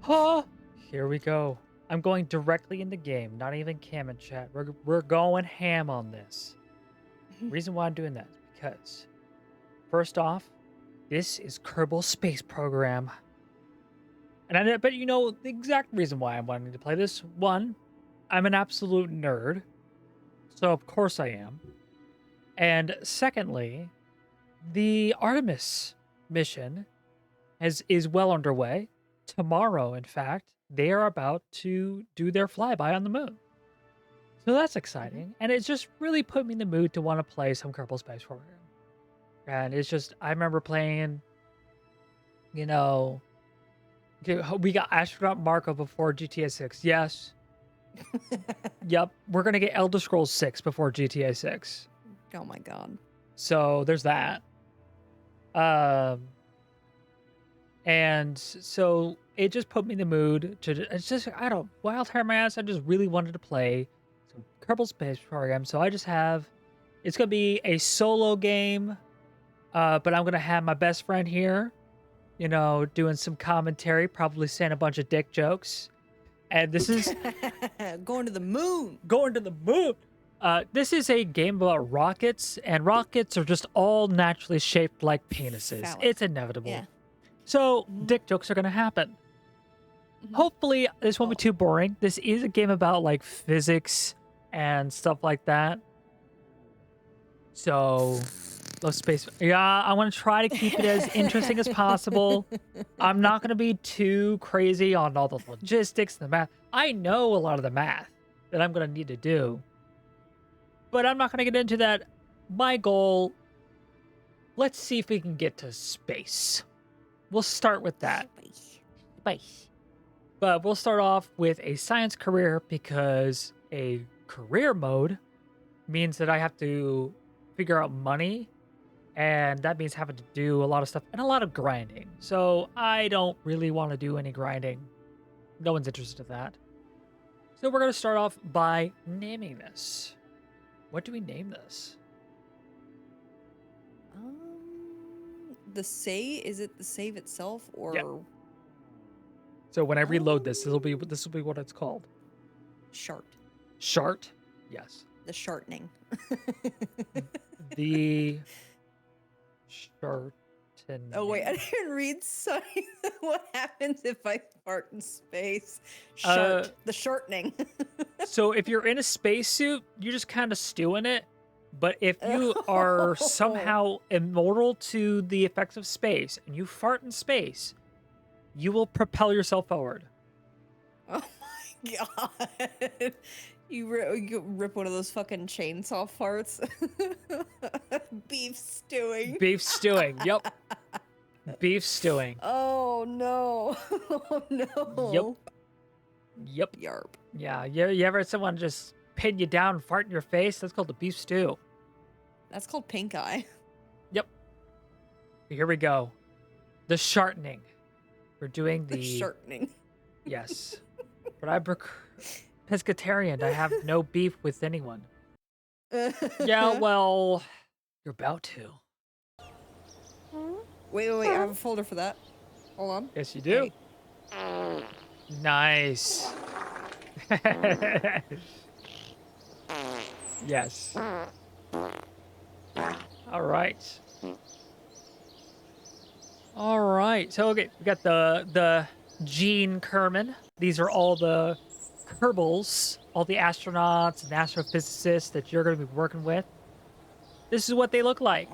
Huh? Here we go. I'm going directly in the game, not even cam and chat. We're going ham on this. Reason why I'm doing that is because, first off, this is Kerbal Space Program. And I bet you know the exact reason why I'm wanting to play this. One, I'm an absolute nerd. So of course I am. And secondly, the Artemis mission is well underway. Tomorrow, in fact, they are about to do their flyby on the moon. So that's exciting. And it's just really put me in the mood to want to play some Kerbal Space Program. And it's just, I remember playing, you know, we got Astronaut Marco before GTA 6. Yes. Yep. We're going to get Elder Scrolls 6 before GTA 6. Oh my god. So there's that. And so it just put me in the mood to, it's just, I don't, wild hair my ass. I just really wanted to play some Kerbal Space Program. So I just have, it's going to be a solo game, but I'm going to have my best friend here, you know, doing some commentary, probably saying a bunch of dick jokes. And this is going to the moon. Going to the moon. This is a game about rockets, and rockets are just all naturally shaped like penises. Phallic. It's inevitable. Yeah. So dick jokes are going to happen. Hopefully, this won't be too boring. This is a game about like physics and stuff like that. So, those space. Yeah, I want to try to keep it as interesting as possible. I'm not going to be too crazy on all the logistics and the math. I know a lot of the math that I'm going to need to do, but I'm not going to get into that. My goal, let's see if we can get to space. We'll start with that. Space. But we'll start off with a science career because a career mode means that I have to figure out money, and that means having to do a lot of stuff and a lot of grinding. So I don't really want to do any grinding. No one's interested in that. So we're going to start off by naming this. What do we name this? Is it the save itself or? Yeah. So when I reload this will be what it's called. Shart. Shart? Yes. The shartening. The sharten. Oh wait, I didn't read signs. What happens if I fart in space? Shart. The shortening. So if you're in a spacesuit, you just kind of stew in it. But if you are somehow immortal to the effects of space and you fart in space, you will propel yourself forward. Oh my god. You rip one of those fucking chainsaw farts. Beef stewing. Beef stewing. Yep. Beef stewing. Oh no. Oh no. Yep. Yarp. Yeah. You ever had someone just pin you down and fart in your face? That's called the beef stew. That's called pink eye. Yep. Here we go. The shartening. We're doing The shortening. Yes. But I'm pescatarian. I have no beef with anyone. Yeah, well, you're about to. Wait, I have a folder for that. Hold on. Yes, you do. Hey. Nice. Yes. All right. All right. So okay, we got the Gene Kerman. These are all the Kerbals, all the astronauts and astrophysicists that you're going to be working with. This is what they look like.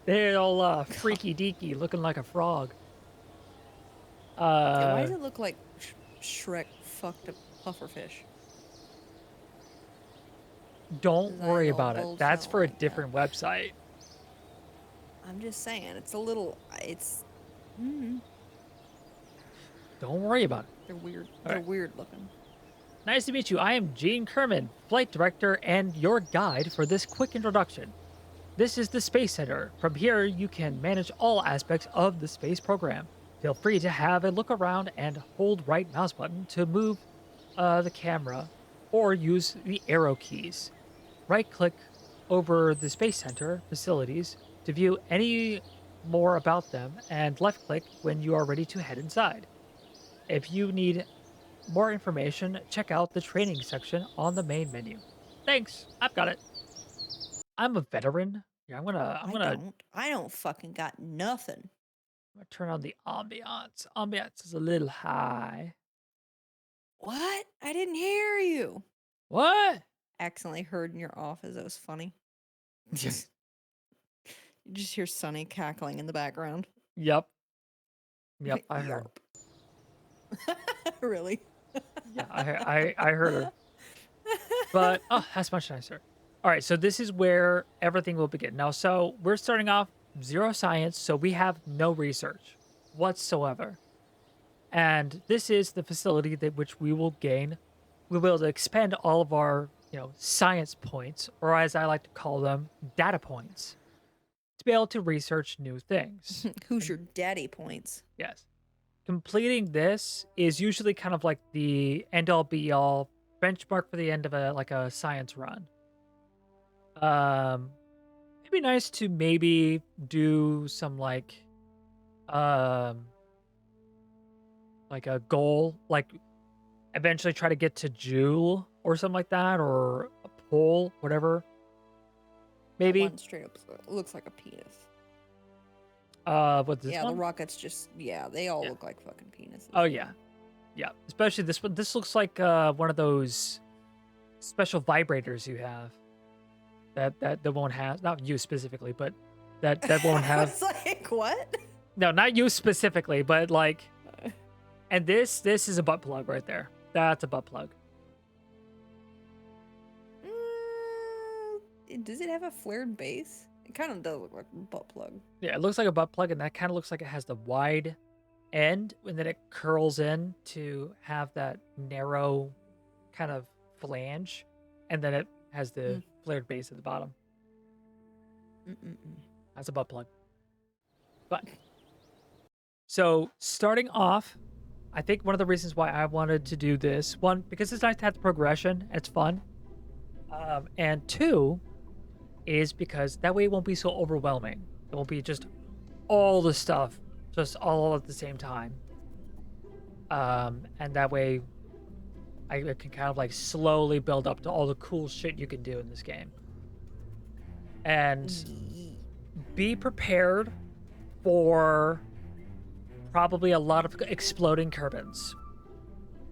They're all freaky deaky, looking like a frog. Yeah, why does it look like Shrek fucked a pufferfish? Don't worry about it. bulged That's out for a like different website. I'm just saying, it's a little, Don't worry about it. they're weird. All They're right. weird looking. Nice to meet you. I am Gene Kerman, flight director and your guide for this quick introduction. This is the Space Center. From here, you can manage all aspects of the space program. Feel free to have a look around and hold right mouse button to move the camera or use the arrow keys. Right-click over the Space Center facilities to view any more about them and left-click when you are ready to head inside. If you need more information, check out the training section on the main menu. Thanks, I've got it. I'm a veteran. Yeah, I don't fucking got nothing. I'm gonna turn on the ambiance. Ambiance is a little high. What? I didn't hear you. What? Accidentally heard in your office. That was funny. You just hear Sunny cackling in the background. Yep. Yep, I heard. Really? Yeah, I heard her. But oh, that's much nicer. All right, so this is where everything will begin. Now, so we're starting off zero science, so we have no research whatsoever. And this is the facility that which we will gain. We'll be able to expend all of our, science points, or as I like to call them, data points, to be able to research new things. Who's your daddy points? Yes. Completing this is usually kind of like the end-all be-all benchmark for the end of a science run. It'd be nice to maybe do some like a goal, like eventually try to get to Jewel or something like that, or a pole, whatever. Maybe. That one straight up looks like a penis. What this one? The rockets they all look like fucking penises. Oh yeah, yeah. Especially this one. This looks like one of those special vibrators you have. That won't have, not you specifically, but that won't have. It's like what? No, not you specifically, but like, and this is a butt plug right there. That's a butt plug. Does it have a flared base? It kind of does look like a butt plug. Yeah, it looks like a butt plug, and that kind of looks like it has the wide end, and then it curls in to have that narrow kind of flange, and then it has the flared base at the bottom. That's a butt plug. But so starting off, I think one of the reasons why I wanted to do this, one, because it's nice to have the progression, and it's fun, and two, is because that way it won't be so overwhelming. It won't be just all the stuff, just all at the same time. And that way I can kind of like slowly build up to all the cool shit you can do in this game. And be prepared for probably a lot of exploding Kerbins.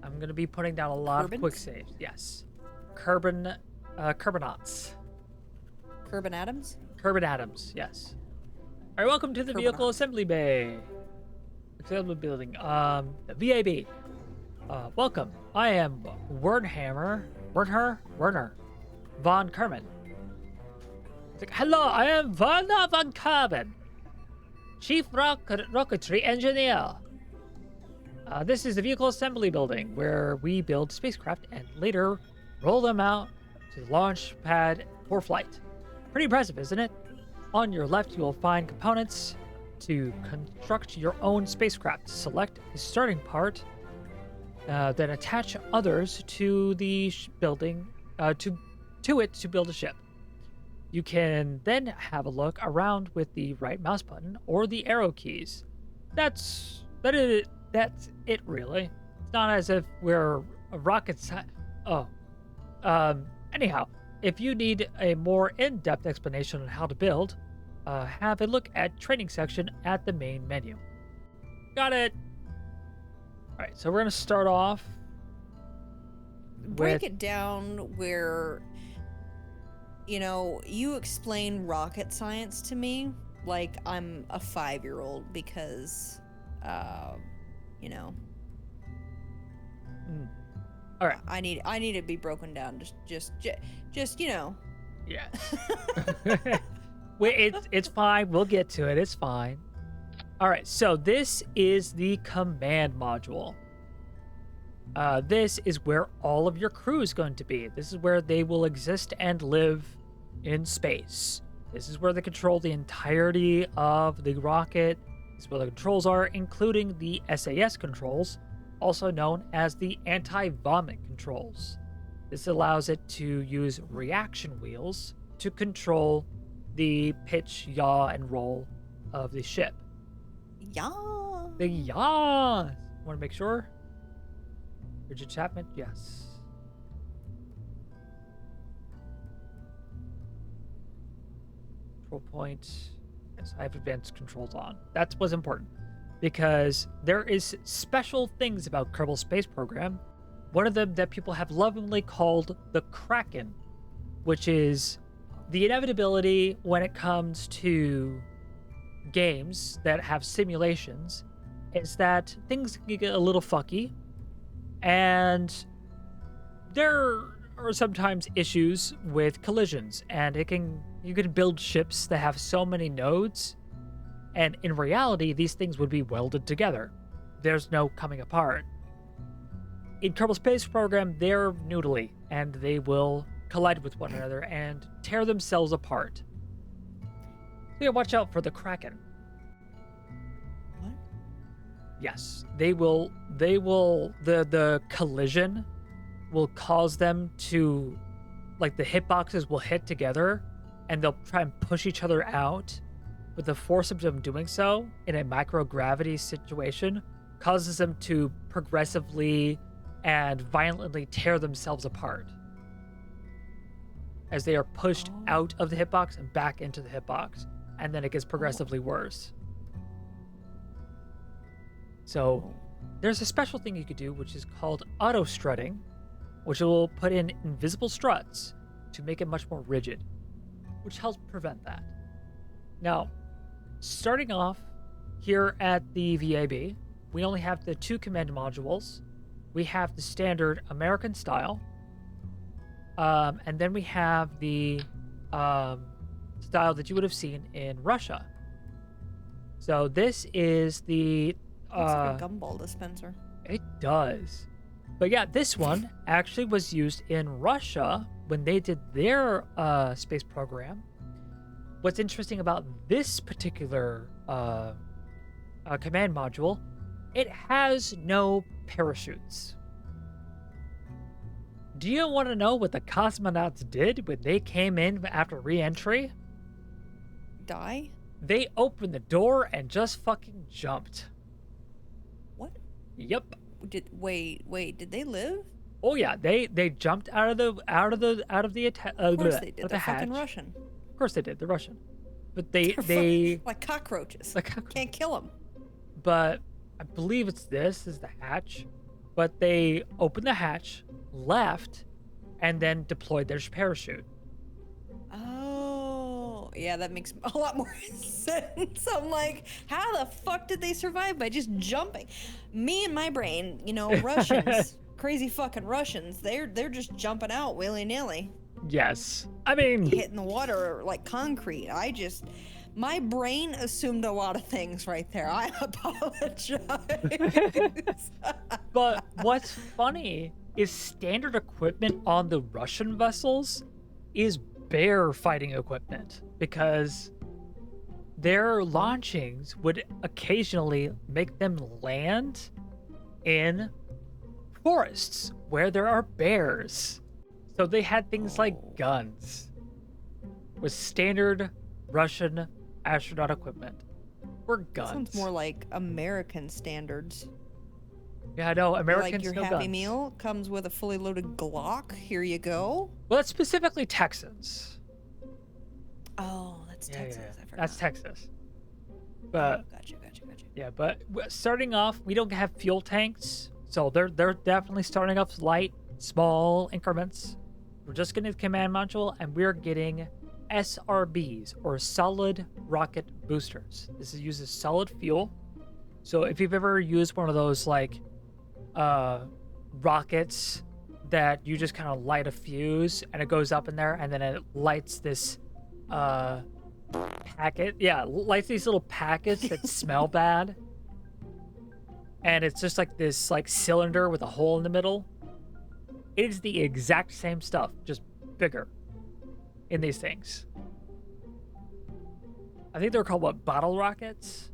I'm going to be putting down a lot of quick saves. Yes. Kerbinauts. Kerbin Adams? Kerbin Adams, yes. All right, welcome to the Vehicle Assembly Bay. Assembly building. The VAB. Welcome. I am Werner von Kerman. It's like, hello, I am Werner von Kerman, Chief Rocketry Engineer. This is the Vehicle Assembly Building, where we build spacecraft and later roll them out to the launch pad for flight. Pretty impressive, isn't it? On your left, you will find components to construct your own spacecraft. Select the starting part, then attach others to the building, to it to build a ship. You can then have a look around with the right mouse button or the arrow keys. That's it really. It's not as if we're a rocket science. Anyhow, if you need a more in-depth explanation on how to build, have a look at training section at the main menu. Got it. All right, so we're gonna start off. Break it down where, you explain rocket science to me like I'm a 5-year-old because, All right. I need it to be broken down. Just. Yeah. Wait, it's fine. We'll get to it. It's fine. All right. So this is the command module. This is where all of your crew is going to be. This is where they will exist and live in space. This is where they control the entirety of the rocket. This is where the controls are, including the SAS controls, also known as the anti-vomit controls. This allows it to use reaction wheels to control the pitch, yaw, and roll of the ship. Yeah. The yaw. Want to make sure? Rigid Chapman, yes. Control point. Yes, I have advanced controls on. That was important because there is special things about Kerbal Space Program. One of them that people have lovingly called the Kraken, which is the inevitability when it comes to games that have simulations, is that things can get a little fucky, and there are sometimes issues with collisions, and you can build ships that have so many nodes, and in reality these things would be welded together. There's no coming apart. In Kerbal Space Program, they're noodly, and they will collide with one another and tear themselves apart. So yeah, watch out for the Kraken. What? Yes, they will. The collision will cause them to, like, the hitboxes will hit together, and they'll try and push each other out. But the force of them doing so in a microgravity situation causes them to progressively and violently tear themselves apart as they are pushed out of the hitbox and back into the hitbox, and then it gets progressively worse. So there's a special thing you could do, which is called auto strutting, which will put in invisible struts to make it much more rigid, which helps prevent that. Now, starting off here at the VAB, we only have the 2 command modules. We have the standard American style, and then we have the style that you would have seen in Russia. So this is the... It's like a gumball dispenser. It does. But yeah, this one actually was used in Russia when they did their space program. What's interesting about this particular command module, it has no parachutes. Do you want to know what the cosmonauts did when they came in after re-entry? Die? They opened the door and just fucking jumped. What? Yep. Wait, did they live? Oh yeah, they jumped out of the Of course they did. They're hatch. fucking Russian. Of course they did. They're Russian. But They're they like cockroaches. like Can't kill them. But I believe this is the hatch. But they opened the hatch, left, and then deployed their parachute. Oh, yeah, that makes a lot more sense. I'm like, how the fuck did they survive by just jumping? Me and my brain, Russians, crazy fucking Russians, they're just jumping out willy-nilly. Yes. I mean, hitting the water like concrete. My brain assumed a lot of things right there. I apologize. but what's funny is standard equipment on the Russian vessels is bear fighting equipment, because their launchings would occasionally make them land in forests where there are bears. So they had things like guns with standard Russian astronaut equipment. Were guns. Sounds more like American standards. Yeah, I know. Americans like your no Happy guns. Meal comes with a fully loaded Glock. Here you go. Well, that's specifically Texans. Oh, that's Yeah, Texas. yeah. I forgot. That's Texas. But Gotcha. yeah, but starting off, we don't have fuel tanks, so they're definitely starting off light, small increments. We're just getting the command module, and we're getting SRBs, or solid rocket boosters. This uses solid fuel. So if you've ever used one of those like rockets that you just kind of light a fuse and it goes up in there, and then it lights this packet. Yeah, lights these little packets that smell bad. And it's just like this like cylinder with a hole in the middle. It is the exact same stuff, just bigger in these things. I think they're called, what, bottle rockets?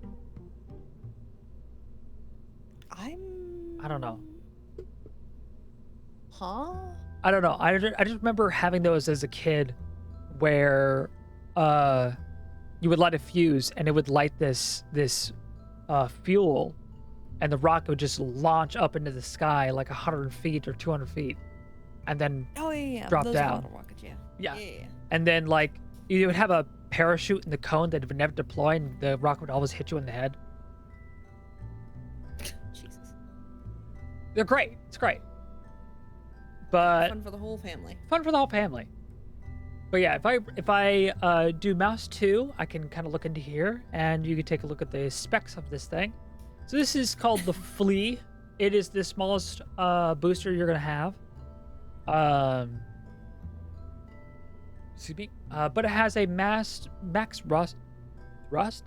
I don't know. Huh? I don't know. I just remember having those as a kid where you would light a fuse and it would light this fuel, and the rocket would just launch up into the sky like 100 feet or 200 feet, and then Oh yeah. drop Those down. bottle rockets, yeah. Yeah. Yeah. And then like you would have a parachute in the cone that would never deploy, and the rocket would always hit you in the head. Jesus. They're great. It's great. But Fun for the whole family. fun for the whole family. But yeah, if I do mouse 2, I can kind of look into here, and you can take a look at the specs of this thing. So this is called the Flea. It is the smallest booster you're gonna have. Excuse me. But it has a max thrust Rust.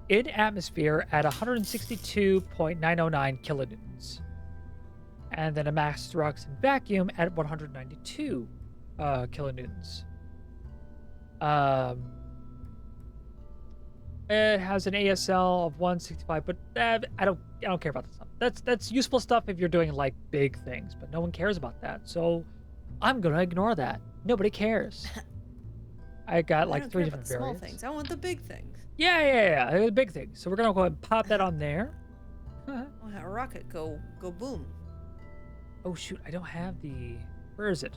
in atmosphere at 162.909 kilonewtons. And then a max thrust in vacuum at 192 kilonewtons. It has an ASL of 165, but I don't care about that stuff. That's useful stuff if you're doing like big things, but no one cares about that. So I'm gonna ignore that. Nobody cares. I got I like don't 3 care about different the small variants. things. I want the big things. Yeah, the big thing. So we're gonna go ahead and pop that on there. I'll have a rocket go boom. Oh shoot, I don't have the. Where is it?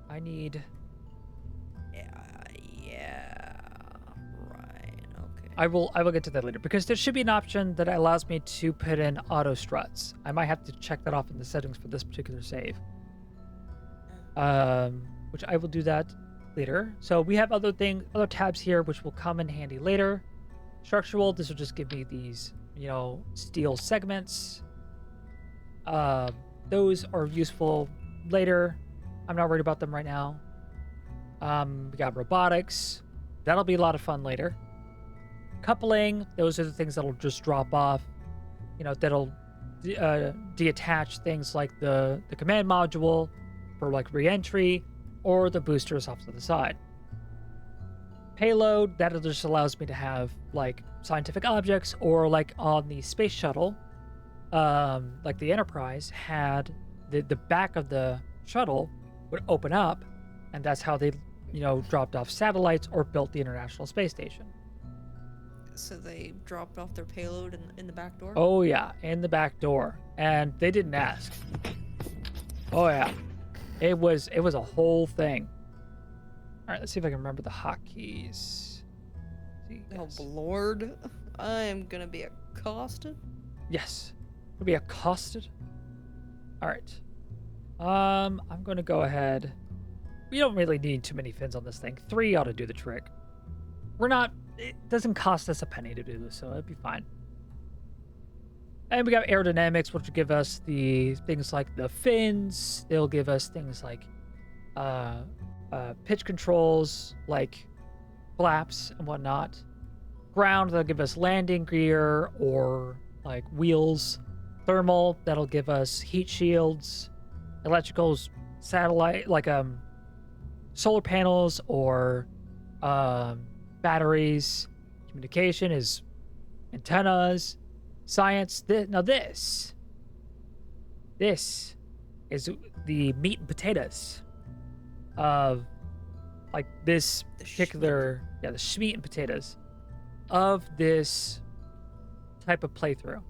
I need. Yeah, right. Okay. I will get to that later because there should be an option that allows me to put in auto struts. I might have to check that off in the settings for this particular save. Which I will do that later. So we have other tabs here which will come in handy later. Structural, this will just give me these, steel segments. Those are useful later. I'm not worried about them right now. We got robotics. That'll be a lot of fun later. Coupling, those are the things that'll just drop off. That'll detach things like the command module for like re-entry or the boosters off to the side. Payload, that just allows me to have like scientific objects, or like on the space shuttle, like the Enterprise had the back of the shuttle would open up, and that's how they dropped off satellites or built the International Space Station. So they dropped off their payload in the back door? Oh yeah, in the back door, and they didn't ask. Oh yeah, it was a whole thing. All right, let's see if I can remember the hotkeys. Oh Lord, I am gonna be accosted. Yes, it'll be accosted. All right. I'm gonna go ahead. We don't really need too many fins on this thing. 3 ought to do the trick. It doesn't cost us a penny to do this, so it'd be fine. And we got aerodynamics, which will give us the things like the fins. They'll give us things like pitch controls, like flaps and whatnot. Ground, they'll give us landing gear or like wheels. Thermal, that'll give us heat shields. Electricals, satellite, like solar panels or batteries. Communication is antennas. Science, this is the meat and potatoes of like this particular, the meat and potatoes of this type of playthrough.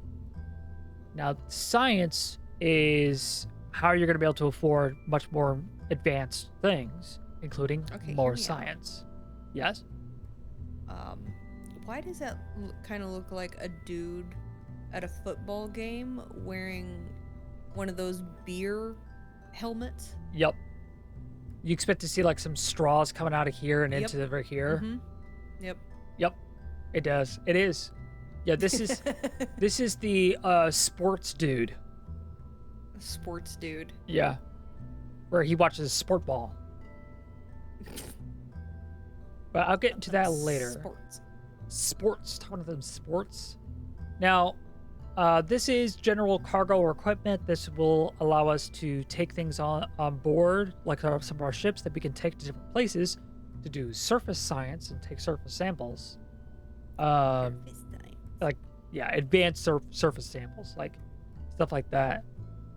Now, science is how you're going to be able to afford much more advanced things, including more science. Yes? Why does that kind of look like a dude at a football game wearing one of those beer helmets? Yep. You expect to see like some straws coming out of here and into over here. Mm-hmm. Yep. It does. It is. Yeah, this is this is the sports dude. Sports dude. Yeah. Where he watches sport ball. But I'll get into that later. Sports. Talking about them sports. Now, this is general cargo or equipment. This will allow us to take things on board, like some of our ships that we can take to different places to do surface science and take surface samples. Advanced surface samples, like stuff like that.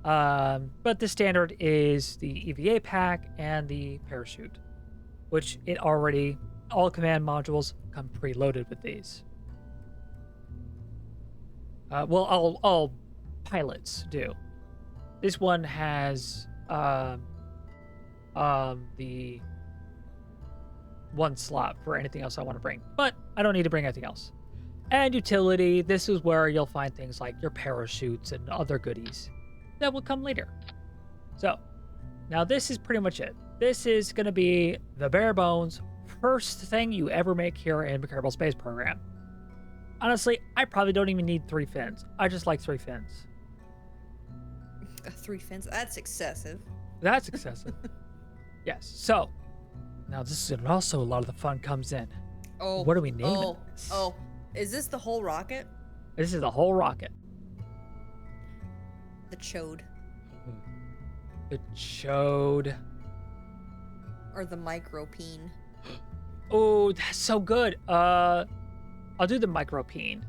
But the standard is the EVA pack and the parachute, which it already all command modules come preloaded with these. Well, all pilots do. This one has the one slot for anything else I want to bring, but I don't need to bring anything else. And utility, this is where you'll find things like your parachutes and other goodies that will come later. So, now this is pretty much it. This is going to be the bare bones first thing you ever make here in the Kerbal Space Program. Honestly, I probably don't even need 3 fins. I just like 3 fins. 3 fins? That's excessive. That's excessive. Yes. So, now this is also a lot of the fun comes in. Oh. What are we naming this? Oh. Is this the whole rocket? This is the whole rocket. The chode. The chode. Or the micropene. Oh, that's so good. I'll do the micropene.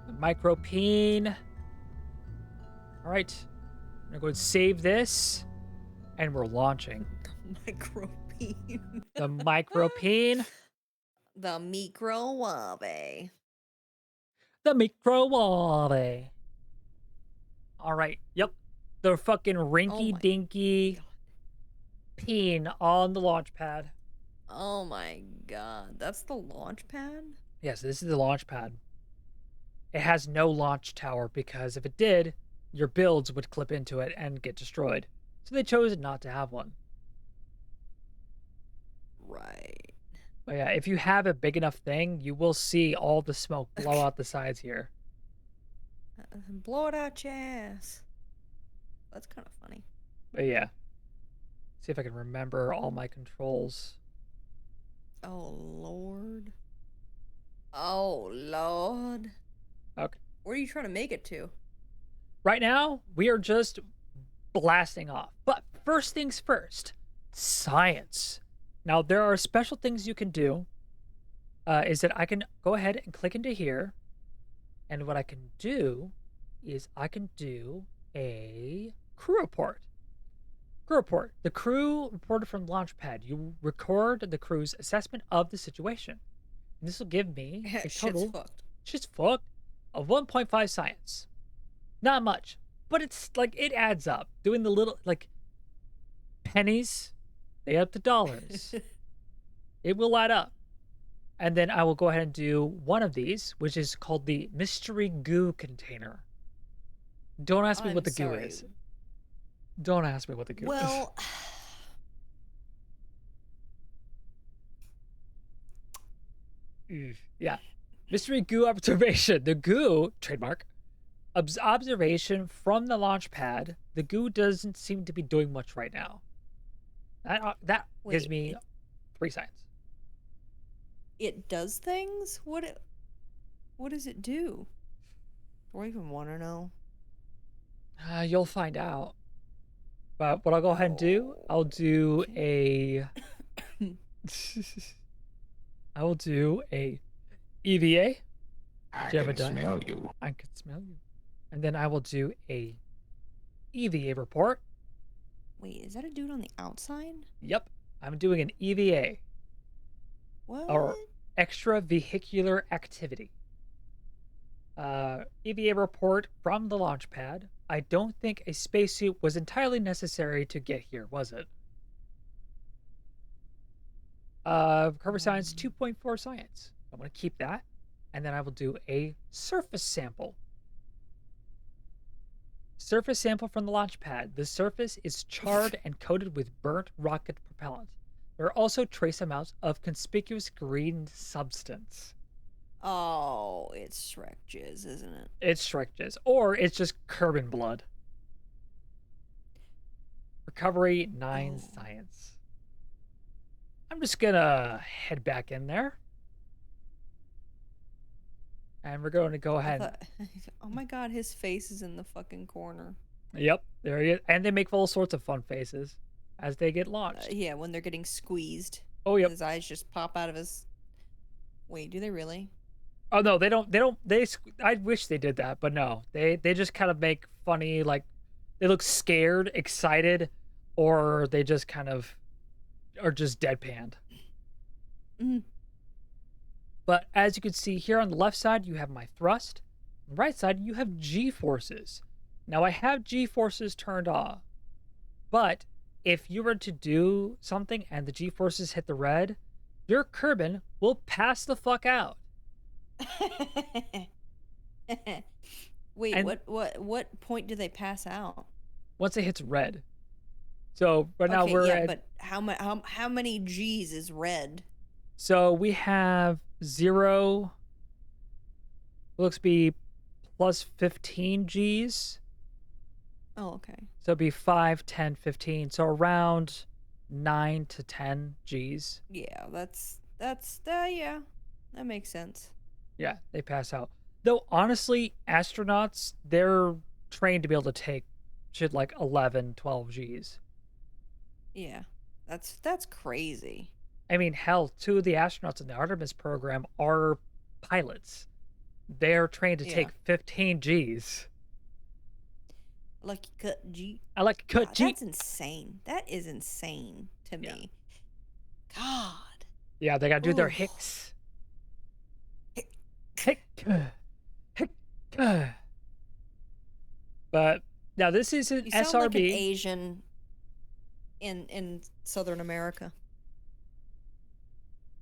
The micropene. All right. I'm gonna go and save this, and we're launching. Micropene. The micropene. The microwave. The microwave. All right. Yep. The fucking rinky-dinky peen on the launch pad. Oh my god. That's the launch pad? Yes, this is the launch pad. It has no launch tower because if it did, your builds would clip into it and get destroyed. So they chose not to have one. Right. But yeah, if you have a big enough thing, you will see all the smoke blow out the sides here. Blow it out your ass. That's kind of funny. But yeah. See if I can remember all my controls. Oh, Lord. Oh, Lord. Okay. Where are you trying to make it to? Right now, we are just blasting off. But first things first, science. Now, there are special things you can do. Is that I can go ahead and click into here. And what I can do is I can do a crew report. Crew report. The crew reported from the launch pad. You record the crew's assessment of the situation. And this will give me a total... Shit's fucked. Of 1.5 science. Not much. But it's like, it adds up. Doing the little, like, pennies, they add up to dollars. It will add up. And then I will go ahead and do one of these, which is called the mystery goo container. Don't ask me what the goo is. Don't ask me what the goo is. Well, yeah. Mystery goo observation. The goo, trademark, observation from the launch pad. The goo doesn't seem to be doing much right now. That gives me 3 science. It does things? What does it do? Do I even want to know? You'll find out. But what I'll go ahead and do, I'll do a... I will do a EVA. I can smell you. I can smell you. And then I will do a EVA report. Wait, is that a dude on the outside? Yep. I'm doing an EVA. What? Or extra vehicular activity. EVA report from the launch pad. I don't think a spacesuit was entirely necessary to get here, was it? Cover science 2.4 science. I'm going to keep that. And then I will do a surface sample. Surface sample from the launch pad. The surface is charred and coated with burnt rocket propellant. There are also trace amounts of conspicuous green substance. Oh, it's Shrek jizz, isn't it? It's Shrek jizz. Or it's just Kerbal blood. Recovery 9 science. I'm just gonna head back in there. And we're going to go ahead. Oh my god, his face is in the fucking corner. Yep, there he is. And they make all sorts of fun faces as they get launched. Yeah, when they're getting squeezed. Oh, yep. His eyes just pop out of his... Wait, do they really? Oh, no, they don't. I wish they did that, but no. They just kind of make funny, like, they look scared, excited, or they just kind of are just deadpanned. Mhm. But as you can see here on the left side, you have my thrust. On the right side, you have G-forces. Now I have G-forces turned off, but if you were to do something and the G-forces hit the red, your Kerbin will pass the fuck out. Wait, And what point do they pass out? once it hits red. So right now Okay, we're yeah, at, but how many G's is red? so we have 0, looks to be plus 15 Gs. Oh, okay. So it'd be 5, 10, 15. So around 9 to 10 Gs. Yeah, that's yeah, that makes sense. Yeah, they pass out. Though honestly, astronauts, they're trained to be able to take shit like 11, 12 Gs. Yeah, that's crazy. I mean, hell, 2 of the astronauts in the Artemis program are pilots. They're trained to Yeah. take 15 Gs. Lucky cut G. I like cut God, G. that's insane. That is insane to me. God. Yeah, they gotta do their Oof. hicks. Hick. Hick. But now this is an You sound SRB. like an Asian in Southern America.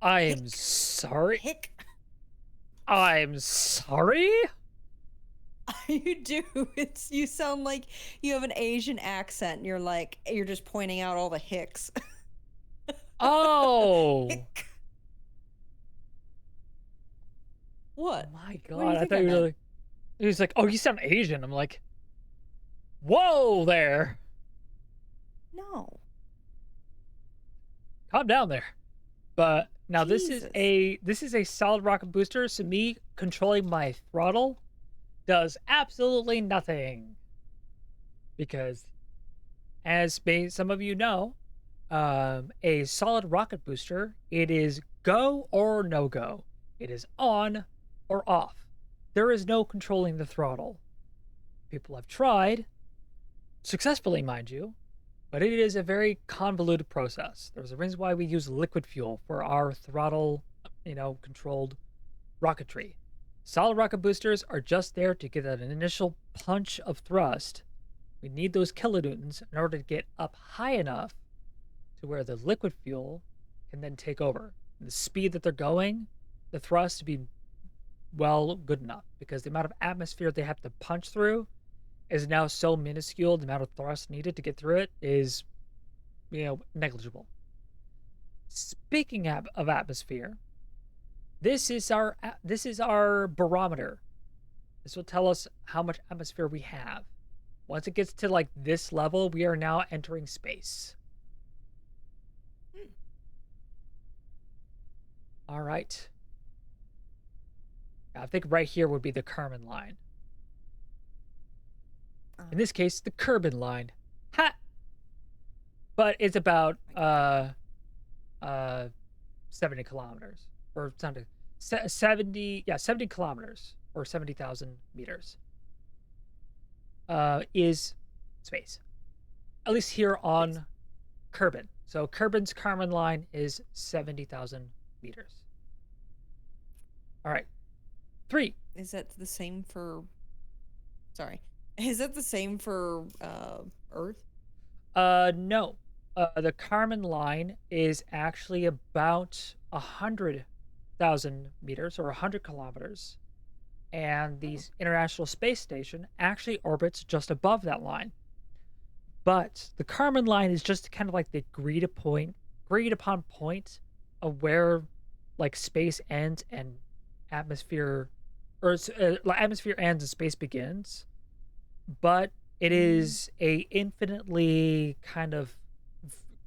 I am Hick. sorry. Hick. I'm sorry? You do. You sound like you have an Asian accent and you're just pointing out all the hicks. Oh. Hick. What? My What do you God. I think thought I you were meant? like, he was like, oh, you sound Asian. I'm like, whoa there. No. Calm down there. But now Jesus. this is a solid rocket booster, so me controlling my throttle does absolutely nothing. Because as some of you know, a solid rocket booster, it is go or no go. It is on or off. There is no controlling the throttle. People have tried, successfully, mind you, but it is a very convoluted process. There's a reason why we use liquid fuel for our throttle, controlled rocketry. Solid rocket boosters are just there to get an initial punch of thrust. We need those kilonewtons in order to get up high enough to where the liquid fuel can then take over. The speed that they're going, the thrust to be good enough, because the amount of atmosphere they have to punch through is now so minuscule. The amount of thrust needed to get through it is, negligible. Speaking of atmosphere, this is our barometer. This will tell us how much atmosphere we have. Once it gets to like this level, we are now entering space. All right. I think right here would be the Kármán line. In this case, the Kerbin line. Ha! But it's about 70 kilometers. Or 70 kilometers, or 70,000 meters. Is space. At least here on Kerbin. So Kerbin's Kármán line is 70,000 meters. All right. 3. Is that the same for? Sorry, is that the same for Earth? No. The Kármán line is actually about 100,000 meters or 100 kilometers, and the International Space Station actually orbits just above that line. But the Kármán line is just kind of like the agreed upon point of where, like, space ends and atmosphere, or atmosphere ends and space begins. But it is a infinitely kind of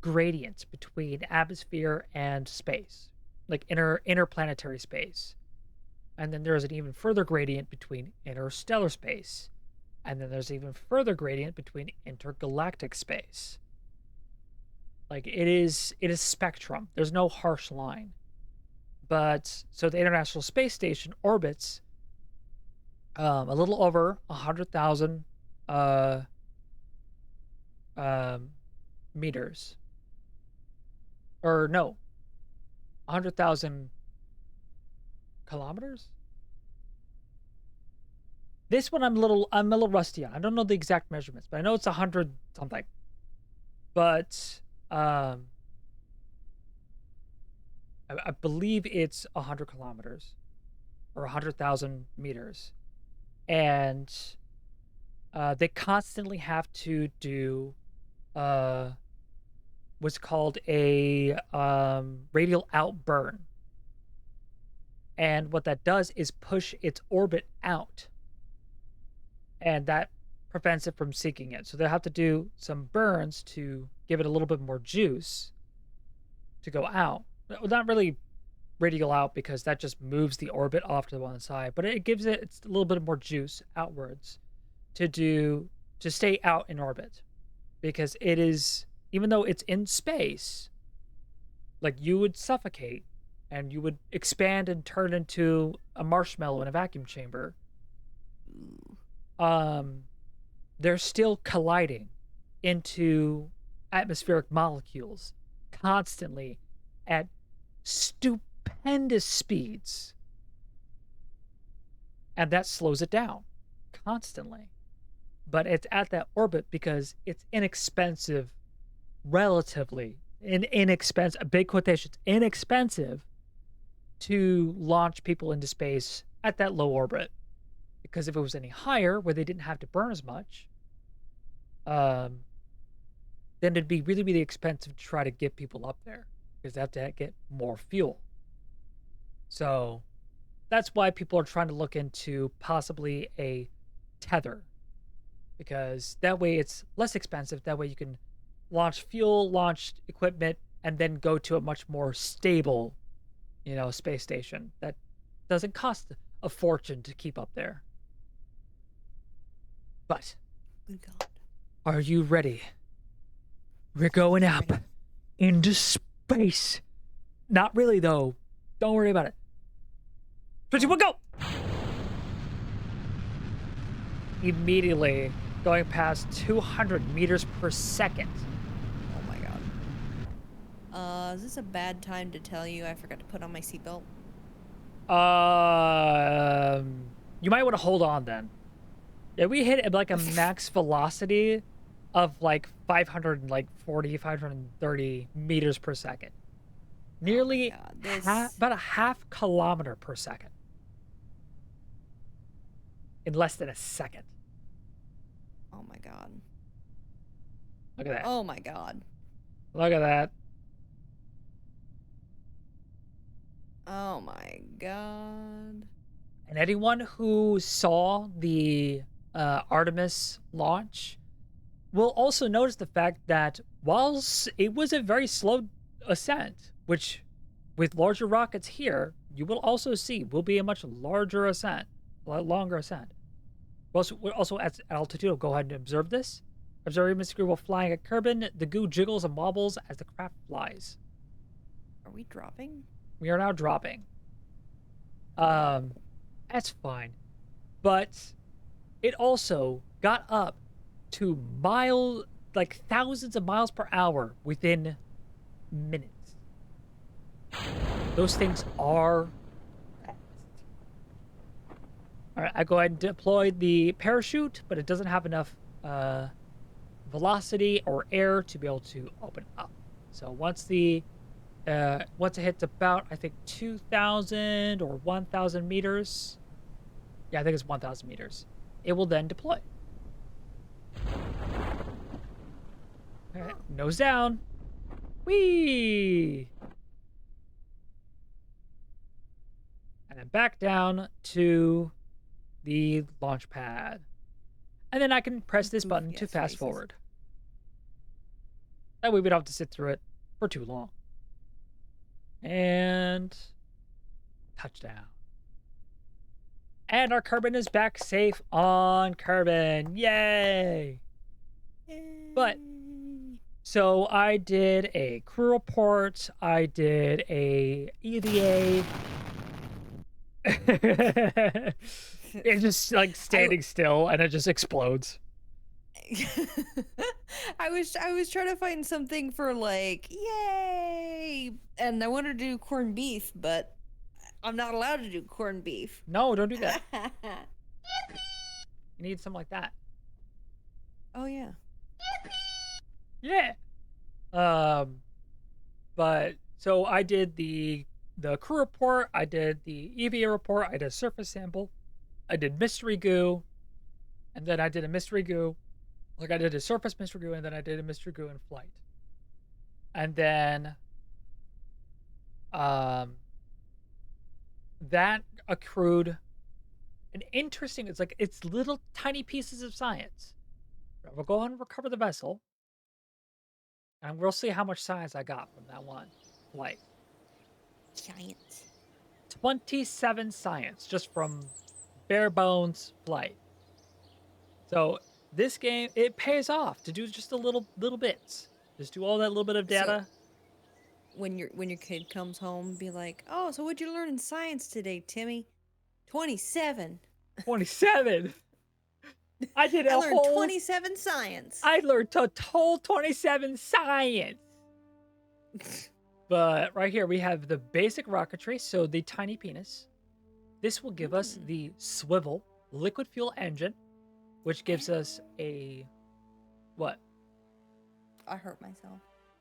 gradient between atmosphere and space, like interplanetary space. And then there's an even further gradient between interstellar space. And then there's even further gradient between intergalactic space. Like, it is spectrum. There's no harsh line. But so the International Space Station orbits a little over 100,000 meters. Or no, 100,000 kilometers. This one I'm a little rusty on. I don't know the exact measurements, but I know it's 100 something. But I believe it's 100 kilometers or 100,000 meters, and they constantly have to do what's called a radial outburn, and what that does is push its orbit out, and that prevents it from sinking it. So they'll have to do some burns to give it a little bit more juice to go out. Not really radial out, because that just moves the orbit off to the one side, but it gives it a little bit more juice outwards to stay out in orbit, because it is, even though it's in space, like, you would suffocate and you would expand and turn into a marshmallow in a vacuum chamber. They're still colliding into atmospheric molecules constantly at stupendous speeds. And that slows it down constantly. But it's at that orbit because it's inexpensive, relatively inexpensive, big quotations, inexpensive to launch people into space at that low orbit. Because if it was any higher, where they didn't have to burn as much, then it'd be really, really expensive to try to get people up there, because they have to get more fuel. So that's why people are trying to look into possibly a tether, because that way it's less expensive. That way you can launch fuel, launch equipment, and then go to a much more stable, space station that doesn't cost a fortune to keep up there. But Good God. Are you ready? We're going up into space. Not really, though. Don't worry about it. 21, go! Immediately going past 200 meters per second. Oh my God. Is this a bad time to tell you I forgot to put on my seatbelt? You might want to hold on then. Yeah, we hit like a max velocity of like 530 meters per second. Nearly about a half kilometer per second. In less than a second. Oh my God. Look at that. Oh my God. Look at that. Oh my God. And anyone who saw the Artemis launch will also notice the fact that whilst it was a very slow ascent, which with larger rockets here, you will also see will be a much larger ascent, a longer ascent. We're also at altitude. Go ahead and observe this. Observe Mr. while flying at Kerbal. The goo jiggles and wobbles as the craft flies. Are we dropping? We are now dropping. That's fine. But it also got up to thousands of miles per hour within minutes. Those things are fast. All right, I go ahead and deploy the parachute, but it doesn't have enough velocity or air to be able to open up. So once it hits about, I think, 2,000 or 1,000 meters. Yeah, I think it's 1,000 meters. It will then deploy. All right, nose down. Whee! And then back down to the launch pad. And then I can press this button to fast forward. That way we don't have to sit through it for too long. And touchdown. And our Kerbal is back safe on Kerbal. Yay! But so I did a crew report. I did a EVA. It's just like standing still, and it just explodes. I was trying to find something for like yay, and I wanted to do corned beef, but I'm not allowed to do corned beef. No, don't do that. You need something like that. Oh yeah. Yeah. But so I did the crew report, I did the EVA report, I did a surface sample, I did mystery goo, and then I did a mystery goo. Like I did a surface mystery goo, and then I did a mystery goo in flight. And then that accrued an interesting, it's little tiny pieces of science. We'll go ahead and recover the vessel. And we'll see how much science I got from that one flight. Science. 27 science just from bare bones flight. So this game, it pays off to do just a little bits. Just do all that little bit of data. So, when your kid comes home, be like, "Oh, so what'd you learn in science today, Timmy?" 27. 27. I did I a learned whole 27 science. I learned a total 27 science. But right here we have the basic rocketry, so the tiny penis. This will give us the swivel liquid fuel engine, which gives us a what? I hurt myself.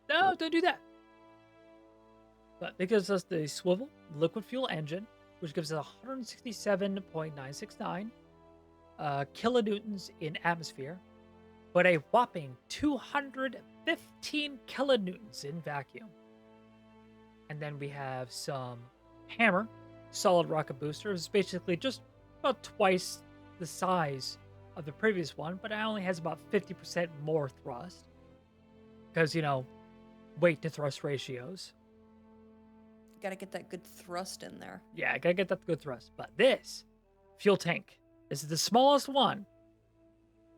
No, don't do that. But it gives us the swivel liquid fuel engine, which gives us 167.969 kilonewtons in atmosphere, but a whopping 215 kilonewtons in vacuum. And then we have some hammer solid rocket booster. It's basically just about twice the size of the previous one, but it only has about 50% more thrust. Because, you know, weight to thrust ratios. Gotta get that good thrust in there. Yeah, I gotta get that good thrust. But this fuel tank, this is the smallest one.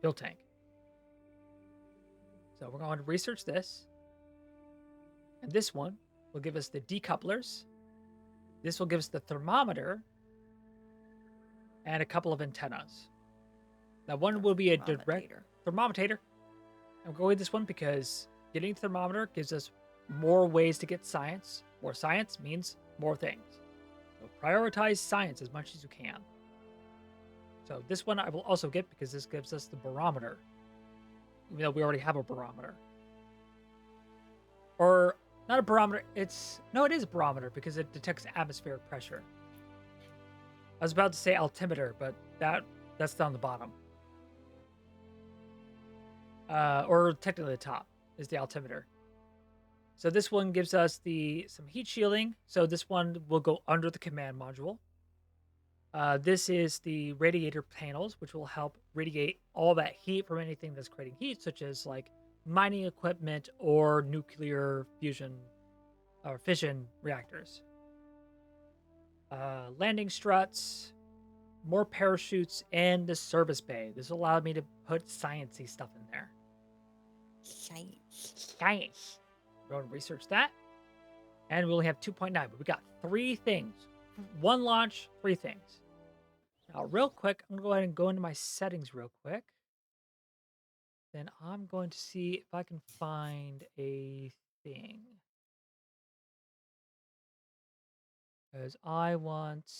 Fuel tank. So we're going to research this. And this one will give us the decouplers. This will give us the thermometer. And a couple of antennas. Now one will be a direct thermometer. I'm going with this one because getting the thermometer gives us more ways to get science. More science means more things. So prioritize science as much as you can. So this one I will also get because this gives us the barometer. Even though we already have a barometer. Or not a barometer, it is a barometer because it detects atmospheric pressure. I was about to say altimeter, but that's down the bottom. Or technically the top is the altimeter. So this one gives us some heat shielding. So this one will go under the command module. This is the radiator panels, which will help radiate all that heat from anything that's creating heat, such as like mining equipment or nuclear fusion or fission reactors. Landing struts, more parachutes, and the service bay. This allowed me to put sciencey stuff in there. Science. We're going to research that. And we only have 2.9, but we got 3 things. 1 launch, 3 things. Now, real quick, I'm going to go ahead and go into my settings real quick. Then I'm going to see if I can find a thing. Because I want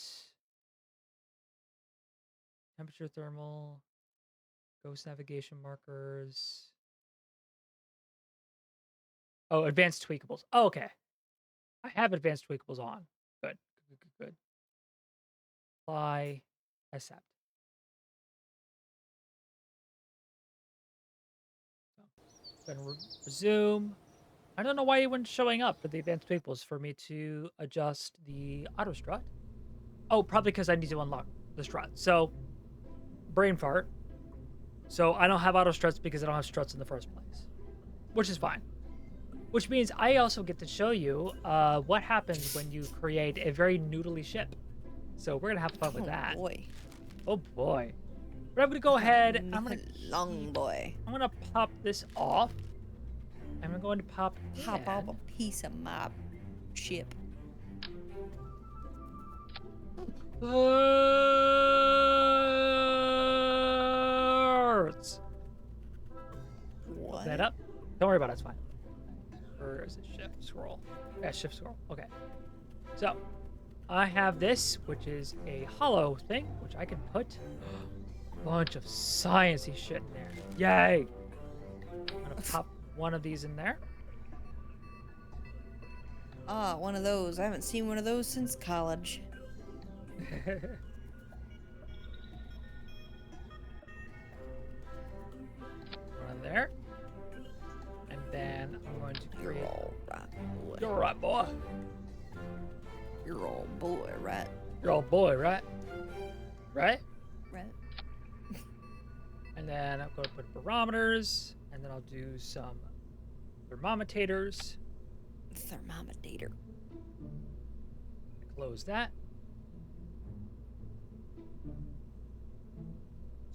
temperature thermal, ghost navigation markers. Oh, advanced tweakables. Oh, okay. I have advanced tweakables on. Good. Apply. Accept. So, then resume. I don't know why it wasn't showing up for the advanced tweakables for me to adjust the auto strut. Oh, probably because I need to unlock the strut. So, brain fart. So I don't have auto struts because I don't have struts in the first place, which is fine. Which means I also get to show you what happens when you create a very noodly ship. So we're gonna have fun with that. Boy. Oh boy. But I'm gonna go ahead. Long boy. I'm gonna pop this off. And I'm going to pop off a piece of my ship. Birds. Don't worry about it. It's fine. Or is it shift scroll? Yeah, shift scroll. Okay. So, I have this, which is a hollow thing, which I can put a bunch of sciencey shit in there. Yay! I'm gonna pop one of these in there. Ah, one of those. I haven't seen one of those since college. One there. And then I'm going to You're create... all right, boy. You're right, boy. You're all boy, right? You're all boy, right? Right? Right. And then I'm going to put barometers, and then I'll do some thermometers. Thermometer. Close that.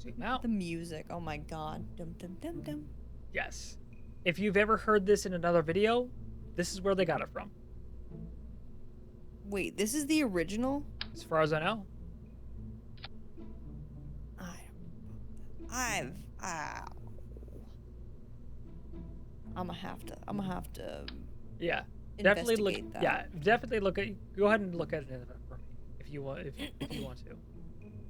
Zoom out. The music. Oh my god. Dum dum dum dum. Yes. If you've ever heard this in another video, this is where they got it from. Wait, this is the original? As far as I know. I'm gonna have to Yeah. Definitely look. investigate that. Yeah. Definitely look at. Go ahead and look at it for me if you want. If you want to.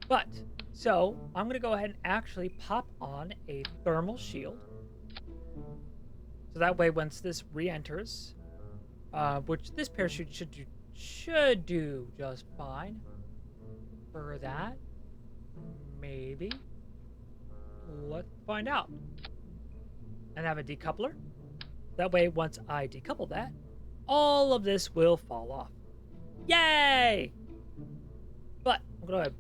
But so I'm gonna go ahead and actually pop on a thermal shield. So that way, once this re-enters, which this parachute should do just fine. For that, maybe. Let's find out. And have a decoupler. That way, once I decouple that, all of this will fall off. Yay! But we're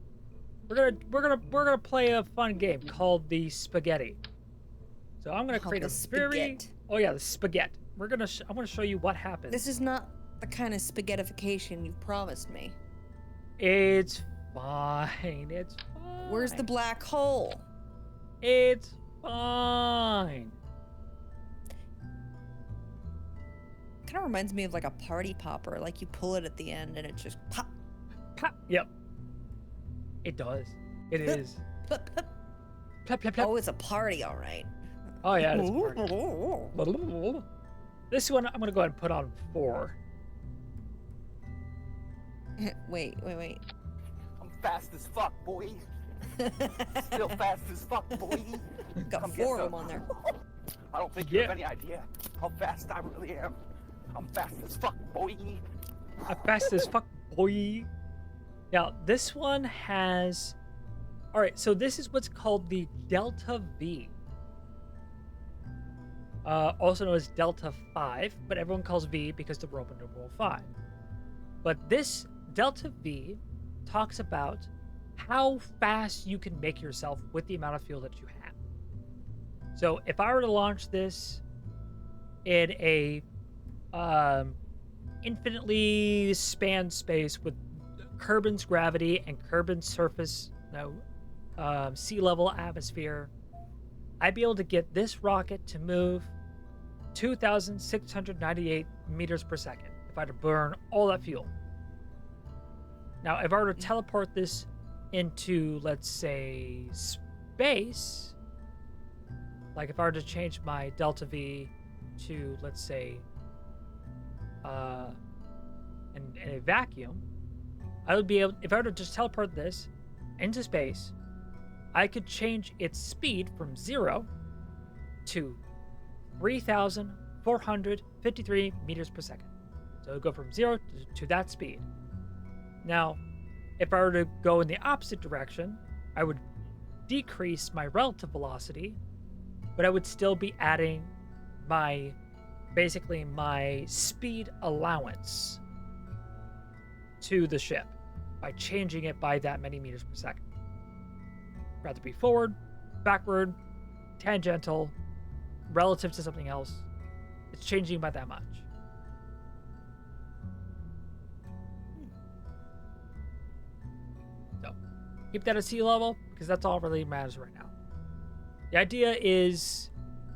gonna play a fun game called the spaghetti. So I'm gonna create the a very spaghetti. oh yeah, the spaghetti. I'm gonna show you what happens. This is not the kind of spaghettification you promised me. It's fine. It's fine. Where's the black hole? It's fine. Kind of reminds me of like a party popper. Like you pull it at the end and it just pop. Pop. Yep. It does. It is. Plop, plop. Plop, plop, plop. Oh, it's a party, all right. Oh yeah, it's a party. This one I'm gonna go ahead and put on 4. Wait. I'm fast as fuck, boy. Still fast as fuck, boy. Got Come 4 get of them on there. I don't think you have any idea how fast I really am. I'm fast as fuck, boy. I'm fast as fuck, boy. Now this one has. All right, so this is what's called the Delta V. Also known as Delta 5, but everyone calls V because the Roman numeral 5. But this Delta V talks about how fast you can make yourself with the amount of fuel that you have. So if I were to launch this in a infinitely spanned space with Kerbin's gravity and Kerbin's surface, sea level atmosphere, I'd be able to get this rocket to move 2,698 meters per second if I had to burn all that fuel. Now, if I were to teleport this into, let's say, space, like if I were to change my Delta V to, let's say, in a vacuum, I would be able, if I were to just teleport this into space, I could change its speed from 0 to 3,453 meters per second. So it would go from 0 to that speed. Now, if I were to go in the opposite direction, I would decrease my relative velocity, but I would still be adding my speed allowance to the ship by changing it by that many meters per second. Rather be forward, backward, tangential, relative to something else. It's changing by that much. So, keep that at sea level, because that's all really matters right now. The idea is,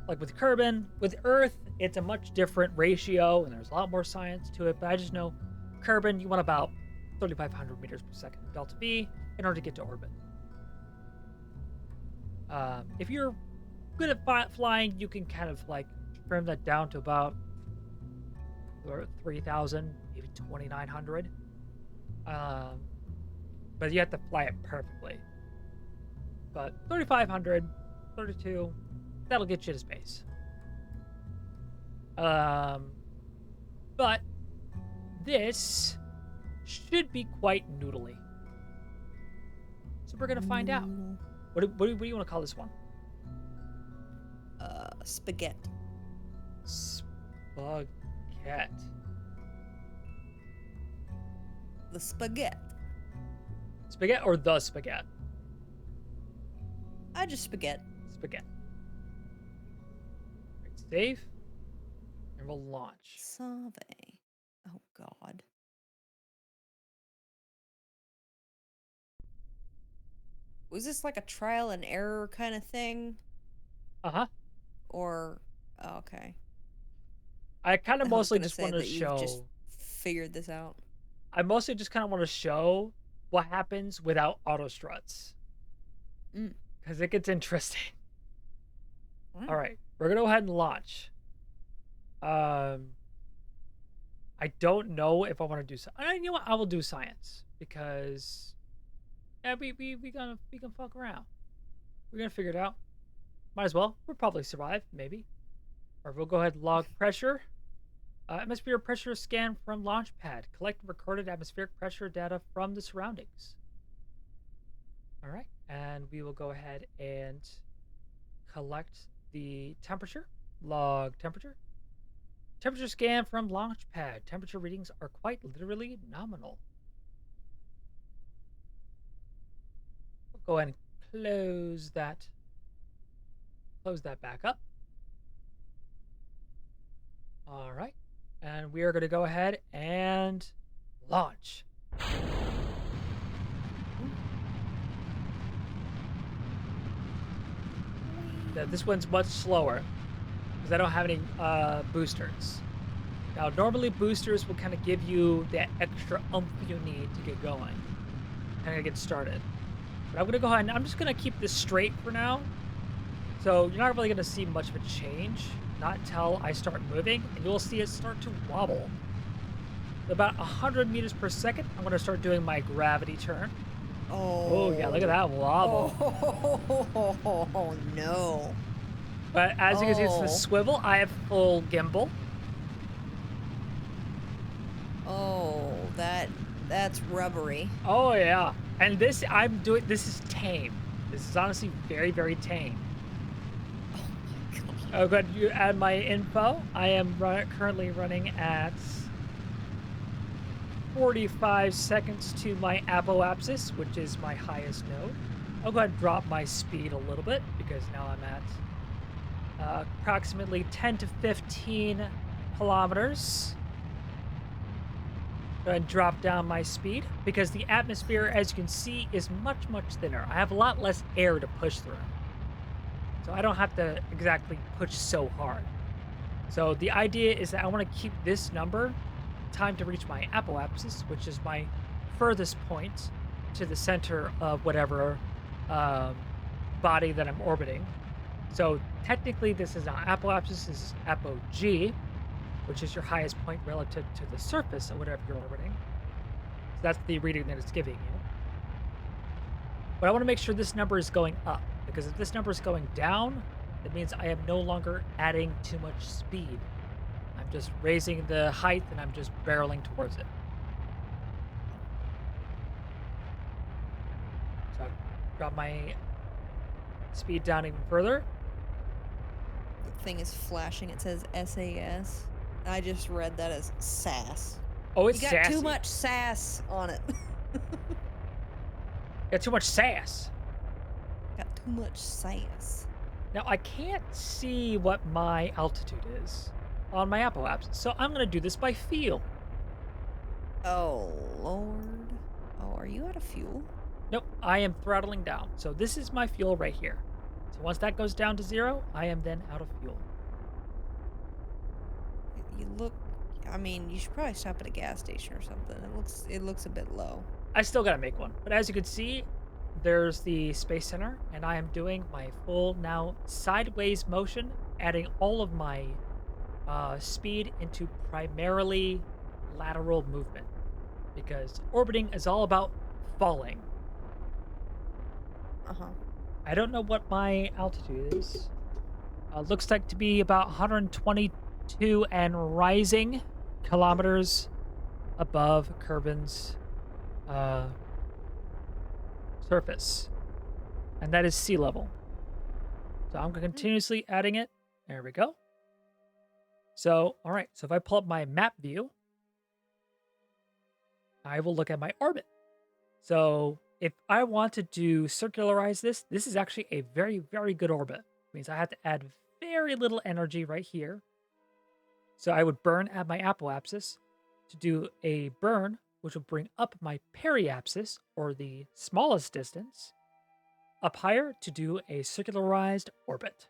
like with Kerbin, with Earth, it's a much different ratio, and there's a lot more science to it, but I just know Kerbin, you want about 3,500 meters per second Delta V in order to get to orbit. If you're good at flying, you can kind of like trim that down to about 3,000, maybe 2,900. But you have to fly it perfectly. But 3,500, 32, that'll get you to space. But this should be quite noodly. So we're gonna find out. What do you want to call this one? Spaghetti. Spaghetti. The spaghetti. Spaghetti or the spaghetti? I just spaghetti. Spaghetti. Right, save. And we'll launch. Save. Oh, God. Was this like a trial and error kind of thing? Uh-huh. Or, oh, okay. I kind of I was mostly gonna just say want to that you've show... just figured this out. I mostly just kind of want to show what happens without auto struts. Because it gets interesting. All right. We're going to go ahead and launch. I don't know if I want to do... You know what? I will do science. Because... Yeah, we can fuck around. We're gonna figure it out. Might as well. We'll probably survive, maybe. Or we'll go ahead and log pressure. Atmospheric pressure scan from launch pad. Collect recorded atmospheric pressure data from the surroundings. All right, and we will go ahead and collect the temperature. Log temperature. Temperature scan from launch pad. Temperature readings are quite literally nominal. Go ahead and close that back up. All right. And we are going to go ahead and launch. Now, this one's much slower because I don't have any boosters. Now, normally boosters will kind of give you that extra oomph you need to get going, kind of get started. But I'm going to go ahead and I'm just going to keep this straight for now. So you're not really going to see much of a change, not until I start moving, and you'll see it start to wobble. About 100 meters per second, I'm going to start doing my gravity turn. Oh, yeah, look at that wobble. Oh, no. But as you can see, it's the swivel. I have full gimbal. Oh, that's rubbery. Oh, yeah. And this is tame. This is honestly very, very tame. Oh my God. Oh, good. You add my info. I am currently running at 45 seconds to my apoapsis, which is my highest node. I'll go ahead and drop my speed a little bit because now I'm at approximately 10 to 15 kilometers. Go ahead and drop down my speed because the atmosphere, as you can see, is much, much thinner. I have a lot less air to push through. So I don't have to exactly push so hard. So the idea is that I want to keep this number, time to reach my apoapsis, which is my furthest point to the center of whatever body that I'm orbiting. So technically this is not apoapsis, this is apogee, which is your highest point relative to the surface of whatever you're orbiting. So that's the reading that it's giving you. But I want to make sure this number is going up, because if this number is going down, that means I am no longer adding too much speed. I'm just raising the height and I'm just barreling towards it. So I'll drop my speed down even further. The thing is flashing. It says SAS. I just read that as sass. Oh, it's you got sassy. too much sass on it. Got too much sass. Got too much sass. Now, I can't see what my altitude is on my apoapsis, so I'm going to do this by feel. Oh, Lord. Oh, are you out of fuel? Nope, I am throttling down. So this is my fuel right here. So once that goes down to 0, I am then out of fuel. You look... I mean, you should probably stop at a gas station or something. It looks a bit low. I still got to make one. But as you can see, there's the Space Center, and I am doing my full now sideways motion, adding all of my speed into primarily lateral movement because orbiting is all about falling. Uh-huh. I don't know what my altitude is. Looks like to be about 122 and rising kilometers above Kerbin's surface. And that is sea level. So I'm continuously adding it. There we go. So, all right. So if I pull up my map view, I will look at my orbit. So if I want to circularize this, this is actually a very, very good orbit. It means I have to add very little energy right here. So I would burn at my apoapsis to do a burn, which will bring up my periapsis, or the smallest distance, up higher to do a circularized orbit.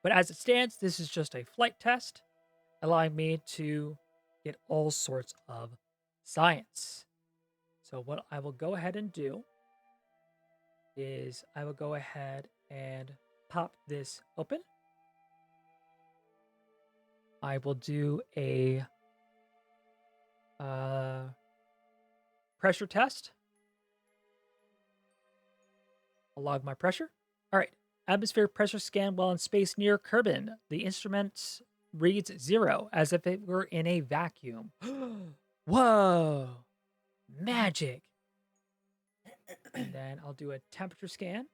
But as it stands, this is just a flight test, allowing me to get all sorts of science. So what I will go ahead and do is I will go ahead and pop this open. I will do a pressure test. I'll log my pressure. All right. Atmospheric pressure scan while in space near Kerbin. The instrument reads 0 as if it were in a vacuum. Whoa. Magic. And then I'll do a temperature scan.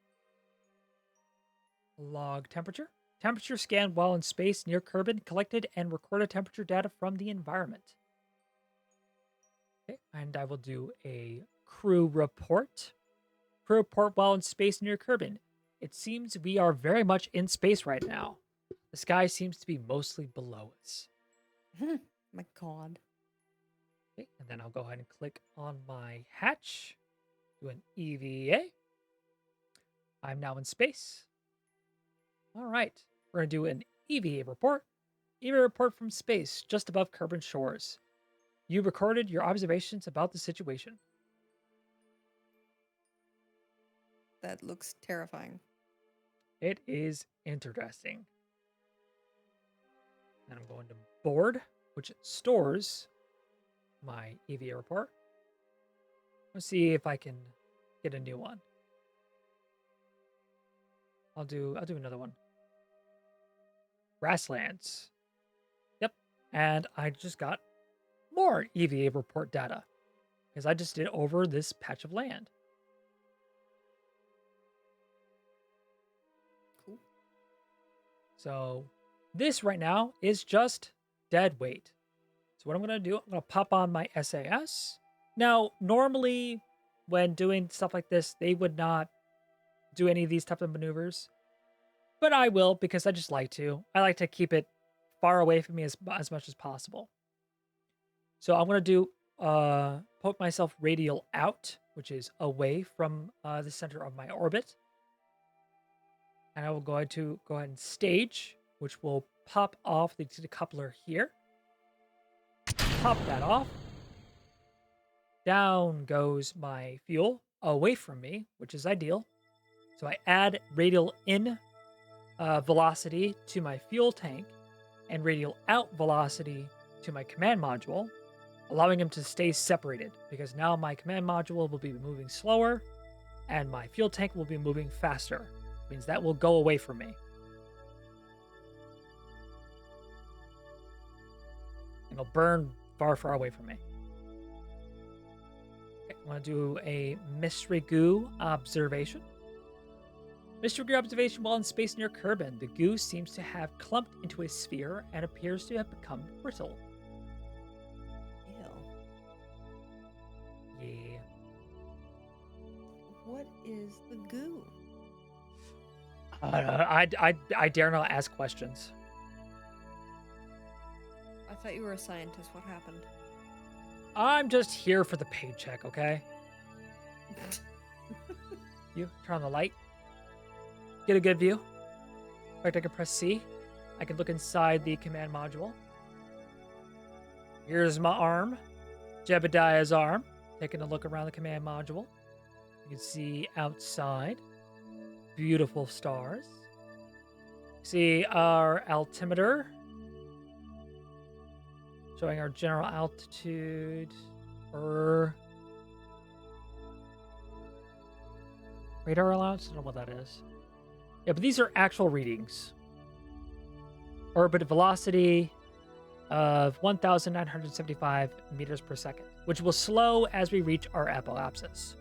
Log temperature. Temperature scan while in space near Kerbin. Collected and recorded temperature data from the environment. Okay, and I will do a crew report. Crew report while in space near Kerbin. It seems we are very much in space right now. The sky seems to be mostly below us. My God. Okay, and then I'll go ahead and click on my hatch. Do an EVA. I'm now in space. All right, we're going to do an EVA report. EVA report from space, just above Kerbin shores. You recorded your observations about the situation. That looks terrifying. It is interesting. And I'm going to board, which stores my EVA report. Let's see if I can get a new one. I'll do another one. Grasslands. Yep. And I just got more EVA report data because I just did over this patch of land. Cool. So this right now is just dead weight. So what I'm going to do, I'm going to pop on my SAS. Now, normally when doing stuff like this, they would not do any of these types of maneuvers. But I will because I just like to. I like to keep it far away from me as much as possible. So I'm going to do put myself radial out, which is away from the center of my orbit. And I will go ahead and stage, which will pop off the decoupler here. Pop that off. Down goes my fuel away from me, which is ideal. So I add radial in velocity to my fuel tank and radial out velocity to my command module, allowing them to stay separated because now my command module will be moving slower and my fuel tank will be moving faster. It means that will go away from me. And it'll burn far, far away from me. Okay, I want to do a mystery goo observation. Mystery goo observation while in space near Kerbin. The goo seems to have clumped into a sphere and appears to have become brittle. Ew. Yeah. What is the goo? I dare not ask questions. I thought you were a scientist. What happened? I'm just here for the paycheck, okay? You turn on the light. Get a good view. In fact, I can press C. I can look inside the command module. Here's my arm. Jebediah's arm. Taking a look around the command module. You can see outside. Beautiful stars. See our altimeter showing our general altitude or radar allowance. I don't know what that is. Yeah, but these are actual readings. Orbit velocity of 1,975 meters per second, which will slow as we reach our apoapsis.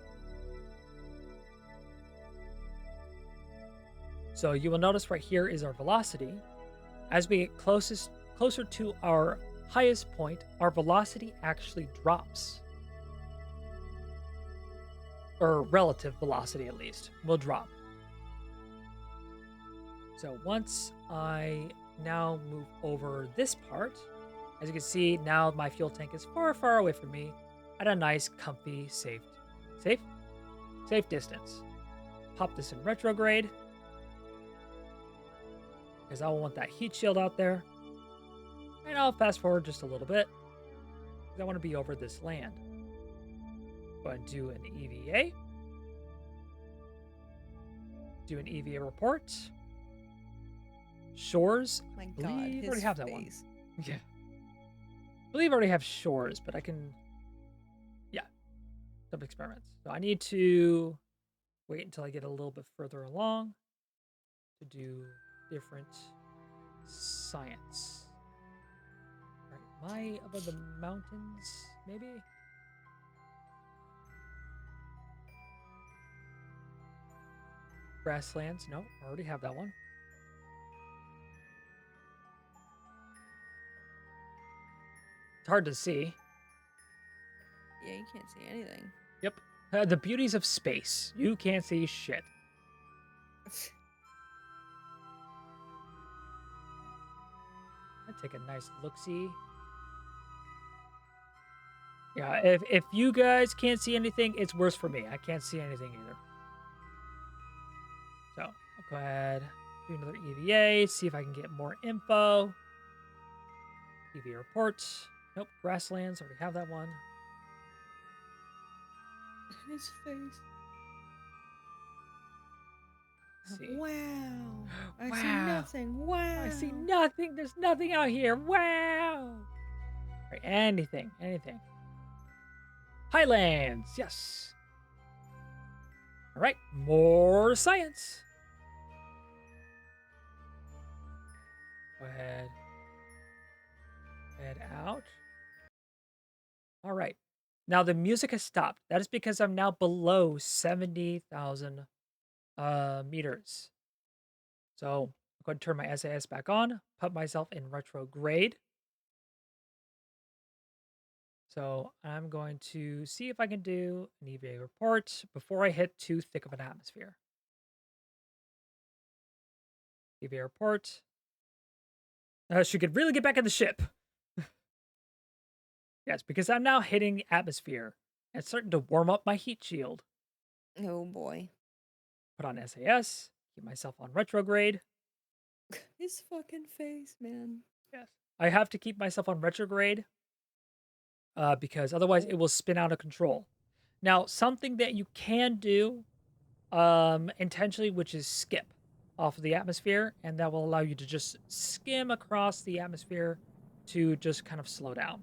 So you will notice right here is our velocity. As we get closer to our highest point, our velocity actually drops. Or relative velocity, at least, will drop. So once I now move over this part, as you can see, now my fuel tank is far, far away from me at a nice, comfy, safe distance. Pop this in retrograde, because I want that heat shield out there. And I'll fast forward just a little bit, because I want to be over this land. Go ahead and do an EVA. Do an EVA report. Shores. My I God, believe I his already have that one. face. Yeah. I believe I already have shores, but I can... Yeah. Some experiments. So I need to wait until I get a little bit further along to do different science. All right. Am I above the mountains, maybe? Grasslands. No, I already have that one. It's hard to see. Yeah, you can't see anything. Yep. The beauties of space. You can't see shit. I take a nice look-see. Yeah, if you guys can't see anything, it's worse for me. I can't see anything either. So I'll go ahead, do another EVA, see if I can get more info. EVA reports. Nope, grasslands. Already have that one. His face. See. Wow. I see Wow. nothing. Wow. I see nothing. There's nothing out here. Wow. All right, anything. Highlands. Yes. All right, more science. Go ahead. Head out. All right. Now the music has stopped. That is because I'm now below 70,000 meters. So I'm going to turn my SAS back on, put myself in retrograde. So I'm going to see if I can do an EVA report before I hit too thick of an atmosphere. EVA report. She could really get back in the ship. Yes, because I'm now hitting the atmosphere. And it's starting to warm up my heat shield. Oh boy. Put on SAS. Keep myself on retrograde. His fucking face, man. Yes. I have to keep myself on retrograde. Because otherwise it will spin out of control. Now, something that you can do intentionally, which is skip off of the atmosphere, and that will allow you to just skim across the atmosphere to just kind of slow down.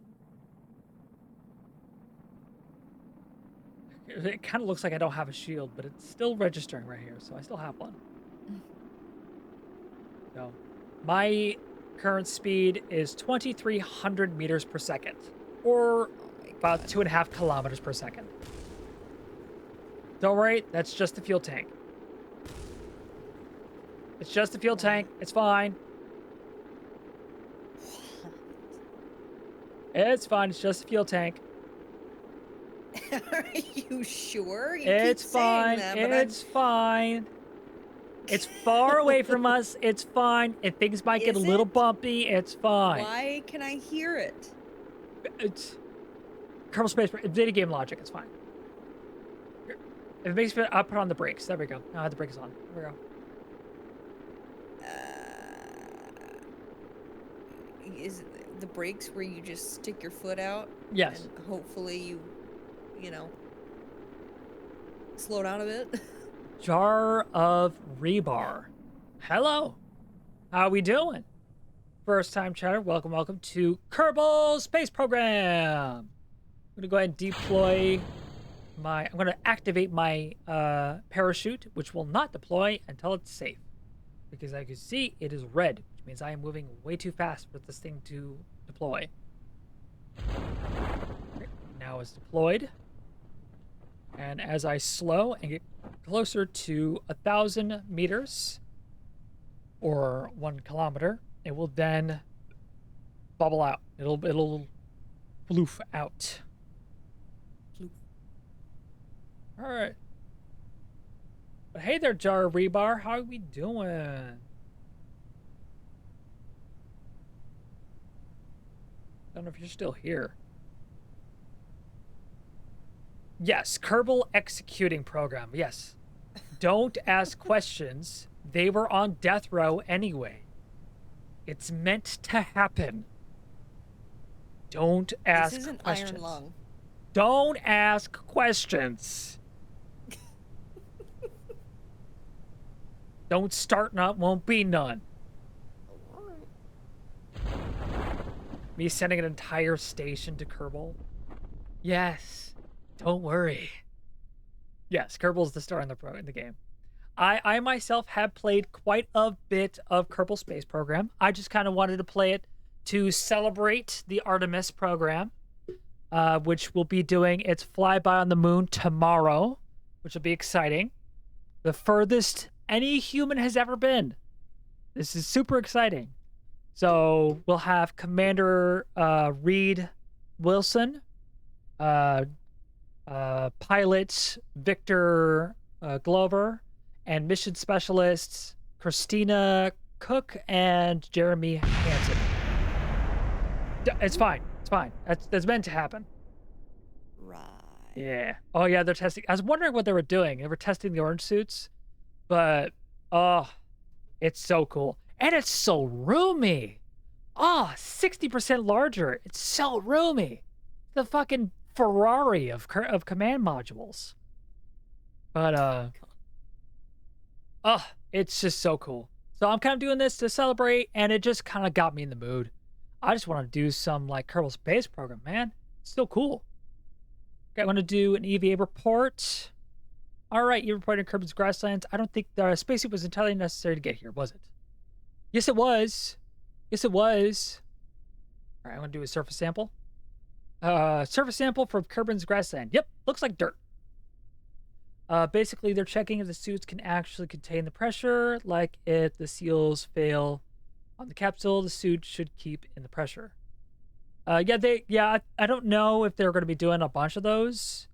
It kind of looks like I don't have a shield, but it's still registering right here, so I still have one. So, my current speed is 2,300 meters per second, or about 2.5 kilometers per second. Don't worry, that's just the fuel tank. It's just the fuel tank. It's fine. It's fine. It's just a fuel tank. Are you sure? You It's keep saying fine. that, but It's fine. It's far away from us. It's fine. If things might get a Is little it? bumpy, it's fine. Why can I hear it? It's Kerbal Space Data Game Logic. It's fine. Here. If it makes me, I'll put on the brakes. There we go. Now the brakes on. There we go. Is the brakes where you just stick your foot out? Yes. And hopefully you know, slow down a bit. Jar of rebar. Hello. How we doing? First time chatter, welcome to Kerbal Space Program. I'm gonna go ahead and deploy I'm gonna activate my parachute, which will not deploy until it's safe. Because I can see it is red, which means I am moving way too fast for this thing to deploy. Okay, now it's deployed. And as I slow and get closer to 1,000 meters, or 1 kilometer, it will then bubble out. It'll floof out. All right. But hey there, Jar Rebar. How are we doing? Don't know if you're still here. Yes, Kerbal executing program. Yes. Don't ask questions. They were on death row anyway. It's meant to happen. Don't ask This isn't questions. Iron Lung. Don't ask questions. Don't start, not won't be none. Me sending an entire station to Kerbal? Yes. Don't worry. Yes, Kerbal's the star in the game. I myself have played quite a bit of Kerbal Space Program. I just kind of wanted to play it to celebrate the Artemis program, which will be doing its flyby on the moon tomorrow, which will be exciting. The furthest any human has ever been. This is super exciting. So we'll have Commander Reed Wilson, pilot Victor Glover, and mission specialists Christina Cook and Jeremy Hansen. It's fine. It's fine. That's meant to happen. Right. Yeah. Oh, yeah, they're testing. I was wondering what they were doing. They were testing the orange suits, but, oh, it's so cool. And it's so roomy. Oh, 60% larger. It's so roomy. The fucking Ferrari of command modules. But, oh, it's just so cool. So I'm kind of doing this to celebrate, and it just kind of got me in the mood. I just want to do some, like, Kerbal Space Program, man. It's still cool. Okay, I want to do an EVA report. All right, you reported Kerbal's grasslands. I don't think the spacesuit was entirely necessary to get here, was it? Yes, it was. Yes, it was. All right, I'm going to do a surface sample. Surface sample from Kerbin's grassland. Yep, looks like dirt. Basically, they're checking if the suits can actually contain the pressure. Like if the seals fail on the capsule, the suit should keep in the pressure. I don't know if they're going to be doing a bunch of those.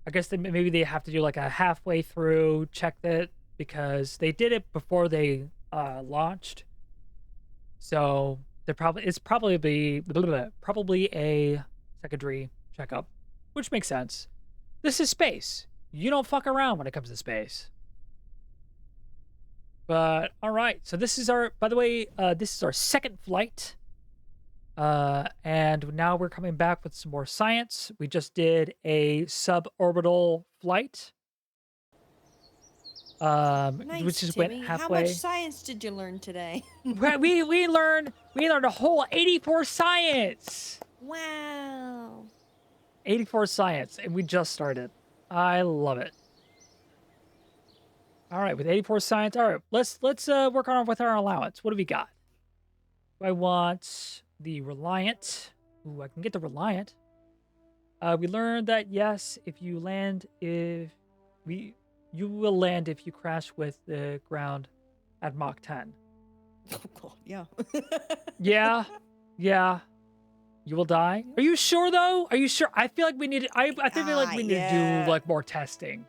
I guess maybe they have to do like a halfway through check that, because they did it before they launched. So it's probably a secondary checkup, which makes sense. This is space. You don't fuck around when it comes to space. But all right, so this is our second flight. And now we're coming back with some more science. We just did a suborbital flight. Nice, which just Timmy. went halfway. How much science did you learn today? we learned a whole 84 science. Wow. 84 science, and we just started. I love it. All right, with 84 science. All right, let's work on with our allowance. What do we got? I want the Reliant. Ooh, I can get the Reliant. We learned that yes, you will land if you crash with the ground at Mach 10. Oh God, yeah. Yeah. You will die. Are you sure though? Are you sure? I feel like we need. I feel like we need to do like more testing.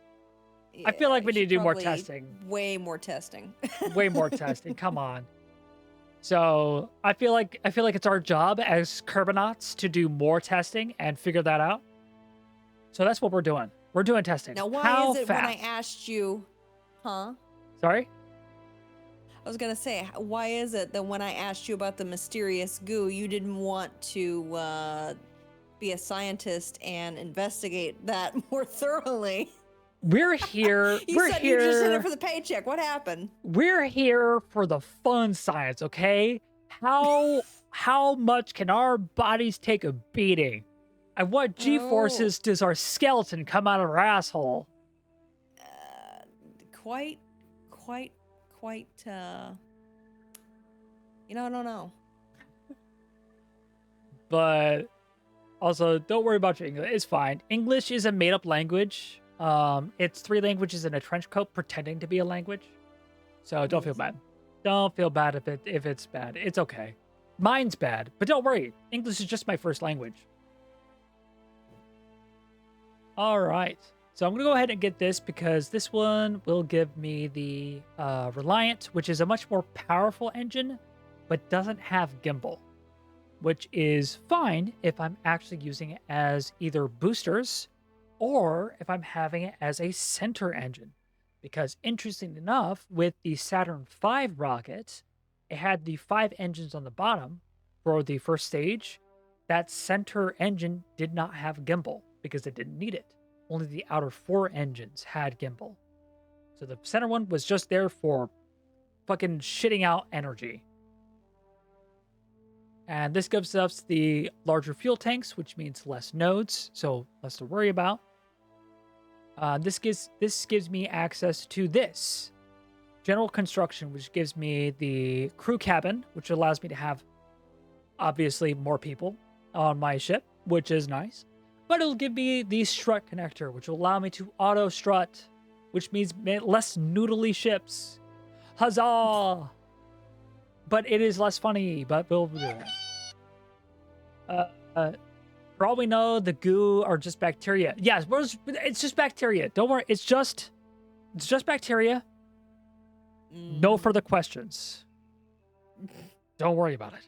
Yeah, I feel like we need to do more probably testing. Way more testing. Way more testing. Come on. So I feel like it's our job as Kerbonauts to do more testing and figure that out. So that's what we're doing. We're doing testing. Now, why How is it fast? when I asked you, huh? Sorry? I was gonna say, why is it that when I asked you about the mysterious goo, you didn't want to be a scientist and investigate that more thoroughly? we're here. You we're said here. you just did it for the paycheck. What happened? We're here for the fun science, okay? How much can our bodies take a beating? And what G-forces does our skeleton come out of our asshole? Quite. You know, I don't know. But also, don't worry about your English. It's fine. English is a made-up language. It's 3 languages in a trench coat pretending to be a language. So don't feel bad. Don't feel bad if it's bad. It's okay. Mine's bad, but don't worry. English is just my first language. All right. So I'm going to go ahead and get this because this one will give me the Reliant, which is a much more powerful engine, but doesn't have gimbal, which is fine if I'm actually using it as either boosters or if I'm having it as a center engine. Because interesting enough, with the Saturn V rocket, it had the 5 engines on the bottom for the first stage. That center engine did not have gimbal because it didn't need it. Only the outer 4 engines had gimbal. So the center one was just there for fucking shitting out energy. And this gives us the larger fuel tanks, which means less nodes, so less to worry about. This gives me access to this general construction, which gives me the crew cabin, which allows me to have obviously more people on my ship, which is nice. But it'll give me the strut connector, which will allow me to auto strut, which means less noodly ships. Huzzah! But it is less funny, but we'll do it. For all we know, the goo are just bacteria. Yes, it's just bacteria. Don't worry, it's just bacteria. No further questions. Don't worry about it.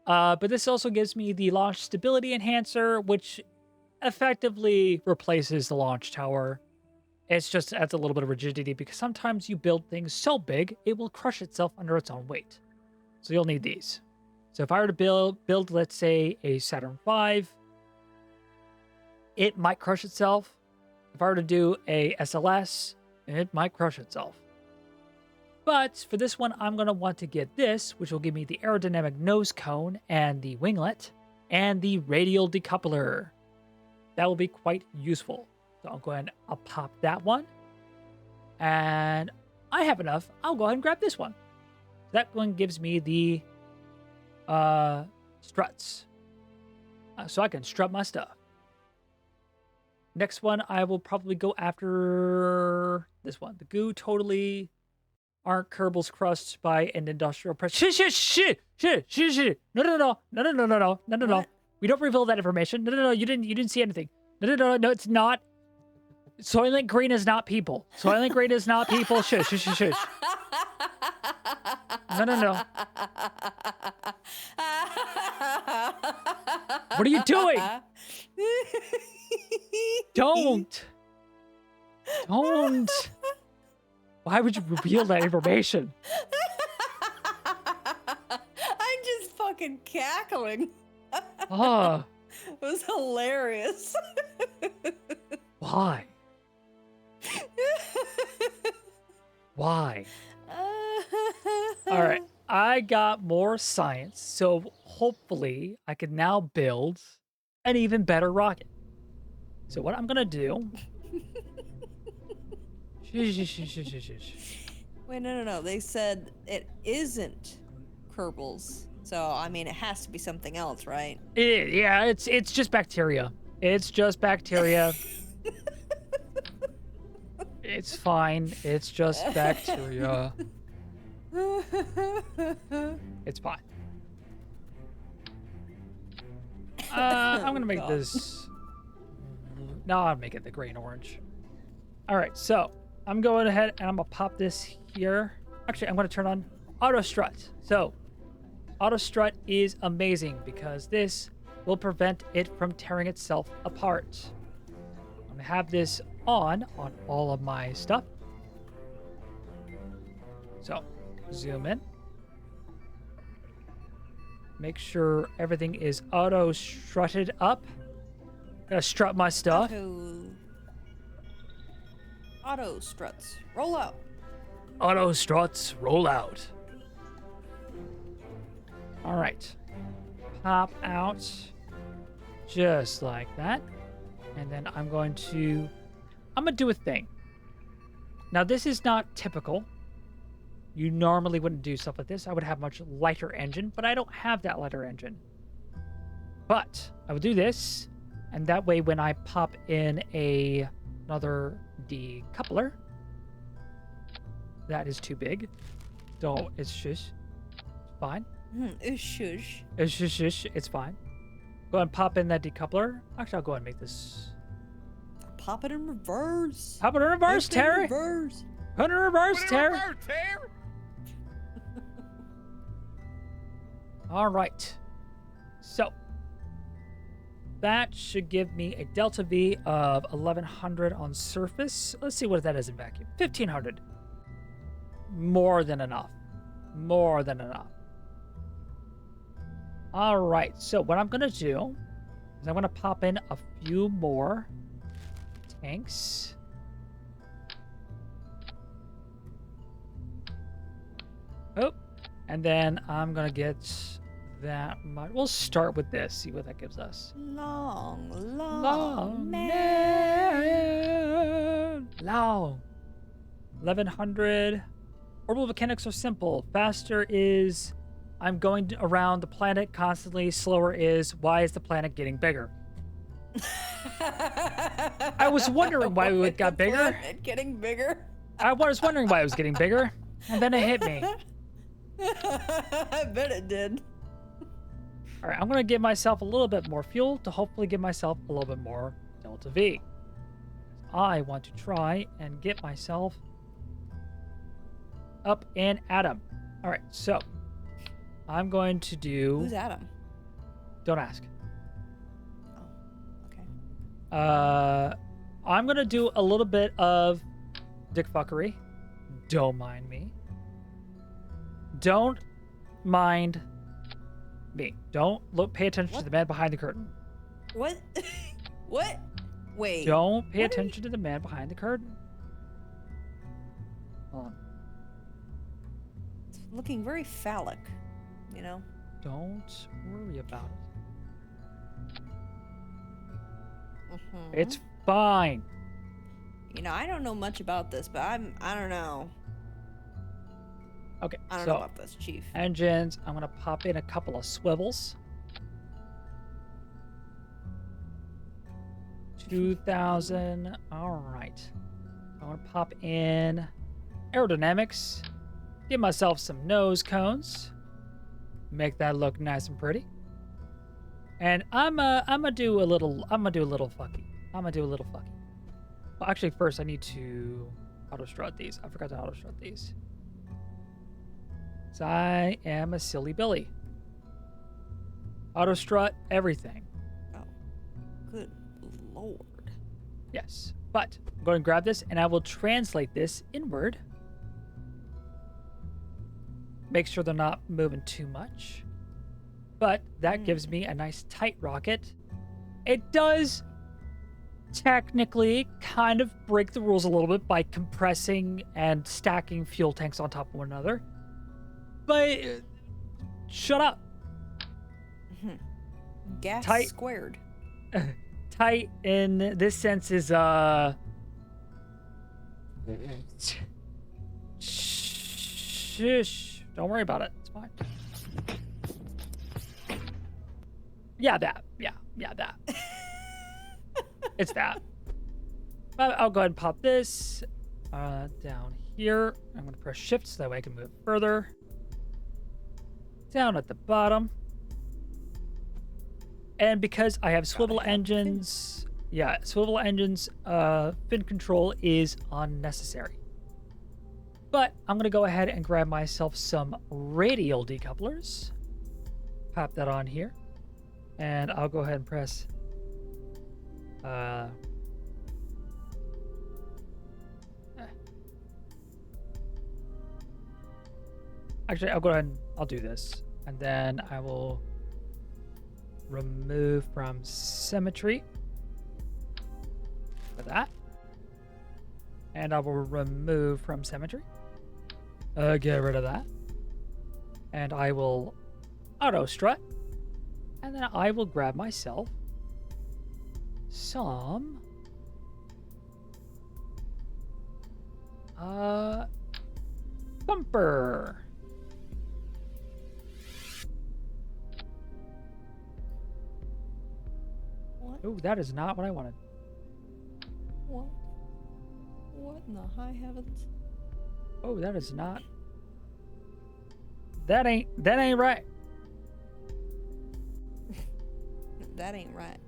But this also gives me the launch stability enhancer, which effectively replaces the launch tower. It's just adds a little bit of rigidity because sometimes you build things so big, it will crush itself under its own weight. So you'll need these. So if I were to build, let's say, a Saturn V, it might crush itself. If I were to do a SLS, it might crush itself. But for this one, I'm going to want to get this, which will give me the aerodynamic nose cone and the winglet and the radial decoupler. That will be quite useful. So I'll go ahead and I'll pop that one. And I have enough. I'll go ahead and grab this one. That one gives me the struts. So I can strut my stuff. Next one, I will probably go after this one. The goo totally aren't Kerbal's crushed by an industrial press. Shit. No. We don't reveal that information. No. You didn't see anything. No, it's not. Soylent Green is not people. Soylent Green is not people. Shush. No. What are you doing? Don't. Why would you reveal that information? I'm just fucking cackling. Oh. It was hilarious. Why? Why? All right. I got more science, so hopefully I can now build an even better rocket. So what I'm going to do... Wait, no. They said it isn't Kerbal's. So, I mean, it has to be something else, right? Yeah, it's just bacteria. It's just bacteria. It's fine. It's just bacteria. It's fine. I'm gonna make this. No, I'll make it the gray and orange. All right, so I'm going ahead and I'm gonna pop this here. Actually, I'm gonna turn on auto strut. So, auto strut is amazing because this will prevent it from tearing itself apart. I'm gonna have this on all of my stuff. So, zoom in. Make sure everything is auto strutted up. Gotta strut my stuff. Auto struts. Roll out. Auto struts, roll out. All right. Pop out just like that. And then I'm going to do a thing. Now, this is not typical. You normally wouldn't do stuff like this. I would have a much lighter engine, but I don't have that lighter engine. But I will do this, and that way when I pop in another decoupler, that is too big. So it's just fine. It's shush. It's fine. Go ahead and pop in that decoupler. Actually, I'll go ahead and make this. Pop it in reverse. Pop it in reverse, Put it in Terry. reverse. Put it in reverse, Terry. All right. So that should give me a delta V of 1100 on surface. Let's see what that is in vacuum. 1500. More than enough. More than enough. All right. So what I'm going to do is I'm going to pop in a few more tanks. Oh, and then I'm going to get that much. We'll start with this, see what that gives us. Long man. Long. 1100. Orbital mechanics are simple. Faster is I'm going around the planet constantly. Slower is why is the planet getting bigger? I was wondering why it got bigger. Getting bigger. I was wondering why it was getting bigger, and then it hit me. I bet it did. All right, I'm going to give myself a little bit more fuel to hopefully give myself a little bit more delta V. I want to try and get myself up and Adam. All right, so I'm going to do... Who's Adam? Don't ask. Oh, okay. I'm going to do a little bit of dick fuckery. Don't mind me. Don't mind me. Don't pay attention to the man behind the curtain. What? What? Wait. Don't pay attention to the man behind the curtain. Hold on. It's looking very phallic, you know? Don't worry about it. Mhm. It's fine. You know, I don't know much about this, but I don't know. Okay, I don't so know about this, Chief. engines, I'm going to pop in a couple of swivels. 2,000. All right. I want to pop in aerodynamics. Give myself some nose cones. Make that look nice and pretty. And I'm gonna do a little fucky. Well, actually, first I need to auto strut these. I forgot to auto strut these. So I am a silly Billy. Auto strut everything. Oh, good lord. Yes. But I'm going to grab this and I will translate this inward. Make sure they're not moving too much. But that gives me a nice tight rocket. It does technically kind of break the rules a little bit by compressing and stacking fuel tanks on top of one another. But shut up. Gas Tight. squared. Tight in this sense is shush. Don't worry about it. It's fine. Yeah, that. Yeah, that. It's that. I'll go ahead and pop this down here. I'm going to press shift so that way I can move further. Down at the bottom. And because I have swivel engines, fin control is unnecessary. But I'm going to go ahead and grab myself some radial decouplers. Pop that on here. And I'll go ahead and press actually, I'll go ahead and I'll do this. And then I will remove from symmetry for that. And I will remove from symmetry. Get rid of that. And I will auto strut. And then I will grab myself some bumper. What? Oh, that is not what I wanted. What? What in the high heavens? Oh, that is not. That ain't right. That ain't right.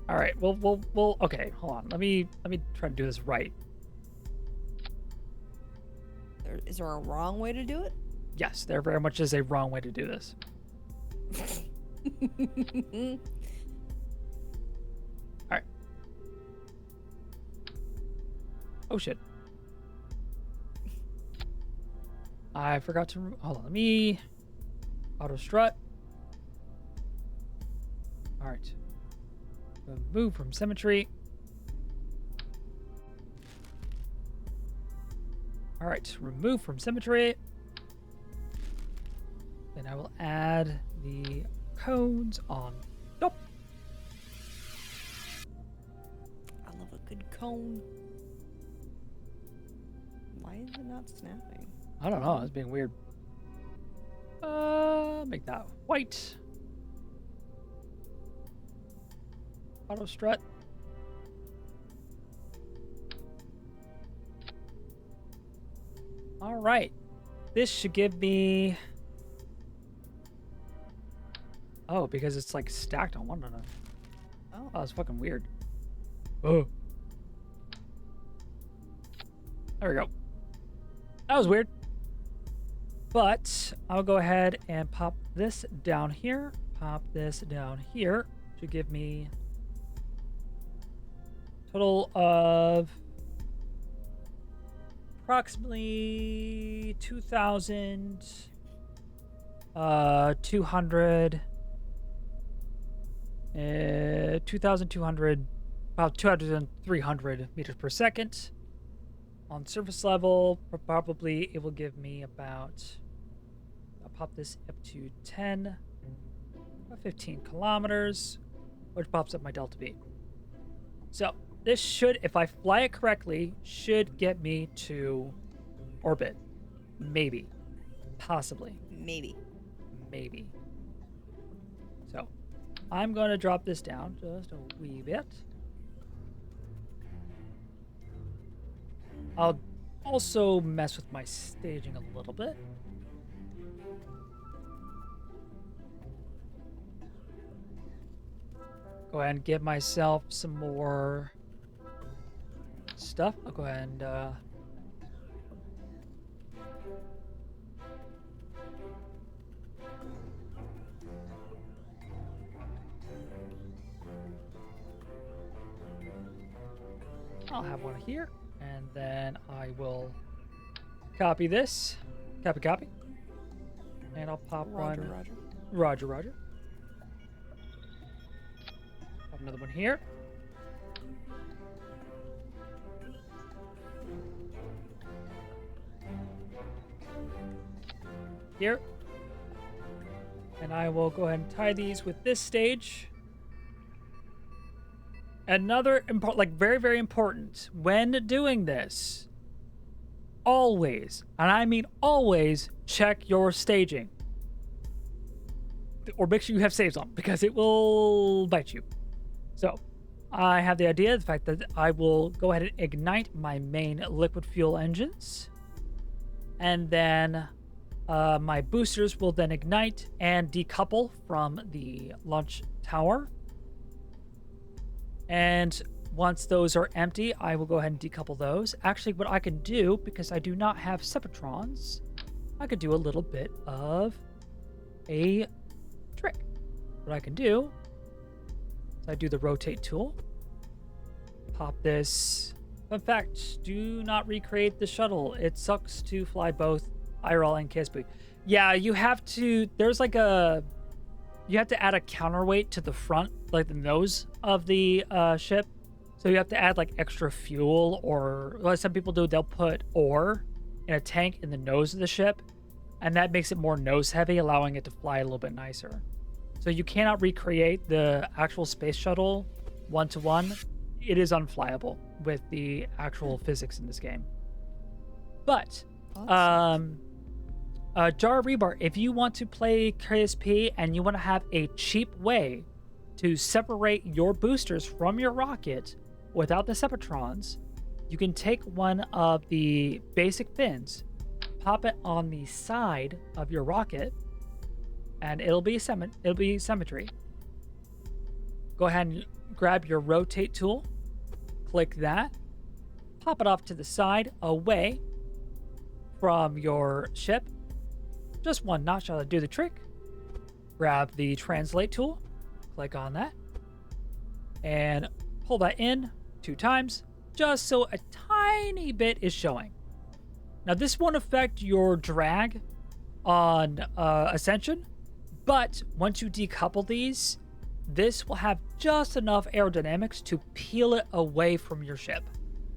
All right. Well. Okay. Hold on. Let me try to do this right. Is there a wrong way to do it? Yes, there very much is a wrong way to do this. All right. Oh shit. I forgot to. Hold on. Let me auto strut. All right. Remove from symmetry. All right. Remove from symmetry. Then I will add the cones on top. I love a good cone. Why is it not snapping? I don't know. It's being weird. Make that white. Auto strut. All right. This should give me. Oh, because it's like stacked on one another. Oh. Oh, it's fucking weird. Oh. There we go. That was weird. But I'll go ahead and pop this down here. Pop this down here to give me a total of approximately 2,200. 2,200, about 200 and 300 meters per second. On surface level, probably it will give me about, I'll pop this up to 10, about 15 kilometers, which pops up my delta V. So this should, if I fly it correctly, should get me to orbit. Maybe. Possibly. Maybe. Maybe. So I'm going to drop this down just a wee bit. I'll also mess with my staging a little bit. Go ahead and give myself some more stuff. I'll go ahead and I'll have one here. And then I will copy this. Copy. And I'll pop one. Roger. Pop another one here. Here. And I will go ahead and tie these with this stage. Another very, very important when doing this, always, and I mean always, check your staging. Or make sure you have saves on, because it will bite you. So, I have the idea, the fact that I will go ahead and ignite my main liquid fuel engines. And then my boosters will then ignite and decouple from the launch tower. And once those are empty, I will go ahead and decouple those. Actually, what I can do, because I do not have Separatrons, I could do a little bit of a trick. What I can do is I do the rotate tool, pop this. In fact, do not recreate the shuttle. It sucks to fly both IRL and KSP. Yeah, you have to, there's like a you have to add a counterweight to the front, like the nose of the ship. So you have to add like extra fuel, or what some people do, they'll put ore in a tank in the nose of the ship, and that makes it more nose heavy, allowing it to fly a little bit nicer. So you cannot recreate the actual space shuttle one-to-one. It is unflyable with the actual physics in this game. But Jar Rebar, if you want to play KSP and you want to have a cheap way to separate your boosters from your rocket without the Separatrons, you can take one of the basic fins, pop it on the side of your rocket, and it'll be symmetry. Go ahead and grab your rotate tool, click that, pop it off to the side away from your ship. Just one notch ought to do the trick. Grab the translate tool, click on that, and pull that in 2 times, just so a tiny bit is showing. Now this won't affect your drag on ascension, but once you decouple these, this will have just enough aerodynamics to peel it away from your ship,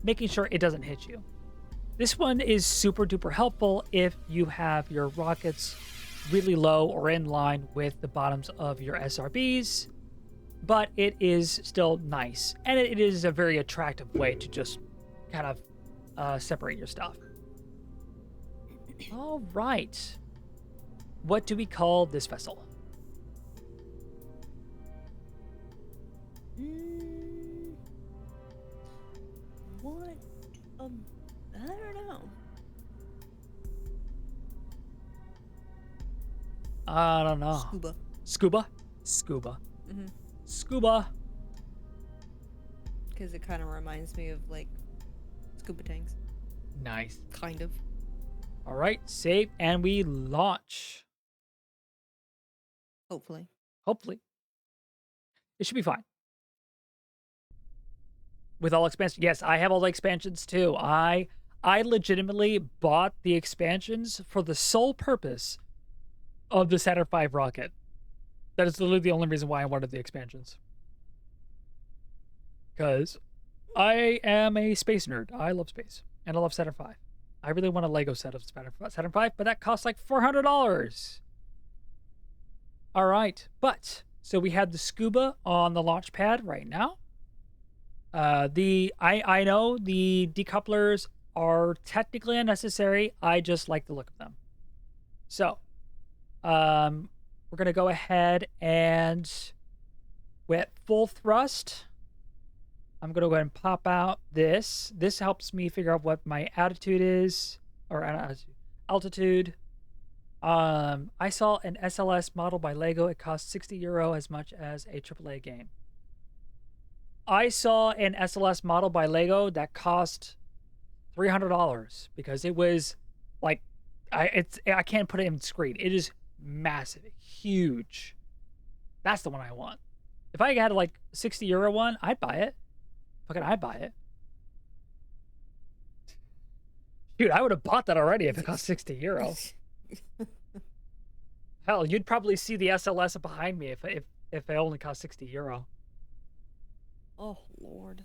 making sure it doesn't hit you. This one is super duper helpful if you have your rockets really low or in line with the bottoms of your SRBs, but it is still nice. And it is a very attractive way to just kind of separate your stuff. All right. What do we call this vessel? What? I don't know. I don't know. Scuba. Scuba? Scuba. Mm-hmm. Scuba. Because it kind of reminds me of like scuba tanks. Nice. Kind of. All right, save, and we launch. Hopefully. Hopefully. It should be fine. With all expansions. Yes, I have all the expansions too. I legitimately bought the expansions for the sole purpose of the Saturn V rocket. That is literally the only reason why I wanted the expansions. Because I am a space nerd. I love space. And I love Saturn V. I really want a Lego set of Saturn V, but that costs like $400. All right. But, so we have the Scuba on the launch pad right now. I know the decouplers are technically unnecessary. I just like the look of them. So, we're going to go ahead and with full thrust, I'm going to go ahead and pop out this. This helps me figure out what my altitude is, or altitude. I saw an SLS model by Lego. It cost €60, as much as a AAA game. I saw an SLS model by Lego that cost $300 because it was like, I can't put it in screen. It is massive, huge. That's the one I want. If I had like €60 one, I'd buy it. Fucking, I'd buy it. Dude, I would have bought that already if it cost €60. Hell, you'd probably see the SLS behind me if it only cost €60. Oh, Lord.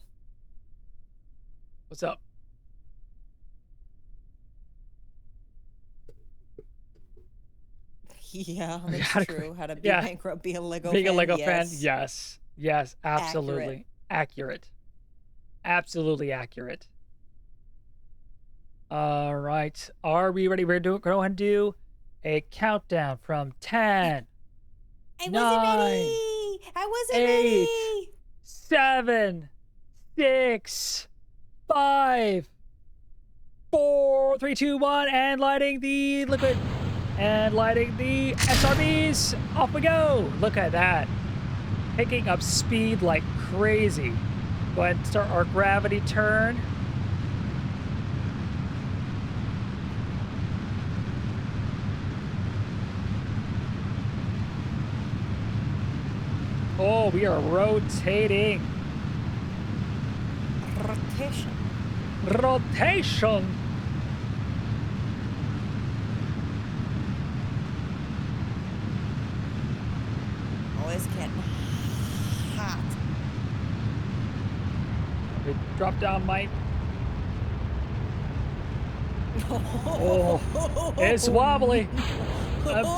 What's up? Yeah, that's true. How to be bankrupt, be a Lego Being fan. a Lego yes. fan, yes. Yes, absolutely. Accurate. Absolutely accurate. All right. Are we ready? We're going to go ahead and do a countdown from 10. I 9, wasn't ready. I wasn't 8, ready. 7, 6, 5, 4, 3, 2, 1, and lighting the liquid. And lighting the SRBs. Off we go. Look at that. Picking up speed like crazy. Go ahead and start our gravity turn. Oh, we are rotating. Rotation. Rotation. Oh, it's getting hot. We drop down, Mike. Oh, It's wobbly.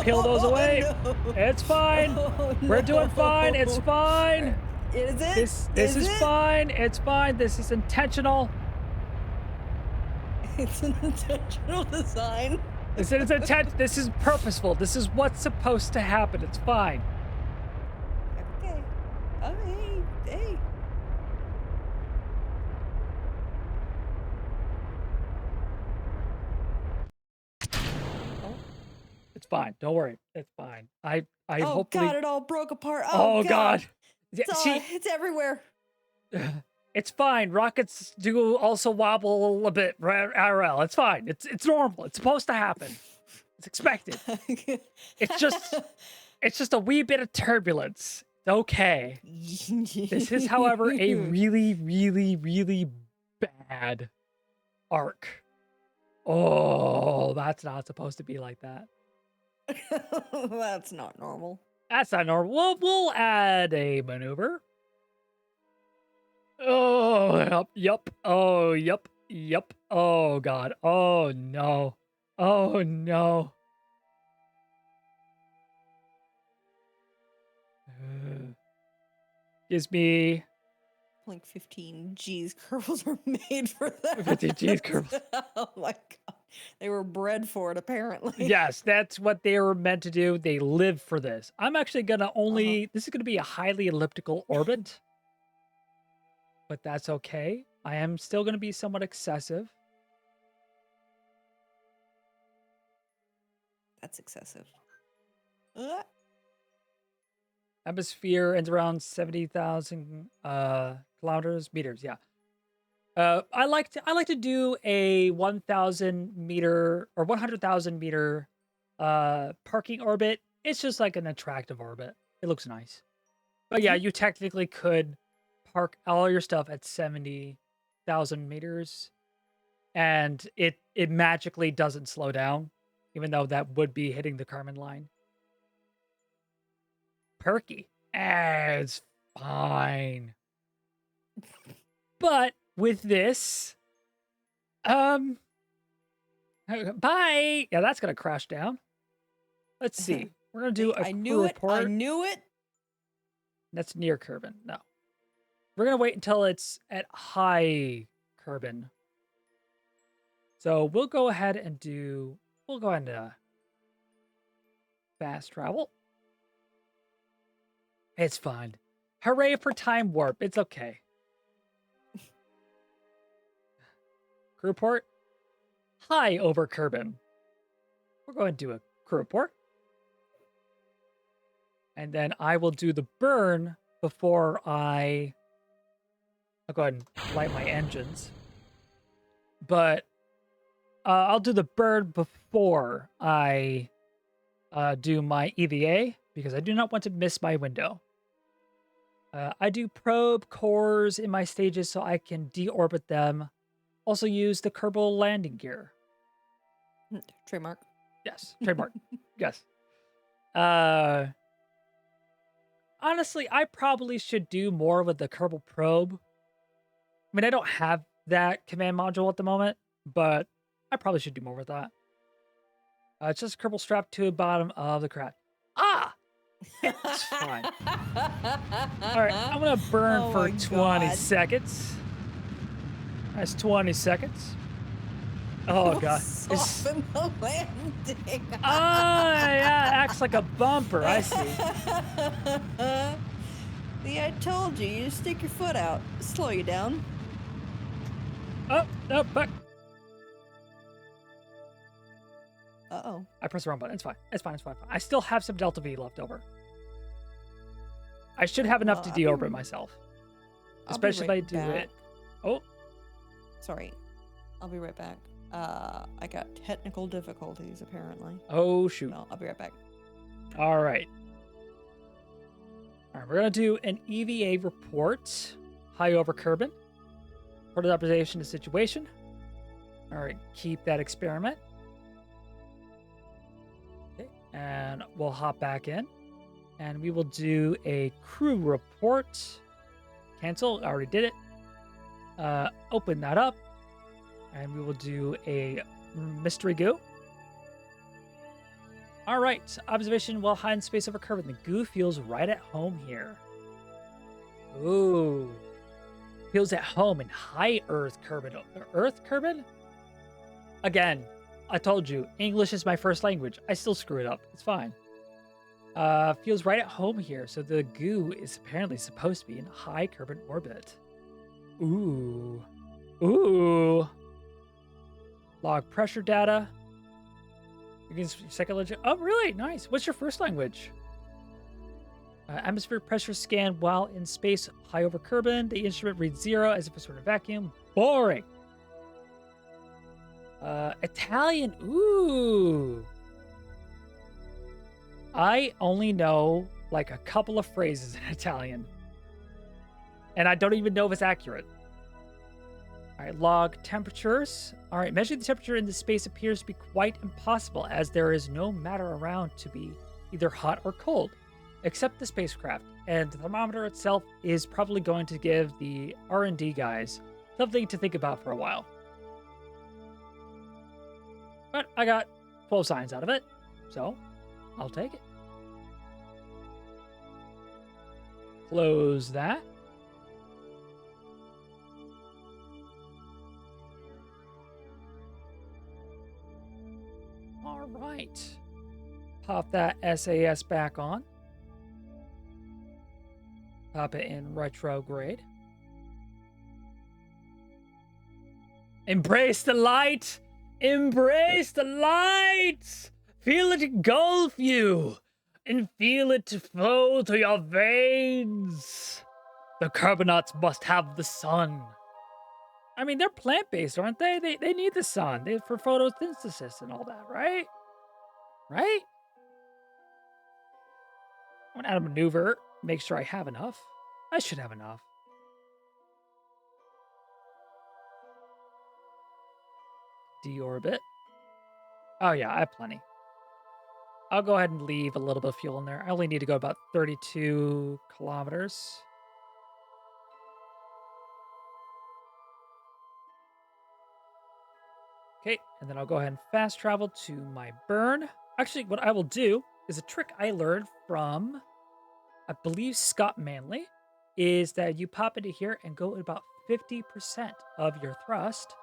Peel those away. No. It's fine. Oh, We're doing fine. It's no. fine. Is it? This is it? fine. It's fine. This is intentional. It's an intentional design. This is intent. This is purposeful. This is what's supposed to happen. It's fine. Okay. Oh, hey. It's fine. Don't worry. It's fine. I Oh hopefully. God! It all broke apart. Oh God. It's, See, it's everywhere. it's fine. Rockets do also wobble a bit. RL. It's fine. It's normal. It's supposed to happen. It's expected. It's just a wee bit of turbulence. It's okay. This is, however, a really, really, really bad arc. Oh, that's not supposed to be like that. That's not normal. That's not normal. We'll add a maneuver. Oh, yep. Oh, yep. Oh, God. Oh, no. Oh, no. Gives me Like 15 G's Kerbals are made for that. 15 G's Kerbals. Oh my God. They were bred for it, apparently. Yes, that's what they were meant to do. They live for this. I'm actually going to only, this is going to be a highly elliptical orbit, but that's okay. I am still going to be somewhat excessive. That's excessive. Atmosphere ends around 70,000 meters. Yeah. I like to do a 1,000 meter or 100,000 meter parking orbit. It's just like an attractive orbit. It looks nice. But yeah, you technically could park all your stuff at 70,000 meters, and it magically doesn't slow down, even though that would be hitting the Kármán line. Perky. It's fine. But with this, bye. Yeah, that's gonna crash down. Let's see. We're gonna do a crew report. I knew it. That's near Kerbal. No. We're gonna wait until it's at high Kerbal. So we'll go ahead and fast travel. It's fine. Hooray for time warp. It's okay. Crew report. High over Kerbal. We're going to do a crew report. And then I will do the burn before I'll go ahead and light my engines. But I'll do the burn before I do my EVA, because I do not want to miss my window. I do probe cores in my stages so I can deorbit them. Also use the Kerbal landing gear. Trademark. Yes, trademark. Yes. Honestly, I probably should do more with the Kerbal probe. I mean, I don't have that command module at the moment, but I probably should do more with that. It's just Kerbal strapped to the bottom of the craft. Ah! It's fine. All right, I'm going to burn for 20 seconds. That's 20 seconds. Oh, God. Soften the landing. Yeah, it acts like a bumper. I see. See, I told you. You just stick your foot out. Slow you down. Oh, no, back. Uh-oh. I pressed the wrong button. It's fine. It's fine. I still have some Delta V left over. I should have enough to deorbit myself. Especially if I do it. Oh. Sorry. I'll be right back. I got technical difficulties, apparently. Oh, shoot. Well, I'll be right back. All right. All right, we're going to do an EVA report. High over Kerbal. Report of observation of situation. All right, keep that experiment. Okay, and we'll hop back in. And we will do a crew report. Cancel. I already did it. Open that up. And we will do a mystery goo. All right. Observation while high in space over Kerbal. The goo feels right at home here. Ooh. Feels at home in high Earth Kerbal. Earth Kerbal? Again, I told you, English is my first language. I still screw it up. It's fine. Feels right at home here. So the goo is apparently supposed to be in high Kerbal orbit. Ooh. Ooh. Log pressure data. Second language. Oh, really? Nice. What's your first language? Atmosphere pressure scan while in space high over Kerbal. The instrument reads 0 as if it's sort of vacuum. Boring. Italian. Ooh. I only know like a couple of phrases in Italian. And I don't even know if it's accurate. All right, log temperatures. All right, measuring the temperature in this space appears to be quite impossible as there is no matter around to be either hot or cold, except the spacecraft. And the thermometer itself is probably going to give the R&D guys something to think about for a while. But I got 12 signs out of it, so I'll take it. Close that. All right. Pop that SAS back on. Pop it in retrograde. Embrace the light! Embrace the light! Feel it engulf you! And feel it flow through your veins! The carbonauts must have the sun. I mean, they're plant-based, aren't they? They need the sun for photosynthesis and all that, right? Right? I'm gonna add a maneuver, make sure I have enough. I should have enough. Deorbit. Oh yeah, I have plenty. I'll go ahead and leave a little bit of fuel in there. I only need to go about 32 kilometers. Okay, and then I'll go ahead and fast travel to my burn. Actually, what I will do is a trick I learned from, I believe, Scott Manley, is that you pop into here and go at about 50% of your thrust.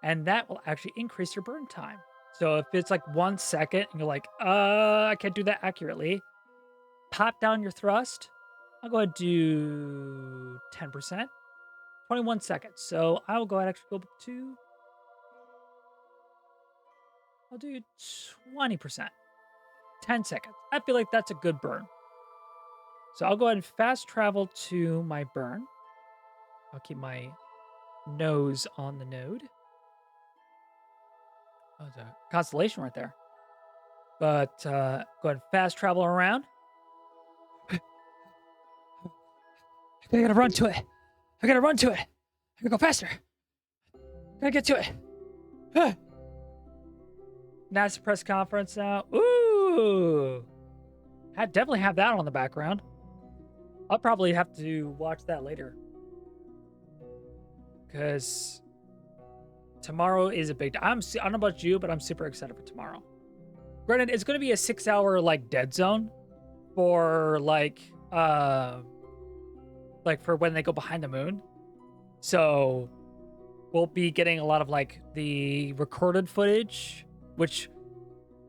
And that will actually increase your burn time. So if it's like 1 second and you're like, I can't do that accurately, pop down your thrust. I'll go ahead and do 10%. 21 seconds. So I will go ahead and actually go up to, I'll do 20%. 10 seconds. I feel like that's a good burn. So I'll go ahead and fast travel to my burn. I'll keep my nose on the node. Oh, there's a constellation right there. But go ahead and fast travel around. I gotta run to it. I gotta run to it. I gotta go faster. Gotta get to it. NASA press conference now. Ooh. I definitely have that on the background. I'll probably have to watch that later. Because tomorrow is a big day. I don't know about you, but I'm super excited for tomorrow. Granted, it's going to be a 6-hour like dead zone for like for when they go behind the moon. So we'll be getting a lot of like the recorded footage, which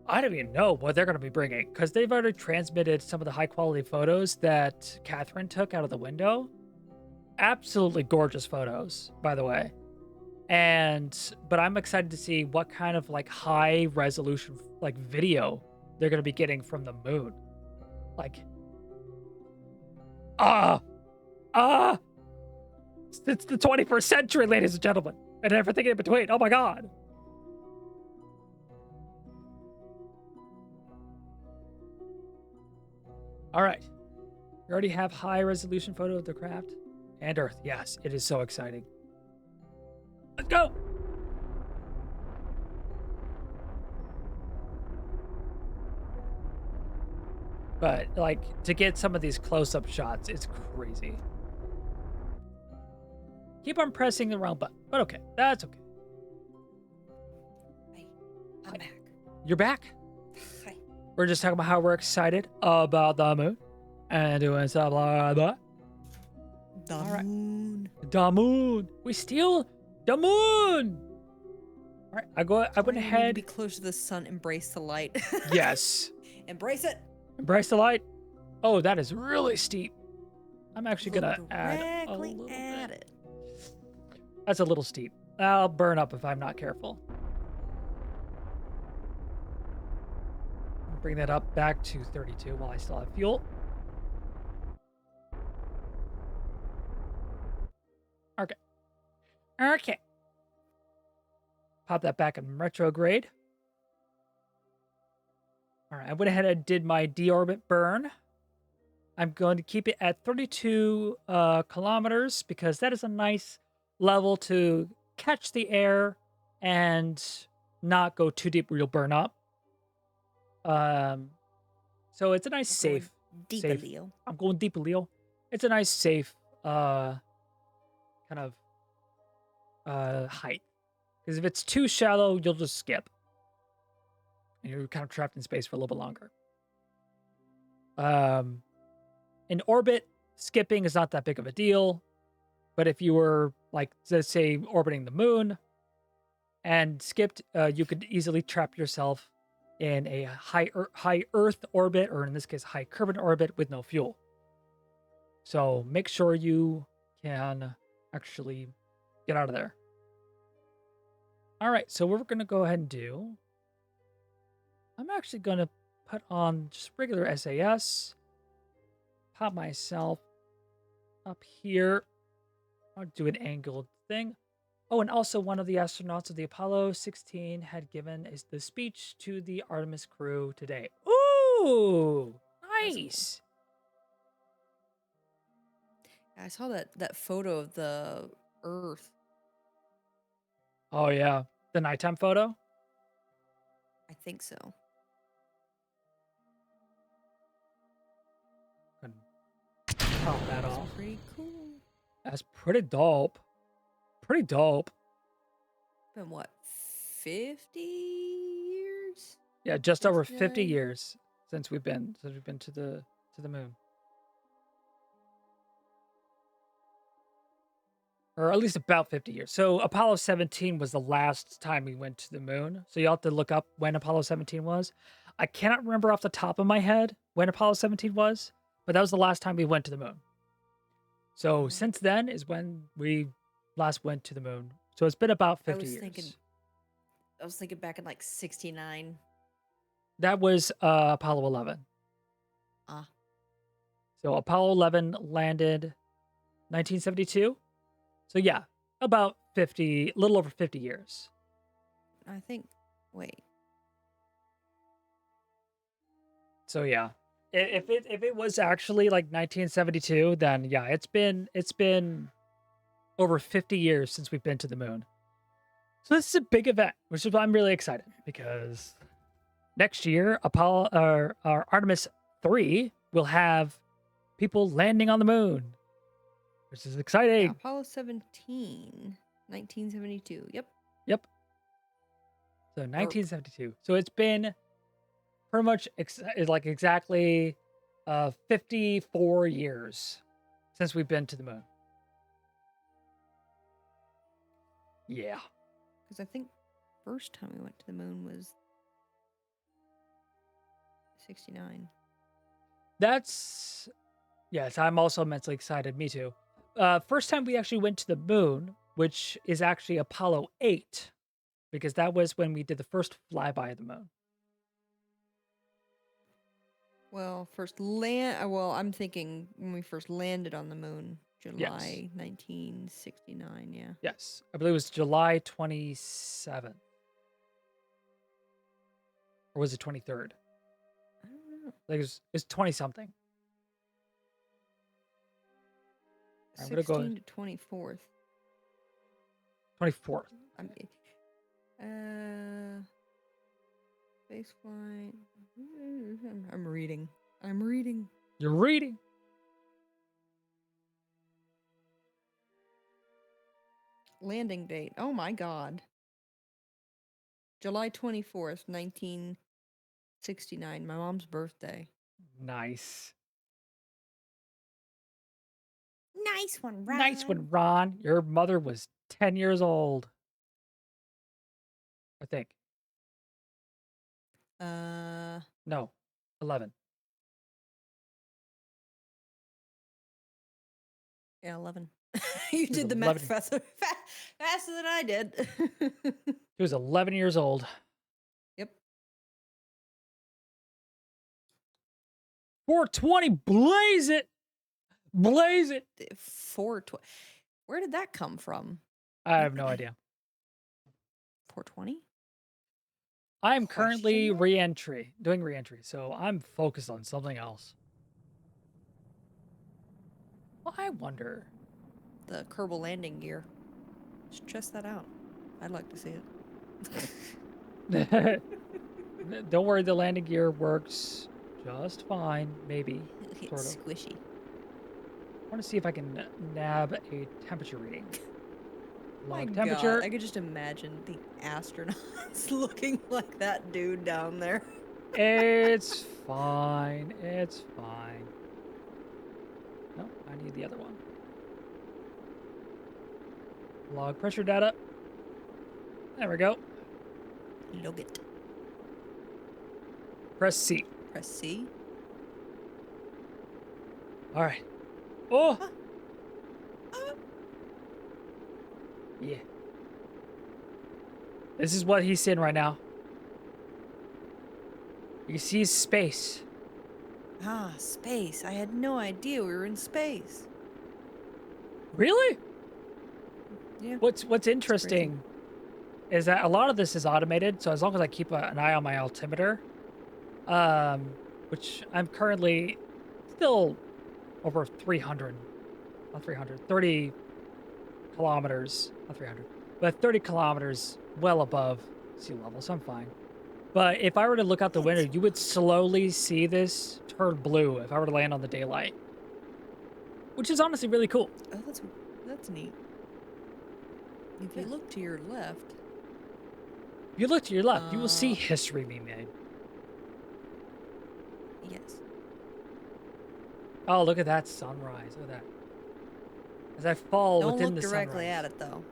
I don't even know what they're going to be bringing because they've already transmitted some of the high quality photos that Catherine took out of the window. Absolutely gorgeous photos, by the way. But I'm excited to see what kind of like high resolution like video they're going to be getting from the moon. Like, it's the 21st century, ladies and gentlemen, and everything in between. Oh my God. All right. We already have high resolution photo of the craft and Earth. Yes, it is so exciting. Let's go. But like to get some of these close-up shots, it's crazy. Keep on pressing the wrong button, but okay, that's okay. Hey, I'm back. You're back. Hi. We're just talking about how we're excited about the moon and doing stuff like that. The All right. moon. The moon. We steal the moon. All right. I went Why you need to ahead. be close to the sun. Embrace the light. Yes. Embrace it. Embrace the light. Oh, that is really steep. I'm actually gonna Look add a directly little at bit. it. That's a little steep. I'll burn up if I'm not careful. Bring that up back to 32 while I still have fuel. Okay. Okay. Pop that back in retrograde. All right, I went ahead and did my deorbit burn. I'm going to keep it at 32 kilometers because that is a nice level to catch the air and not go too deep where you'll burn up. So it's a nice safe. Deeper, safe. Leo. I'm going deep, Leo. It's a nice safe kind of height. Because if it's too shallow, you'll just skip. And you're kind of trapped in space for a little bit longer. In orbit, skipping is not that big of a deal. But if you were, like, let's say, orbiting the moon and skipped, you could easily trap yourself in a high Earth orbit, or in this case, high Kerbal orbit with no fuel. So make sure you can actually get out of there. All right, so what we're going to go ahead and do, I'm actually going to put on just regular SAS, pop myself up here. I'll do an angled thing. Oh, and also one of the astronauts of the Apollo 16 had given the speech to the Artemis crew today. Ooh, nice. I saw that photo of the Earth. Oh, yeah. The nighttime photo? I think so. Pop that That's off. pretty cool. That's pretty dope. Pretty dope. Been what, 50 years? Yeah, just over Since 50 I- years since we've been to the moon. Or at least about 50 years. So Apollo 17 was the last time we went to the moon. So you'll have to look up when Apollo 17 was. I cannot remember off the top of my head when Apollo 17 was, but that was the last time we went to the moon. So since then is when we last went to the moon. So it's been about 50 years. I was thinking back in like 69. That was Apollo 11. Ah. So Apollo 11 landed 1972. So yeah, about 50, a little over 50 years. I think, wait. So yeah, if it was actually like 1972, then yeah, it's been over 50 years since we've been to the moon. So this is a big event, which is why I'm really excited, because next year our Artemis 3 will have people landing on the moon, which is exciting. Yeah, Apollo 17, 1972. Yep. Yep. So 1972. So it's been pretty much like exactly 54 years since we've been to the moon. Yeah. Because I think first time we went to the moon was 69. That's, yes, I'm also immensely excited. Me too. First time we actually went to the moon, which is actually Apollo 8, because that was when we did the first flyby of the moon. Well, I'm thinking when we first landed on the moon, July 1969, yeah. Yes. I believe it was July 27th. Or was it 23rd? I don't know. Like it's 20 something. I'm gonna 16 go to 24th. 24th. Space flight. I'm reading. I'm reading. You're reading. Landing date. Oh my god. July 24th, 1969. My mom's birthday. Nice. Nice one, Ron. Nice one, Ron. Your mother was 10 years old. I think. No, 11. Yeah, 11. You She was did the 11. math faster than I did. She was 11 years old. Yep. 420, blaze it. Blaze it. 420. Where did that come from? I have no idea. 420? I'm currently Question? doing re-entry, so I'm focused on something else. Well, I wonder. The Kerbal landing gear. Should test that out. I'd like to see it. Don't worry, the landing gear works just fine, maybe. It's Sort of. squishy. I want to see if I can nab a temperature reading. My Log temperature. God, I could just imagine the astronauts looking like that dude down there. It's fine. It's fine. No, I need the other one. Log pressure data. There we go. Log it. Press C. Press C. All right. Oh. Yeah. This is what he's seeing right now. You see space. Ah, space. I had no idea we were in space. Really? Yeah. What's interesting is that a lot of this is automated, so as long as I keep an eye on my altimeter, which I'm currently still over 300, not 300, 30 kilometers, not 300, but 30 kilometers well above sea level, so I'm fine. But if I were to look out the window, you would slowly see this turn blue if I were to land on the daylight, which is honestly really cool. Oh, that's neat. If you look to your left. If you look to your left, you will see history being made. Yes. Oh, look at that sunrise. Look at that. As I fall Don't within look the directly sunrise. at it though.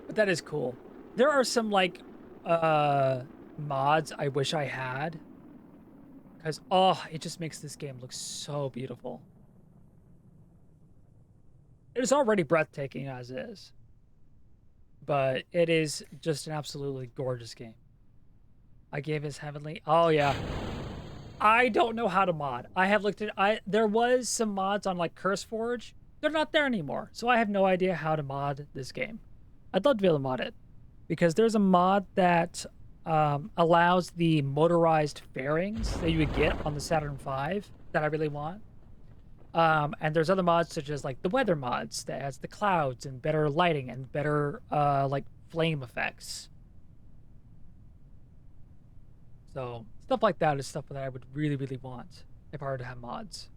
But that is cool. There are some like mods I wish I had. Because it just makes this game look so beautiful. It is already breathtaking as is. But it is just an absolutely gorgeous game. I gave his heavenly. Oh yeah. I don't know how to mod. I have looked at there was some mods on like CurseForge. They're not there anymore. So I have no idea how to mod this game. I'd love to be able to mod it. Because there's a mod that allows the motorized fairings that you would get on the Saturn V that I really want. And there's other mods such as like the weather mods that has the clouds and better lighting and better like flame effects. So stuff like that is stuff that I would really, really want if I were to have mods.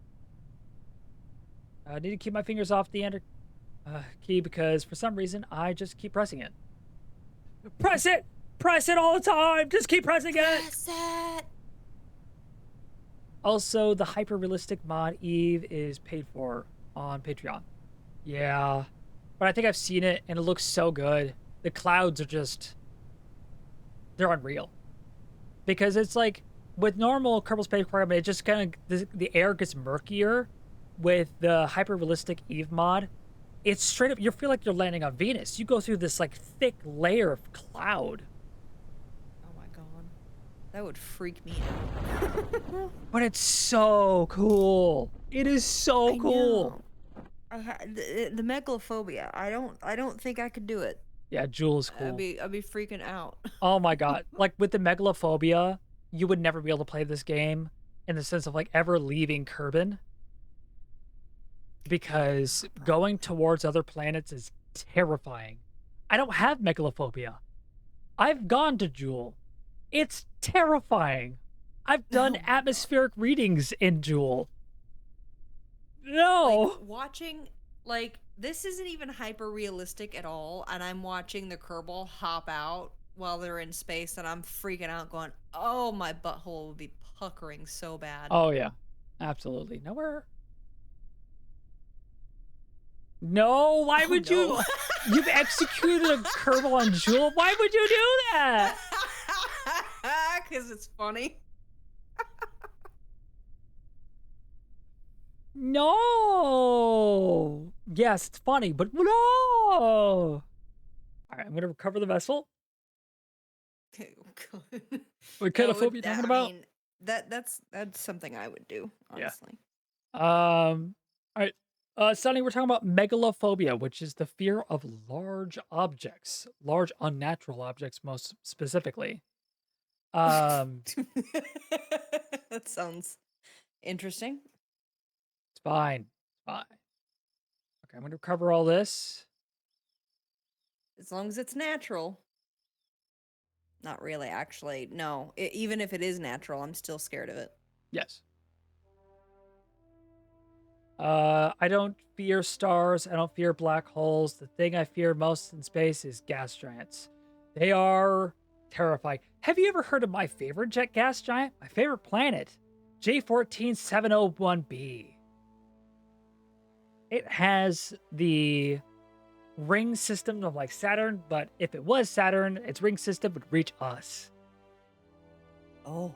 I need to keep my fingers off the enter key because for some reason I just keep pressing it. Press it! Press it all the time! Just keep pressing it! Press it! Also, the hyper-realistic mod Eve is paid for on Patreon. Yeah. But I think I've seen it and it looks so good. The clouds are just... they're unreal. Because it's like, with normal Kerbal Space Program, it just kind of... the air gets murkier. With the hyper-realistic Eve mod, it's straight up... you feel like you're landing on Venus. You go through this, like, thick layer of cloud. Oh my god. That would freak me out. But it's so cool. It is so cool. The megalophobia. I don't think I could do it. Yeah, Jewel is cool. I'd be freaking out. Oh my god. Like with the megalophobia, you would never be able to play this game in the sense of like ever leaving Kerbin. Because going towards other planets is terrifying. I don't have megalophobia. I've gone to Jewel. It's terrifying. I've done Oh my God. atmospheric readings in Joule. No. Like watching, like this isn't even hyper realistic at all, and I'm watching the Kerbal hop out while they're in space, and I'm freaking out, going, "Oh, my butthole would be puckering so bad." Oh yeah, absolutely. Nowhere. No, why Oh, would no. you? You've executed a Kerbal on Joule. Why would you do that? Because it's funny. No. Yes, it's funny, but no. All right, I'm gonna recover the vessel. What kind of phobia you talking about? I mean, that's something I would do, Yeah. honestly. All right. Sonny, we're talking about megalophobia, which is the fear of large objects, large unnatural objects, most specifically. That sounds interesting. It's fine. It's fine. Okay, I'm gonna cover all this. As long as it's natural. Not really, actually. No. Even if it is natural, I'm still scared of it. Yes. I don't fear stars. I don't fear black holes. The thing I fear most in space is gas giants. They are terrifying. Have you ever heard of my favorite jet gas giant? My favorite planet, J14701b. It has the ring system of like Saturn, but if it was Saturn, its ring system would reach us. Oh.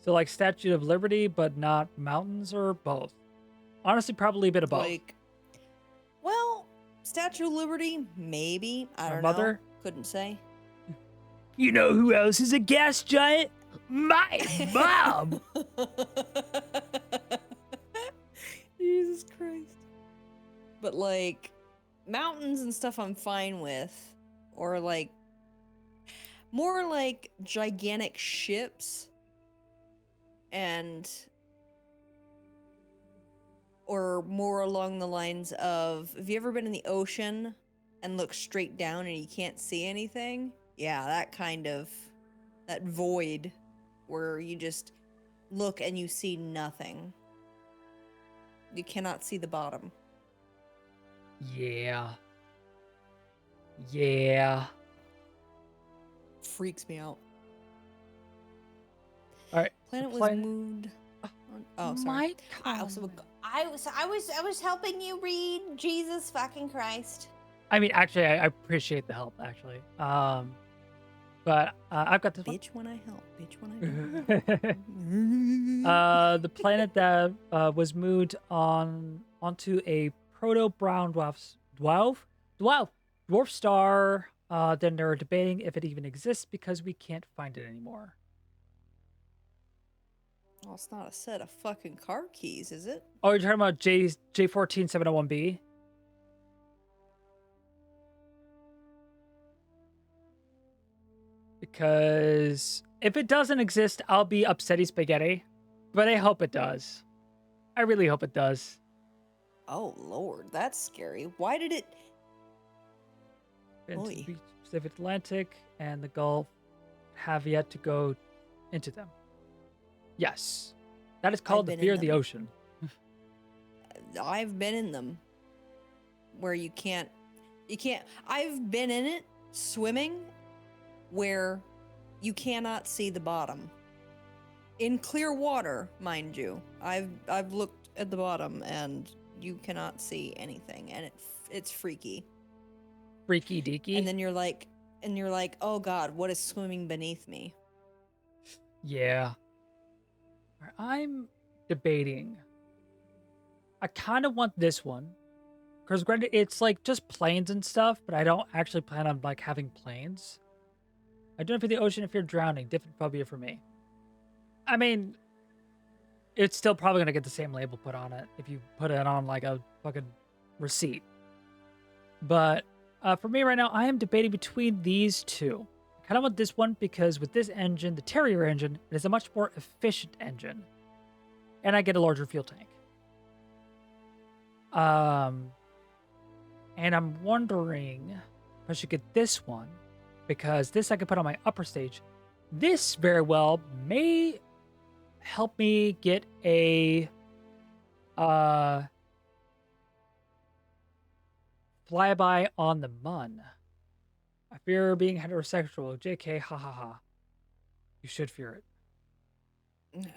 So like Statue of Liberty, but not mountains, or both? Honestly, probably a bit of both. Like, well, Statue of Liberty, maybe. I My don't mother? know. Couldn't say. You know who else is a gas giant? My mom! Jesus Christ. But like mountains and stuff I'm fine with, or like more like gigantic ships, and or more along the lines of, have you ever been in the ocean and look straight down and you can't see anything? Yeah, that kind of, that void where you just look and you see nothing. You cannot see the bottom. Yeah. Yeah. Freaks me out. All right. Planet was planet- moved. Oh, sorry. I was helping you read Jesus fucking Christ. I mean, actually, I appreciate the help, actually. But I've got this one. Bitch when I help. Bitch when I don't. The planet that was moved onto a proto-brown dwarf star. Then they're debating if it even exists because we can't find it anymore. Well, it's not a set of fucking car keys, is it? Oh, you're talking about J14701b? Because if it doesn't exist, I'll be upsetty spaghetti. But I hope it does. I really hope it does. Oh, Lord, that's scary. Why did it... Into Oy. the Pacific Atlantic and the Gulf have yet to go into them. Yes. That is called the been in fear of the them. ocean. I've been in them. Where you can't... I've been in it, swimming, where you cannot see the bottom. In clear water, mind you. I've looked at the bottom and you cannot see anything, and it's freaky. Freaky deaky. And then you're like, oh God, what is swimming beneath me? Yeah. I'm debating. I kind of want this one. Because granted, it's like just planes and stuff, but I don't actually plan on like having planes. I don't fear the ocean if you're drowning. Different phobia for me. I mean, it's still probably going to get the same label put on it if you put it on like a fucking receipt. But for me right now, I am debating between these two. I kind of want this one because with this engine, the Terrier engine, it is a much more efficient engine. And I get a larger fuel tank. And I'm wondering if I should get this one because this I can put on my upper stage. this very well may help me get a flyby on the mun. I fear being heterosexual. JK, ha ha ha. You should fear it.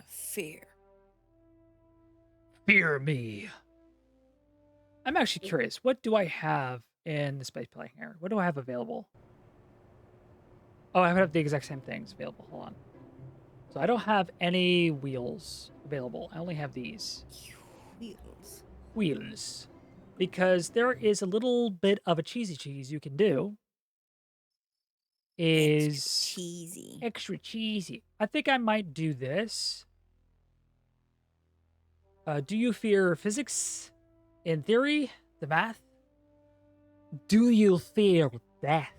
Fear. Fear me. I'm actually curious. What do I have in the space plane here? What do I have available? Oh, I have the exact same things available. Hold on. So I don't have any wheels available. I only have these. Wheels. Wheels. Because there is a little bit of a cheesy cheese you can do. Is cheesy. Extra cheesy. I think I might do this. Do you fear physics? In theory, the math? Do you fear death?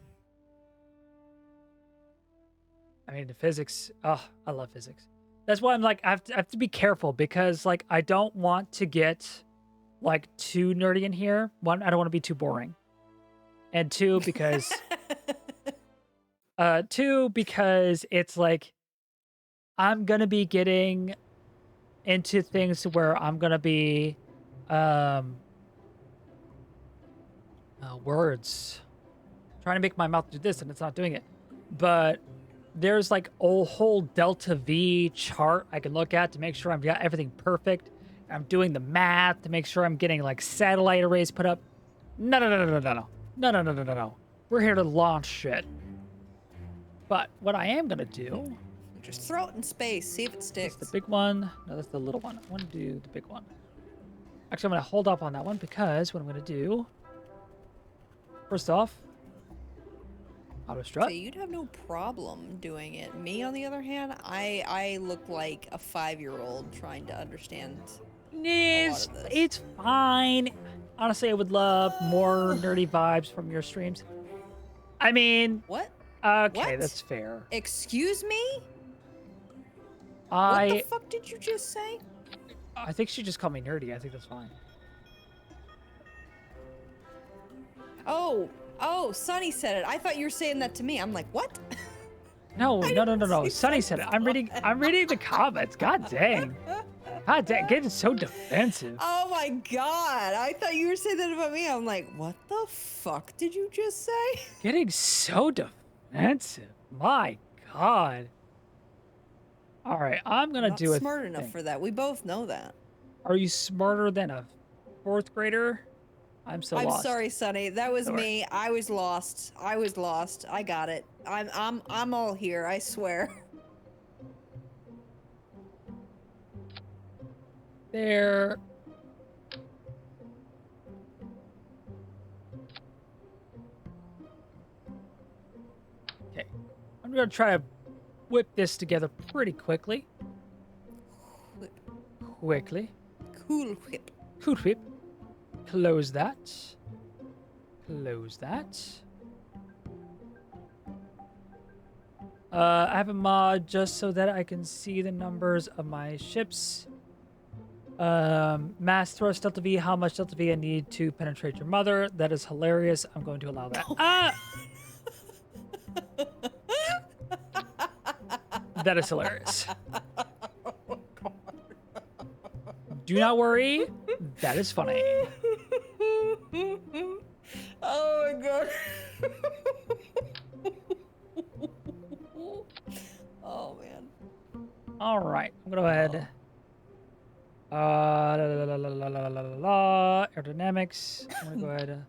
I mean, the physics. Oh, I love physics. That's why I'm like, I have to be careful because, like, I don't want to get, like, too nerdy in here. One, I don't want to be too boring. And two, because... two, because it's like, I'm going to be getting into things where I'm going to be, words. Trying to make my mouth do this and it's not doing it. But there's like a whole delta V chart I can look at to make sure I've got everything perfect. I'm doing the math to make sure I'm getting like satellite arrays put up. No. No. We're here to launch shit. But what I am gonna do, just throw it in space, see if it sticks. that's the big one. No, that's the little one. I want to do the big one. Actually, I'm gonna hold up on that one because what I'm gonna do, first off, auto strut. So you'd have no problem doing it. Me, on the other hand, I look like a 5-year-old trying to understand a lot of this. It's fine. Honestly, I would love more nerdy vibes from your streams. I mean, What? okay, What? that's fair. Excuse me? What I the fuck did you just say? think she just called me nerdy. I think that's fine. Oh, Sonny said it. I thought you were saying that to me. I'm like, what? No. see Sonny said it. I'm reading the comments. God dang. God dang, getting so defensive. Oh my god. I thought you were saying that about me. I'm like, what the fuck did you just say? Getting so defensive. My God. All right, I'm gonna Not do it. Smart enough for that. We both know that. Are you smarter than a 4th grader? I'm so lost. I'm sorry, Sonny. That was Don't worry. me. I was lost. I got it. I'm all here. I swear. There. Okay, I'm gonna try to whip this together pretty quickly. Quickly. Cool whip. Cool whip. Close that. Close that. I have a mod just so that I can see the numbers of my ships. Mass thrust delta V, how much delta V I need to penetrate your mother. That is hilarious. I'm going to allow that. That is hilarious. Do not worry. That is funny. Oh my god. Oh man. All right. I'm going to go ahead. Aerodynamics. I'm going to go ahead and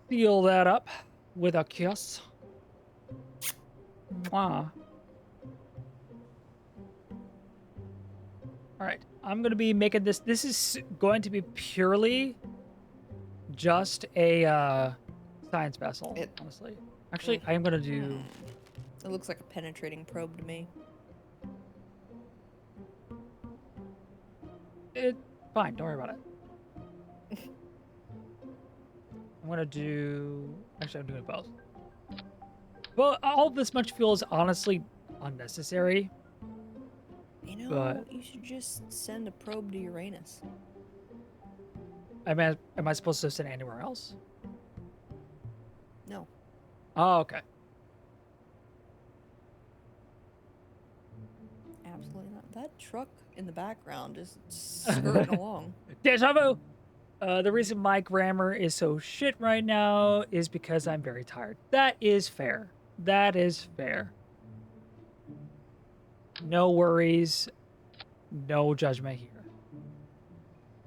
seal that up with a kiss. Mwah. All right, I'm going to be making this. This is going to be purely just a science vessel, honestly. Actually, I am going to do... It looks like a penetrating probe to me. Fine, don't worry about it. I'm going to do... Actually, I'm doing both. Well, all this much fuel is honestly unnecessary. You know, But- you should just send a probe to Uranus. Am I supposed to send it anywhere else? No. Oh, okay. Absolutely not. That truck in the background is skirting along. Deja vu! The reason my grammar is so shit right now is because I'm very tired. That is fair. That is fair. No worries. No judgment here.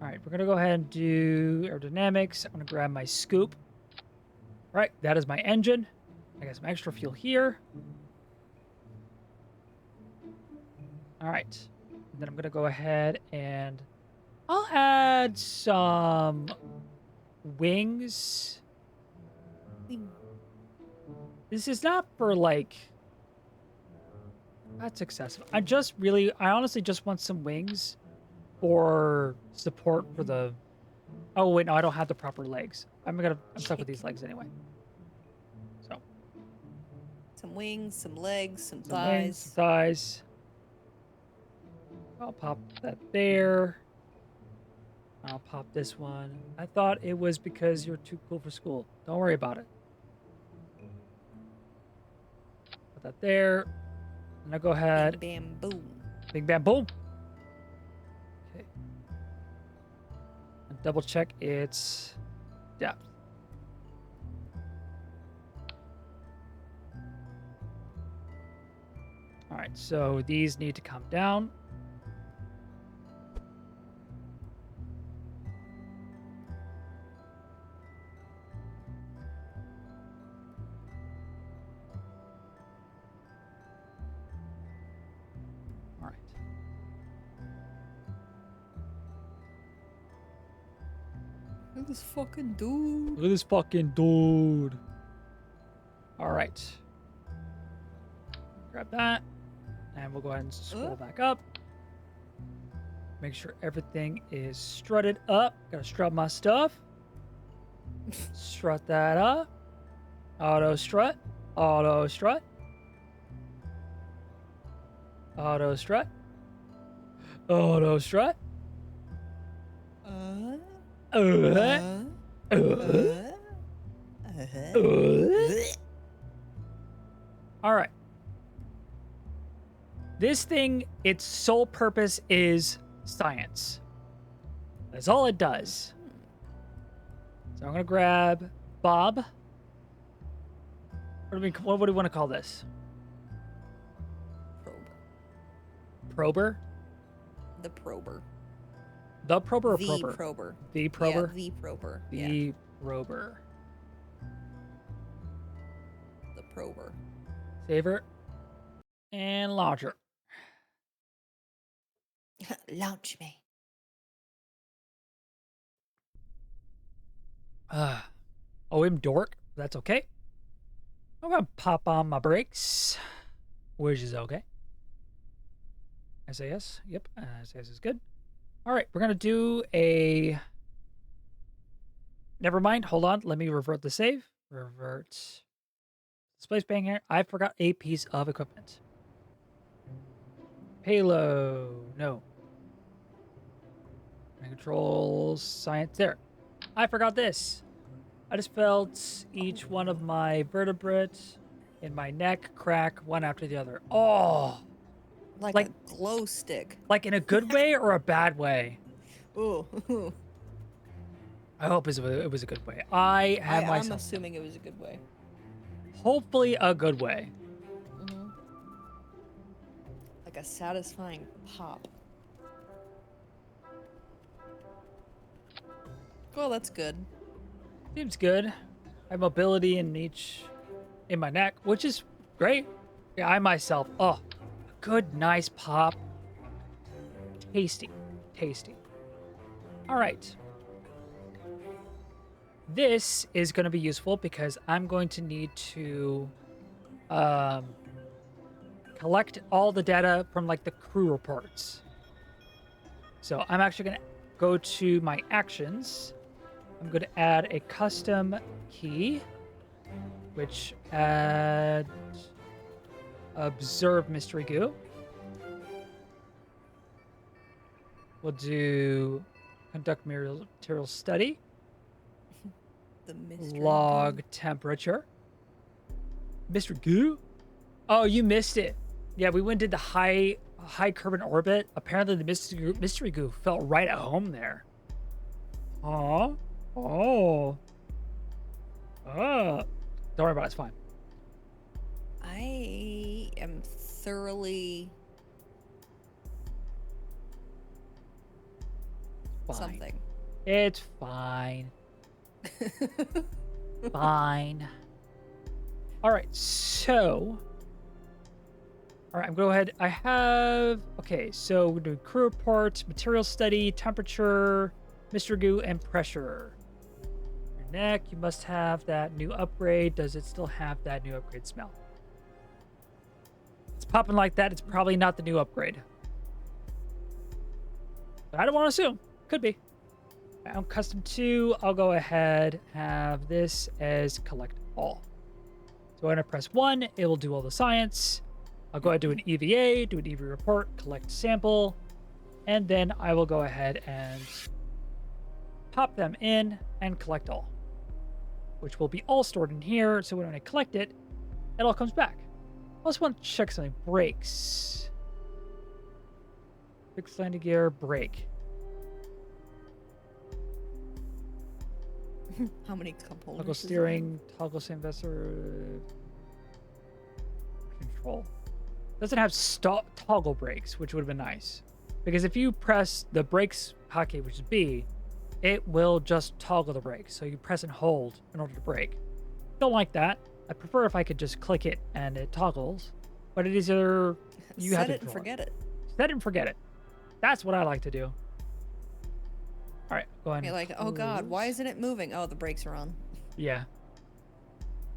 All right, we're going to go ahead and do aerodynamics. I'm going to grab my scoop. All right, that is my engine. I got some extra fuel here. All right. And then I'm going to go ahead and I'll add some wings. This is not for like... That's excessive. I honestly just want some wings for support for the... Oh, wait, no, I don't have the proper legs. I'm stuck with these legs anyway. So. Some wings, some legs, some Some thighs. wings, some thighs. I'll pop that there. I'll pop this one. I thought it was because you're too cool for school. Don't worry about it. Put that there. And I'll go ahead. Bam, boom. Bing, bam, boom. Okay. And double check its depth. All right, so these need to come down. Look at this fucking dude. Look at this fucking dude. All right. Grab that. And we'll go ahead and scroll back up. Make sure everything is strutted up. Gotta strut my stuff. Strut that up. Auto strut. Auto strut. Auto strut. Auto strut. All right. This thing, its sole purpose is science. That's all it does. So I'm gonna grab Bob. What do we want to call this? Prober. The prober. The prober or the prober? prober. The prober? Yeah, the prober. The prober. The prober. Saver. And launcher. Launch me. Oh, I'm dork. That's okay. I'm gonna pop on my brakes, which is okay. SAS. Yep. SAS is good. All right, we're gonna do a. Never mind. Hold on. Let me revert the save. Revert. Displace banger. I forgot a piece of equipment. Payload. No. Controls. Science. There. I forgot this. I just felt each one of my vertebrates in my neck crack one after the other. Oh. Like a glow stick. Like in a good way or a bad way? Ooh. I hope it was a good way. I'm assuming it was a good way. Hopefully a good way. Mm-hmm. Like a satisfying pop. Well, that's good. Seems good. I have mobility in my neck, which is great. Yeah, I myself. Oh, good, nice pop. Tasty. Tasty. All right. This is going to be useful because I'm going to need to collect all the data from like the crew reports. So I'm actually going to go to my actions. I'm going to add a custom key, which add observe mystery goo. We'll do conduct material study. The mystery Log goo. temperature. Mystery goo? Oh, you missed it. Yeah, we went and did the high high Kerbal orbit. Apparently the mystery goo felt right at home there. Oh. Oh. Don't worry about it. It's fine. I am thoroughly Fine. something. It's fine. Fine. All right, so. All right, I'm going to go ahead. I have. Okay, so we're doing crew report, material study, temperature, Mr. Goo, and pressure. Your neck, you must have that new upgrade. Does it still have that new upgrade smell? It's popping like that. It's probably not the new upgrade. But I don't want to assume. Could be. I'm custom 2. I'll go ahead, have this as collect all. So when I press 1, it will do all the science. I'll go ahead and do an EVA, do an EV report, collect sample, and then I will go ahead and pop them in and collect all, which will be all stored in here. So when I collect it, it all comes back. I also want to check something. Brakes. Fixed landing gear, brake. How many components? Toggle steering, toggle investor control. Doesn't have toggle brakes, which would have been nice. Because if you press the brakes hotkey, which is B, it will just toggle the brakes. So you press and hold in order to brake. Don't like that. I prefer if I could just click it and it toggles. But it is either you have to set it and forget it. Set it and forget it. That's what I like to do. All right, go ahead. You're like, oh god, why isn't it moving? Oh, the brakes are on. Yeah.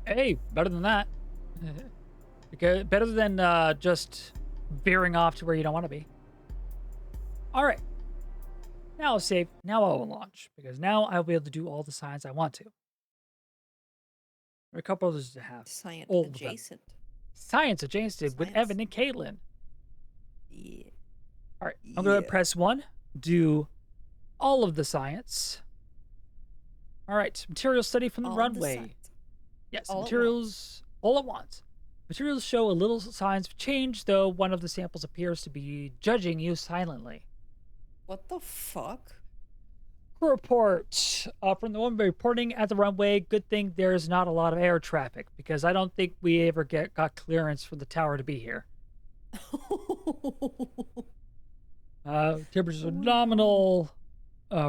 Hey, better than that. Because better than just veering off to where you don't want to be. All right. Now I'll save. Now I will launch because now I'll be able to do all the science I want to. There are a couple others to have. Science all of them. adjacent. Science adjacent with Evan and Caitlin. Yeah. All right. I'm going to press 1. Do all of the science. All right. Material study from the All of the runway. science. Yes. All at Materials all at once. Materials show a little signs of change, though one of the samples appears to be judging you silently. What the fuck? Report from the one reporting at the runway. Good thing there's not a lot of air traffic because I don't think we ever got clearance for the tower to be here. Temperatures are nominal.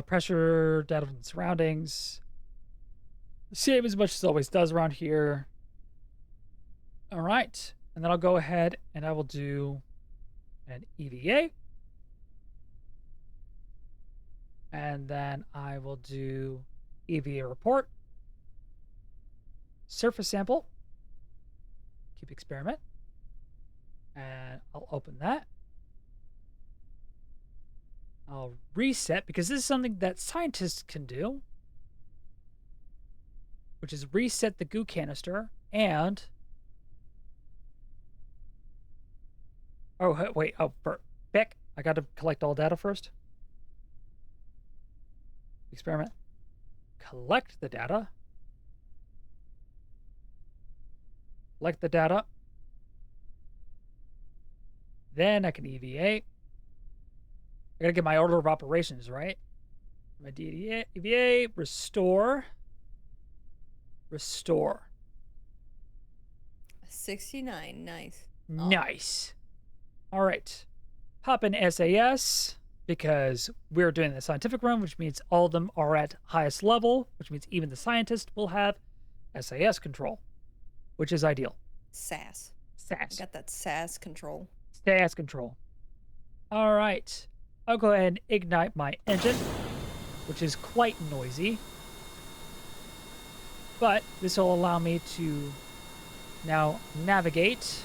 Pressure data from the surroundings. Same as much as it always does around here. All right, and then I'll go ahead and I will do an EVA. And then I will do EVA report. Surface sample. Keep experiment. And I'll open that. I'll reset because this is something that scientists can do, which is reset the goo canister and wait, Beck, I got to collect all data first. Experiment. Collect the data. Collect the data. Then I can EVA. I gotta get my order of operations, right? My DDA, EVA, restore. Restore. 69, nice. Nice. All right. Pop in SAS because we're doing the scientific run, which means all of them are at highest level, which means even the scientist will have SAS control, which is ideal. SAS. SAS. I got that SAS control. SAS control. All right. I'll go ahead and ignite my engine, which is quite noisy. But this will allow me to now navigate.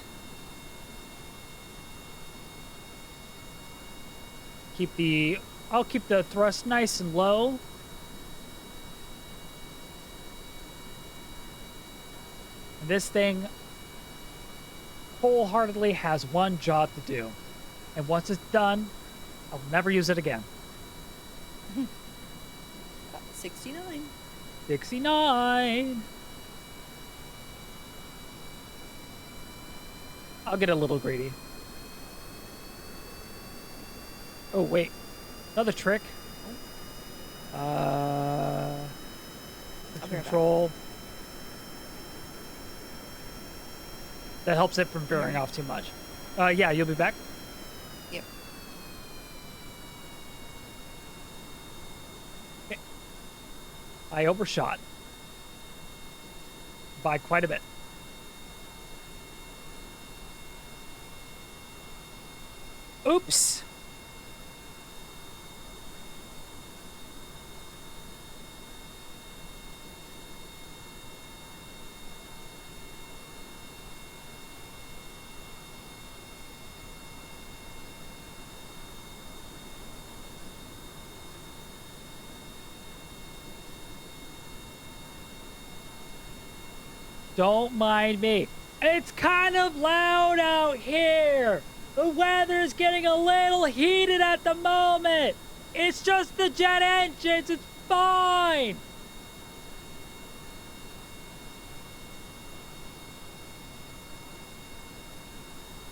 I'll keep the thrust nice and low. And this thing wholeheartedly has one job to do. And once it's done, I'll never use it again. 69. 69. I'll get a little greedy. Oh, wait. Another trick. I'll be right back. Control. That helps it from veering off too much. Yeah, you'll be back. Yep. Okay. I overshot by quite a bit. Oops. Don't mind me. It's kind of loud out here. The weather's getting a little heated at the moment. It's just the jet engines. It's fine.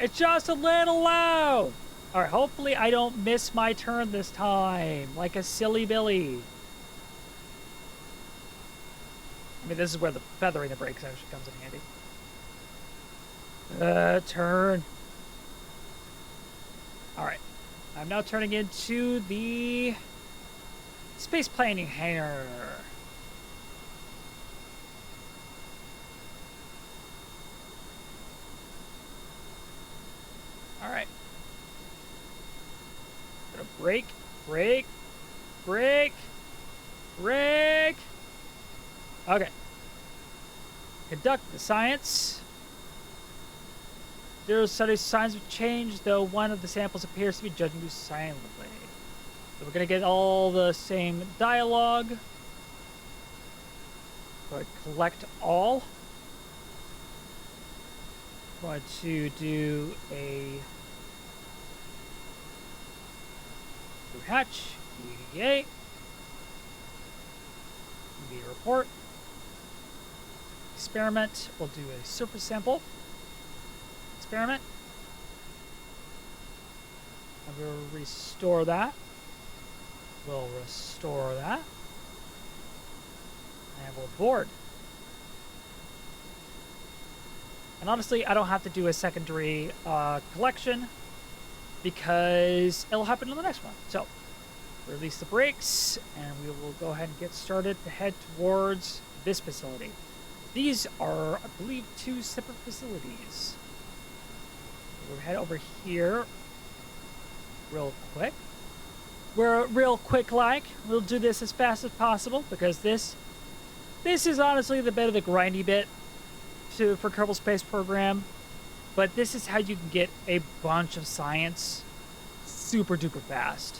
It's just a little loud. All right, hopefully I don't miss my turn this time, like a silly Billy. I mean, this is where the feathering the brakes actually comes in handy. Turn. All right. I'm now turning into the space planning hangar. All right. Gonna brake, brake, brake, brake. Okay. Conduct the science. There are studies signs of change, though one of the samples appears to be judging you silently. So we're gonna get all the same dialogue. Go ahead, collect all. Going to do a new hatch, EVA, EVA report. Experiment, we'll do a surface sample. Experiment. And we'll restore that. We'll restore that. And we'll board. And honestly, I don't have to do a secondary collection because it'll happen in the next one. So, release the brakes, and we will go ahead and get started to head towards this facility. These are, I believe, 2 separate facilities. We'll head over here real quick. We're real quick like. We'll do this as fast as possible because this is honestly the bit of the grindy bit for Kerbal Space Program. But this is how you can get a bunch of science super duper fast.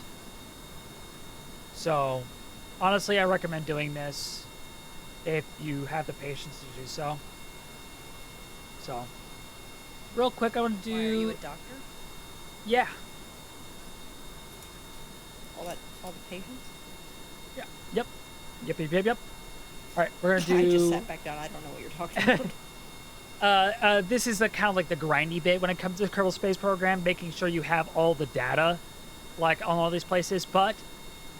So, honestly, I recommend doing this if you have the patience to do so. So, real quick, I want to do... Why, are you a doctor? Yeah. All the patients? Yeah. Yep. Yep. All right, we're gonna do... I just sat back down. I don't know what you're talking about. This is the kind of like the grindy bit when it comes to the Kerbal Space Program, making sure you have all the data, like, on all these places. But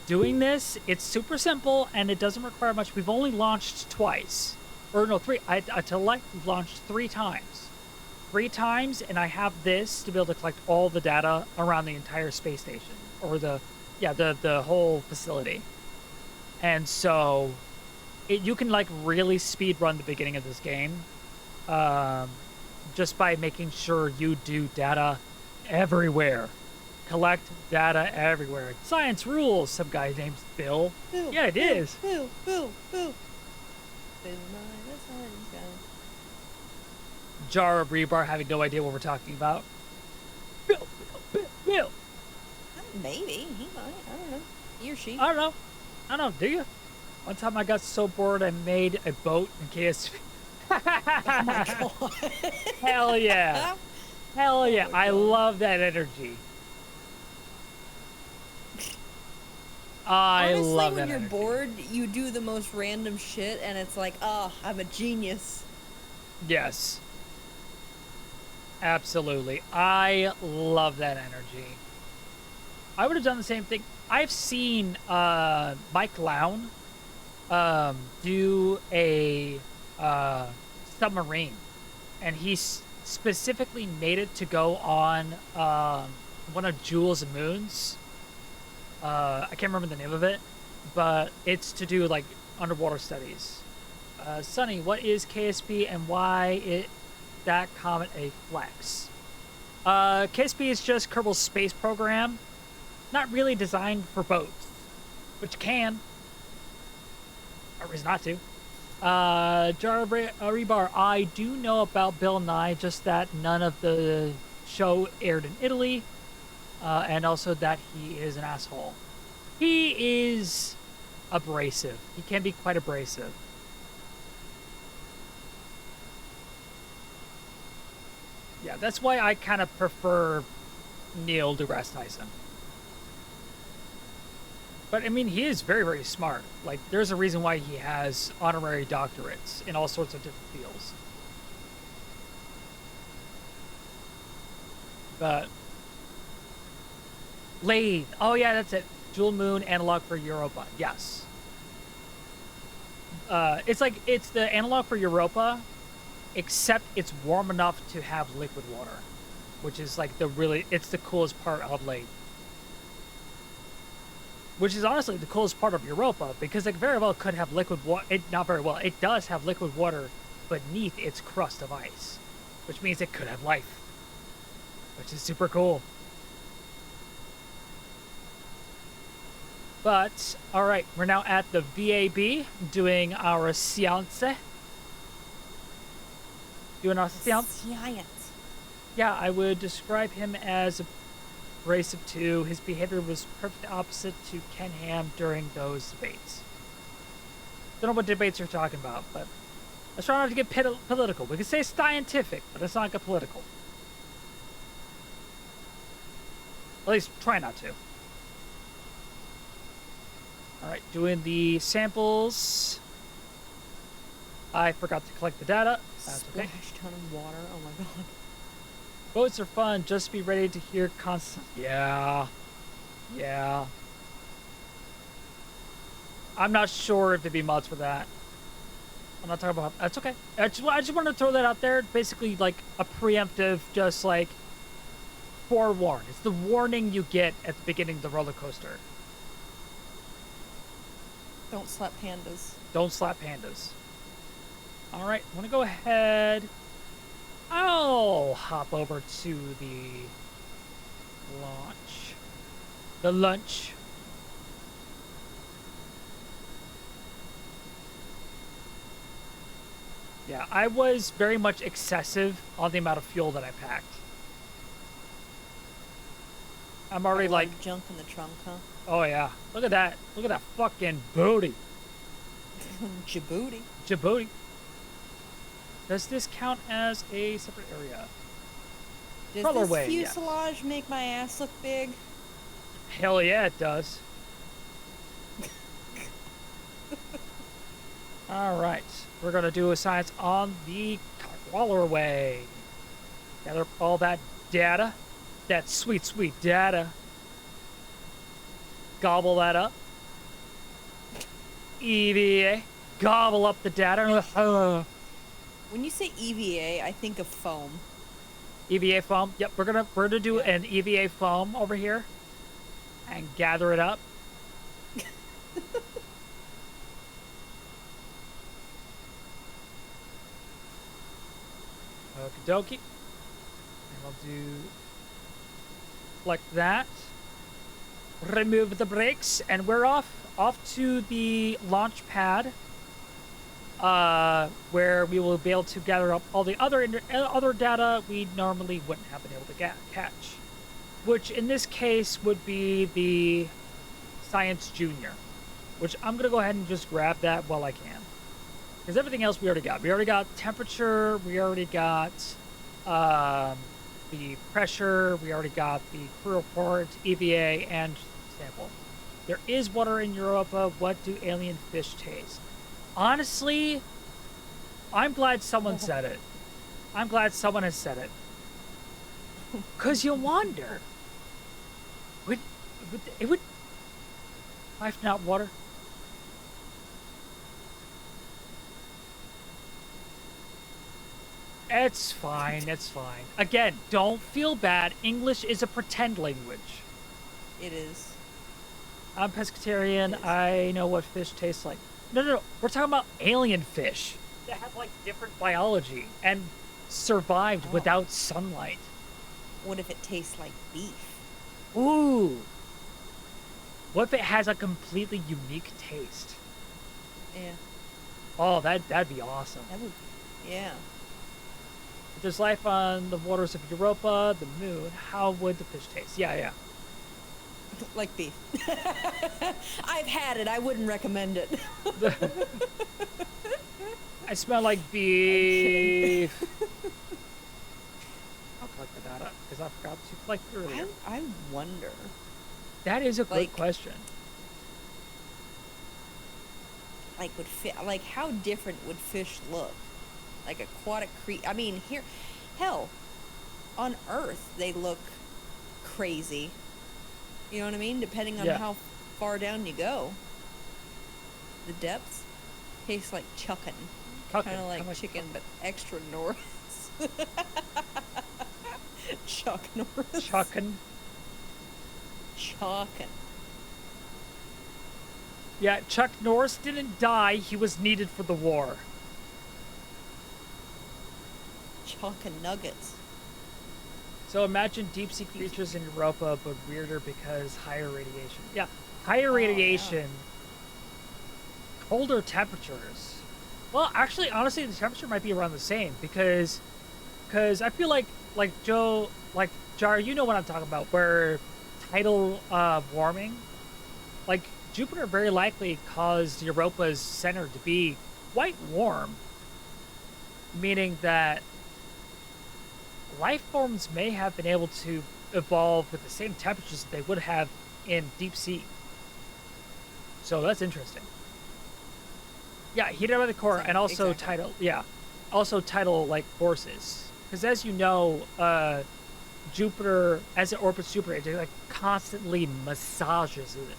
doing this, it's super simple, and it doesn't require much. We've only launched twice. Or, no, 3. I tell a lie, we've launched 3 times. 3 times, and I have this to be able to collect all the data around the entire space station. Or the whole facility. And so, you can, like, really speed run the beginning of this game. Just by making sure you do data everywhere. Collect data everywhere. Science rules, some guy named Bill. Bill, Yeah, it is. Bill. Bill, the science guy. Jar of Rebar having no idea what we're talking about. Bill. Maybe. He might. I don't know. He or she. I don't know. Do you? One time I got so bored I made a boat in KSP. Oh my god. Hell yeah. Hell yeah. I love that energy. I Honestly, love that when you're energy. bored, you do the most random shit, and it's like, oh, I'm a genius. Yes. Absolutely. I love that energy. I would have done the same thing. I've seen Mike Lown do a submarine, and he specifically made it to go on one of Jules' moons. I can't remember the name of it, but it's to do like underwater studies. Sonny, what is KSP and why is that comet a flex? KSP is just Kerbal's space program, not really designed for boats, which can. No reason not to. Rebar, I do know about Bill Nye, just that none of the show aired in Italy, and also that he is an asshole. He is abrasive. He can be quite abrasive. Yeah, that's why I kind of prefer Neil deGrasse Tyson. But, I mean, he is very, very smart. Like, there's a reason why he has honorary doctorates in all sorts of different fields. But... Lathe. Oh, yeah, that's it. Jewel Moon analog for Europa. Yes. It's like, it's the analog for Europa, except it's warm enough to have liquid water. Which is, like, it's the coolest part of Lathe. Which is honestly the coolest part of Europa, because it very well could have liquid water. Not very well. It does have liquid water beneath its crust of ice, which means it could have life, which is super cool. But all right, we're now at the VAB doing our science. Doing our science. Yeah, I would describe him as abrasive too. His behavior was perfect opposite to Ken Ham during those debates. Don't know what debates you're talking about, but let's try not to get political. We can say scientific, but it's not get political. At least try not to. Alright, doing the samples. I forgot to collect the data. That's okay. Splash ton of water. Oh my god. Boats are fun, just be ready to hear constant. Yeah. Yeah. I'm not sure if there'd be mods for that. I'm not talking about. That's okay. I just want to throw that out there. Basically, like a preemptive, just like forewarn. It's the warning you get at the beginning of the roller coaster. Don't slap pandas. Don't slap pandas. All right, I'm gonna go ahead. I'll hop over to the launch. The lunch. Yeah, I was very much excessive on the amount of fuel that I packed. I'm already like junk in the trunk, huh? Oh yeah. Look at that. Look at that fucking booty. Djibouti. Djibouti. Does this count as a separate area? Does Colorway, this fuselage make my ass look big? Hell yeah, it does. All right, we're gonna do a science on the colorway. Gather up all that data, that sweet, sweet data. Gobble that up. EVA, gobble up the data. When you say EVA, I think of foam. EVA foam. Yep, we're gonna do an EVA foam over here, and gather it up. Okie dokie. And we'll do like that. Remove the brakes, and we're off to the launch pad. Where we will be able to gather up all the other data we normally wouldn't have been able to catch, which in this case would be the Science Junior, which I'm gonna go ahead and just grab that while I can, because everything else we already got. We already got temperature. We already got the pressure. We already got the crew report, EVA, and sample. There is water in Europa. What do alien fish taste? Honestly, I'm glad someone said it. I'm glad someone has said it. Because you wonder, It would life not water. It's fine. It's fine. Again, don't feel bad. English is a pretend language. It is. I'm pescatarian. I know what fish tastes like. No. We're talking about alien fish that have like different biology and survived without sunlight. What if it tastes like beef? Ooh. What if it has a completely unique taste? Yeah. Oh, that'd be awesome. That would. Yeah. If there's life on the waters of Europa, the moon, how would the fish taste? Yeah. Like beef. I've had it. I wouldn't recommend it. I smell like beef. I'll collect the data because I forgot to collect it earlier. I wonder. That is a good question. Like how different would fish look? Like aquatic I mean, here, hell, on Earth they look crazy. You know what I mean? Depending on how far down you go. The depths tastes like chuckin'. Kind of like chicken, but extra Norris. Chuck Norris. Chuckin'. Yeah, Chuck Norris didn't die. He was needed for the war. Chuckin' nuggets. So imagine deep sea creatures in Europa, but weirder because higher radiation. Yeah, higher radiation, colder temperatures. Well, actually, honestly, the temperature might be around the same because I feel like Jar, you know what I'm talking about, where tidal warming, like Jupiter very likely caused Europa's center to be quite warm, meaning that life forms may have been able to evolve with the same temperatures that they would have in deep sea. So that's interesting. Yeah, heated by the core and also tidal. Yeah, also tidal like forces. Because as you know, Jupiter, as it orbits Jupiter, it like constantly massages it,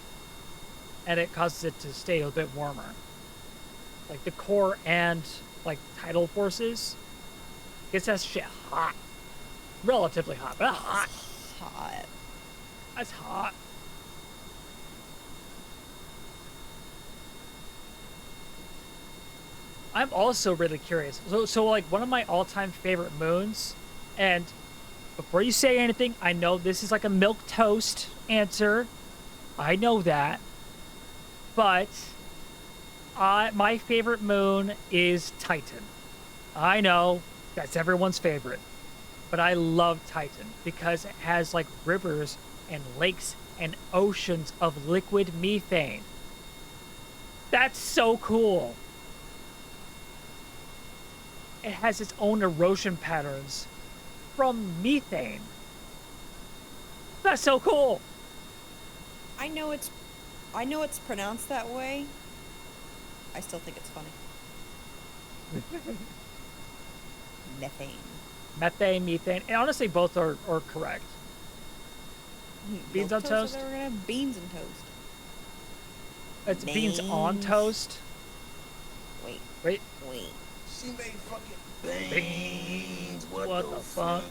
and it causes it to stay a bit warmer. Like the core and like tidal forces gets that shit hot. Relatively hot, but hot. Hot. That's hot. I'm also really curious. So like one of my all-time favorite moons, and before you say anything, I know this is like a milquetoast answer. I know that. But my favorite moon is Titan. I know that's everyone's favorite. But I love Titan because it has like rivers and lakes and oceans of liquid methane. That's so cool. It has its own erosion patterns from methane. That's so cool. I know it's pronounced that way. I still think it's funny. Methane, methane. And honestly, both are correct. Beans on toast? We're gonna have beans and toast. It's beans on toast. Wait. She made fucking beans. What the fuck?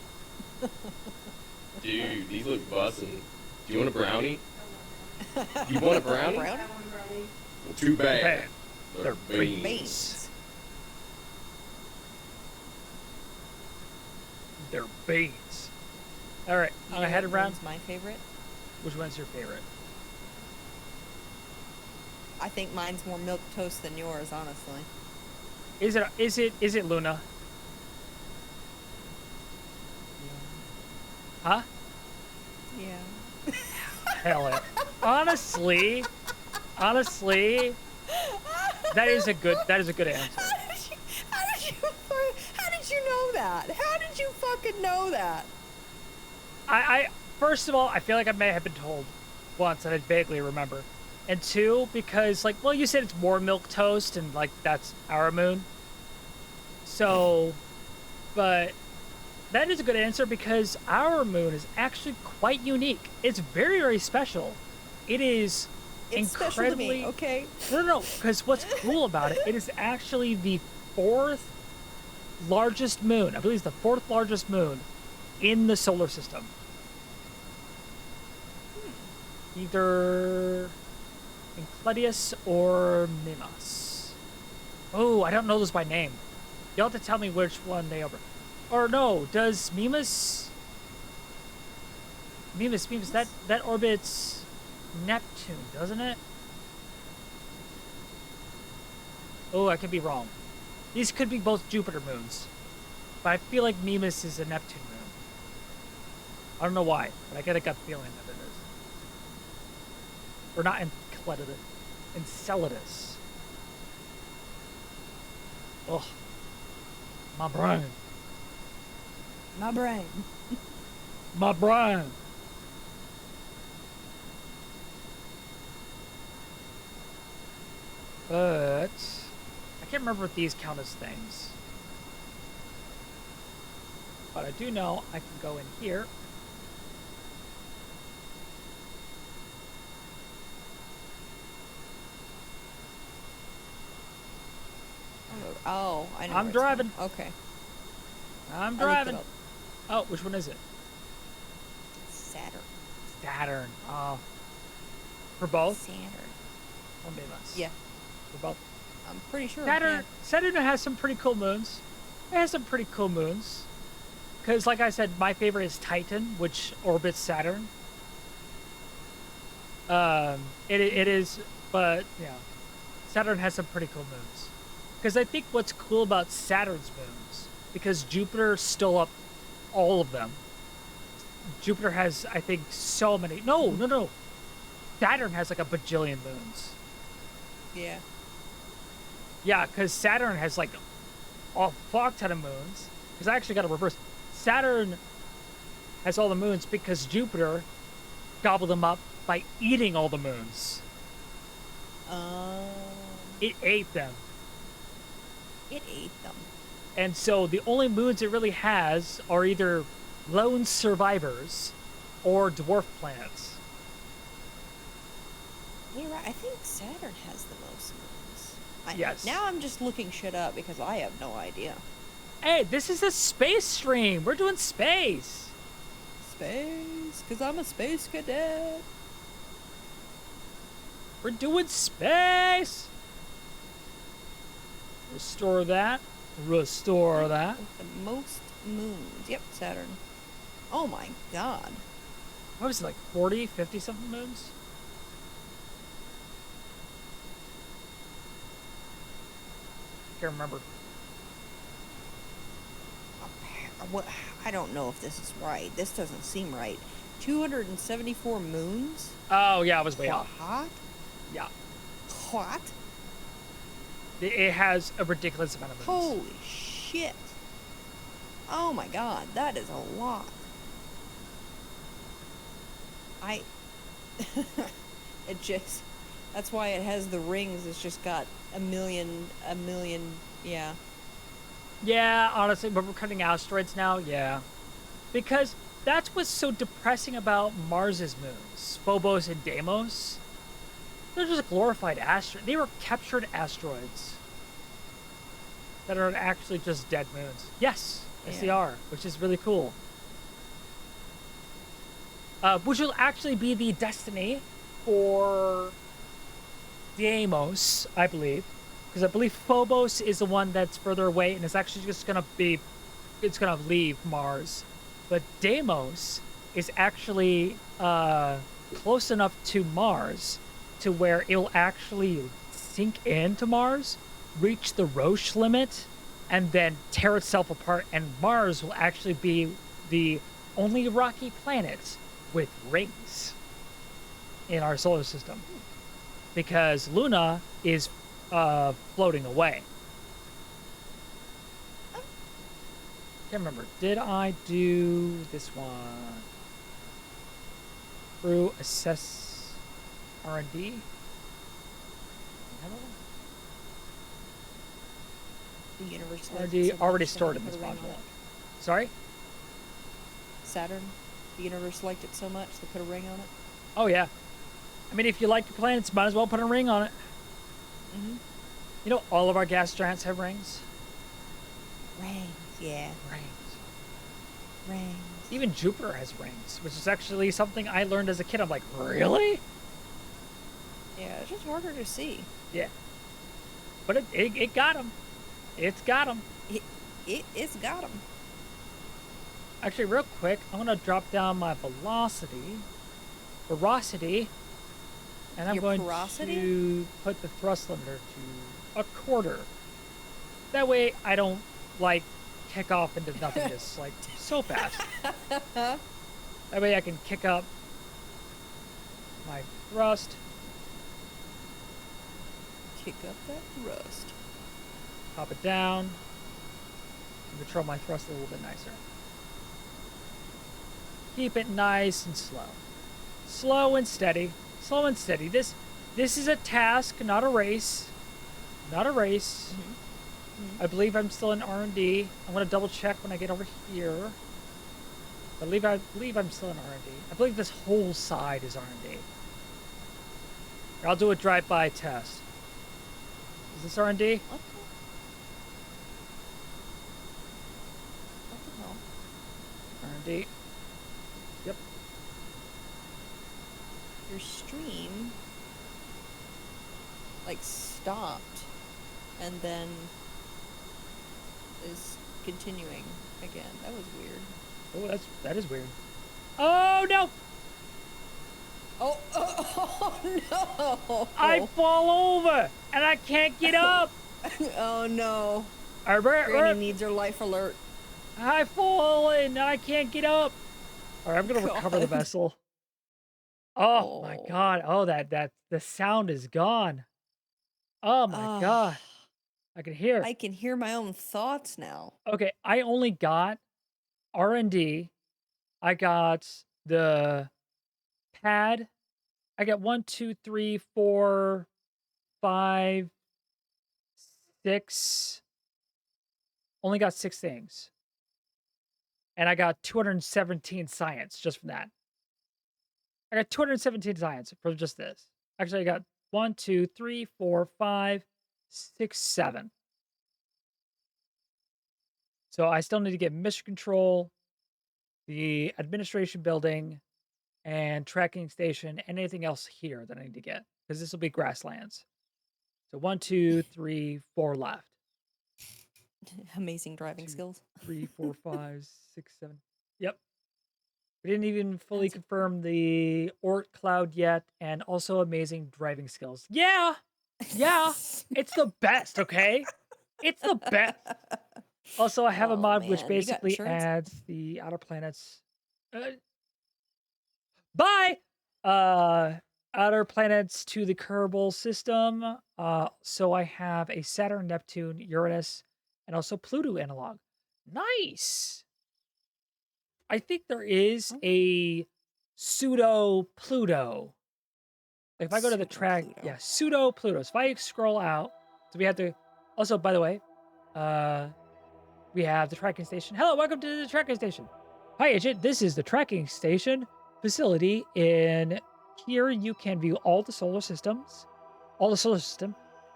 Dude, these look bussin'. Do you want a brownie? You want a brownie? Well, too bad. They're beans. They're beans. All right, I'm gonna head around. My favorite. Which one's your favorite? I think mine's more milk toast than yours, honestly. Is it Luna? Yeah. Huh? Yeah. Hell yeah. Honestly, that is a good answer. How did you know that? How did you fucking know that? I first of all, I feel like I may have been told once and I vaguely remember. And two, because like, well, you said it's more milk toast and like that's our moon. So, but that is a good answer because our moon is actually quite unique. It's very, very special. it is It's special to incredibly. me, okay? No. Because what's cool about it, it is actually the fourth largest moon. I believe it's the fourth largest moon in the solar system. Either Enceladus or Mimas. Oh, I don't know those by name. You'll have to tell me which one they are. Or no, does Mimas, that orbits Neptune, doesn't it? Oh, I could be wrong. These could be both Jupiter moons. But I feel like Mimas is a Neptune moon. I don't know why, but I get a gut feeling that it is. Or not Enceladus. Enceladus. Ugh. My brain. My brain. My brain. But I can't remember if these count as things. But I do know I can go in here. Oh, I know. I'm where it's driving. from. Okay. I'm I looked it driving. up. Oh, which one is it? Saturn. Saturn. Oh. For both? Saturn. Or Mimas? Yeah, For both. I'm pretty sure. Saturn, Yeah. Saturn has some pretty cool moons. It has some pretty cool moons. Because, like I said, my favorite is Titan, which orbits Saturn. It is, but, yeah. Saturn has some pretty cool moons. Because I think what's cool about Saturn's moons, because Jupiter stole up all of them. Jupiter has, I think, so many. No. Saturn has like a bajillion moons. Yeah. Yeah, because Saturn has like a fuck ton of moons. Because I actually got to reverse. Saturn has all the moons because Jupiter gobbled them up by eating all the moons. It ate them. It ate them. And so the only moons it really has are either lone survivors or dwarf planets. You're right. I think Saturn has the most moons. Yes. Now I'm just looking shit up because I have no idea. Hey, this is a space stream. We're doing space. Space, because I'm a space cadet. We're doing space. Restore that. Restore that. With the most moons. Yep, Saturn. Oh my god. What was it, like 40, 50 something moons? Can't remember. What? I don't know if this is right. This doesn't seem right. 274 moons? Oh, yeah, I was way off. What? Yeah. What? It has a ridiculous amount of moons. Holy shit. Oh my god, that is a lot. It just, that's why it has the rings. It's just got a million, yeah. Yeah, honestly, but we're cutting asteroids now, yeah. Because that's what's so depressing about Mars's moons, Phobos and Deimos. They're just glorified asteroids. They were captured asteroids that are actually just dead moons. Yes, yes they Yeah. are, which is really cool. Which will actually be the destiny for Deimos, I believe. Because I believe Phobos is the one that's further away, and it's actually just gonna be, it's gonna leave Mars. But Deimos is actually close enough to Mars to where it'll actually sink into Mars, reach the Roche limit, and then tear itself apart, and Mars will actually be the only rocky planet with rings in our solar system. Because Luna is floating away. Can't remember. Did I do this one? Through assess R&D? The universe. R&D already stored in this module. Sorry? Saturn. The universe liked it so much they put a ring on it. Oh yeah. I mean, if you like your planets, might as well put a ring on it. Mm-hmm. You know, all of our gas giants have rings. Rings, yeah. Rings. Even Jupiter has rings, which is actually something I learned as a kid. I'm like, really? Yeah, it's just harder to see. Yeah. But it got him. It's got him. It's got him. Actually, real quick, I'm going to drop down my velocity, and I'm Your going porosity? to put the thrust limiter to 1/4. That way, I don't, like, kick off into nothingness, like, so fast. That way I can kick up my thrust. Kick up that thrust. Pop it down. Control my thrust a little bit nicer. Keep it nice and slow. Slow and steady. Slow and steady. This is a task, not a race. Not a race. Mm-hmm. I believe I'm still in R&D. I'm going to double check when I get over here. I believe I'm still in R&D. I believe this whole side is R&D. I'll do a drive-by test. Is this R&D? What the hell? R&D. Yep. Your stream, like, stopped and then is continuing again. That was weird. Oh, that is weird. Oh no! Oh no! I fall over and I can't get up. Oh no! All right, Granny needs her life alert. I fall and I can't get up. All right, I'm gonna recover the God. vessel. Oh my god! Oh, that the sound is gone. Oh my god! I can hear. I can hear my own thoughts now. Okay, I only got R&D. I got the pad. I got 1, 2, 3, 4, 5, 6. Only got 6 things. And I got 217 science just from that. I got 217 science from just this. Actually, I got 1, 2, 3, 4, 5, 6, 7. So I still need to get mission control, the administration building, and tracking station, and anything else here that I need to get. Because this will be grasslands. So 1, 2, 3, 4 left. Amazing driving 2, skills. 3, 4, 5, 6, 7. Yep. We didn't even fully That's confirm the Oort cloud yet, and also amazing driving skills. Yeah, yeah, it's the best. Okay, it's the best. Also, I have a Oh, mod which man, you got basically insurance? adds the outer planets. Bye. Outer planets to the Kerbal system. So I have a Saturn, Neptune, Uranus, and also Pluto analog. Nice. I think there is a pseudo Pluto. If I go to the track, Pseudo-Pluto. yeah, pseudo Pluto. So if I scroll out, so we have to. Also, by the way, we have the tracking station. Hello, welcome to the tracking station. Hi, agent. This is the tracking station facility. In here, you can view all the solar system,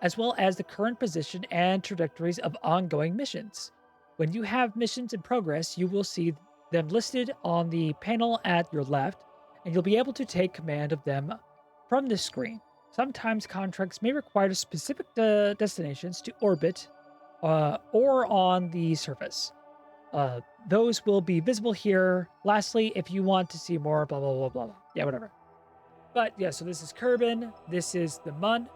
as well as the current position and trajectories of ongoing missions. When you have missions in progress, you will see them listed on the panel at your left, and you'll be able to take command of them from this screen. Sometimes contracts may require specific destinations to orbit or on the surface. Those will be visible here. Lastly, if you want to see more, blah, blah, blah, blah, blah. Yeah, whatever. But yeah, so this is Kerbin. This is the Mun.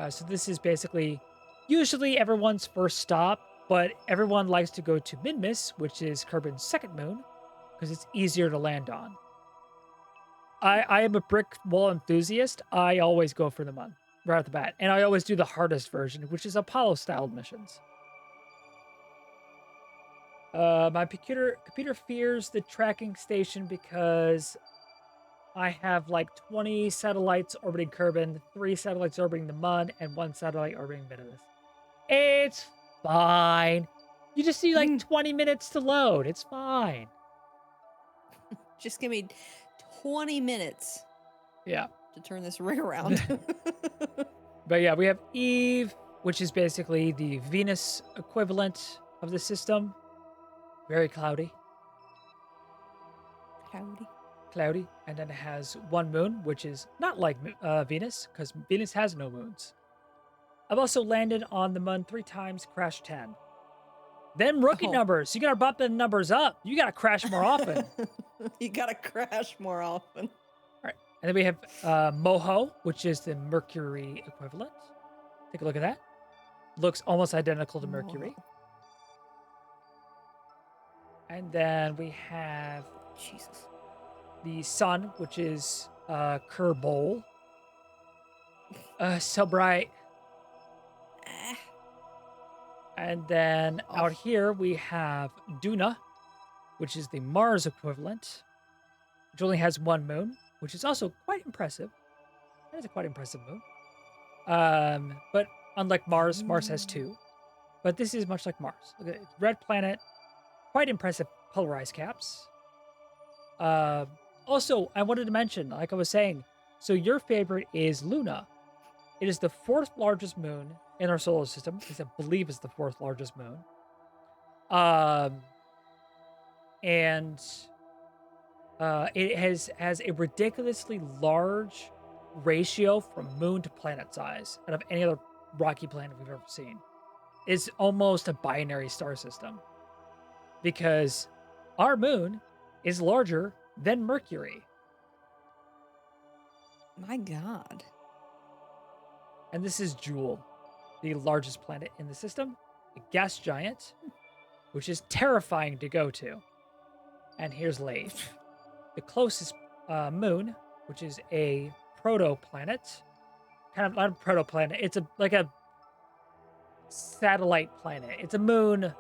So this is basically usually everyone's first stop, but everyone likes to go to Minmus, which is Kerbin's second moon, because it's easier to land on. I am a brick wall enthusiast. I always go for the Mun right off the bat. And I always do the hardest version, which is Apollo-styled missions. My computer fears the tracking station because I have like 20 satellites orbiting Kerbin, 3 satellites orbiting the Mun, and 1 satellite orbiting Minimus. It's fine. You just need like 20 minutes to load. It's fine. Just give me 20 minutes. Yeah. to turn this ring around. But yeah, we have Eve, which is basically the Venus equivalent of the system. Very cloudy. Cloudy. And then it has one moon, which is not like Venus, because Venus has no moons. I've also landed on the moon 3 times, crashed 10. Then rookie numbers. You gotta bump the numbers up. You gotta crash more often. You gotta crash more often. All right. And then we have Moho, which is the Mercury equivalent. Take a look at that. Looks almost identical to Mercury. And then we have Jesus. the Sun, which is Kerbal. So bright. And then out here we have Duna, which is the Mars equivalent, which only has 1 moon, which is also quite impressive. That is a quite impressive moon. But unlike Mars, Mars has 2. But this is much like Mars. Look at it. Red planet, quite impressive polarized caps. Also, I wanted to mention, like I was saying, so your favorite is Luna. It is the 4th largest moon in our solar system. I believe it's the 4th largest moon. And it has a ridiculously large ratio from moon to planet size out of any other rocky planet we've ever seen. It's almost a binary star system because our moon is larger than Mercury. My God. And this is Jewel, the largest planet in the system, a gas giant, which is terrifying to go to. And here's Lave, the closest moon, which is a protoplanet. Kind of not a protoplanet. It's like a satellite planet. It's a moon,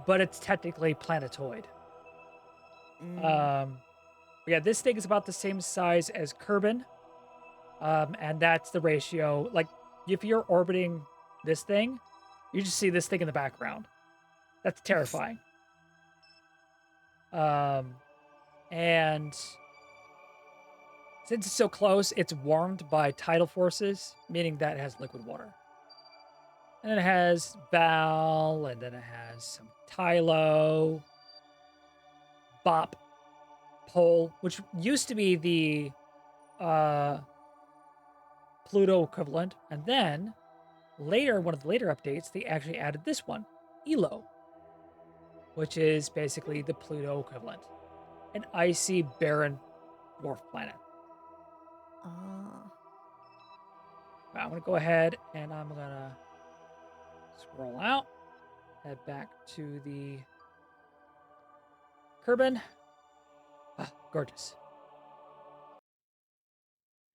but it's technically planetoid. Yeah, this thing is about the same size as Kerbal. And that's the ratio. Like, if you're orbiting this thing, you just see this thing in the background. That's terrifying. And since it's so close, it's warmed by tidal forces, meaning that it has liquid water. And then it has Val, and then it has some Tylo, Bop, Pole, which used to be the Pluto equivalent, and then later, one of the later updates, they actually added this one, Elo, which is basically the Pluto equivalent, an icy, barren dwarf planet. I'm gonna go ahead and I'm gonna scroll out, head back to the Kerbal. Gorgeous.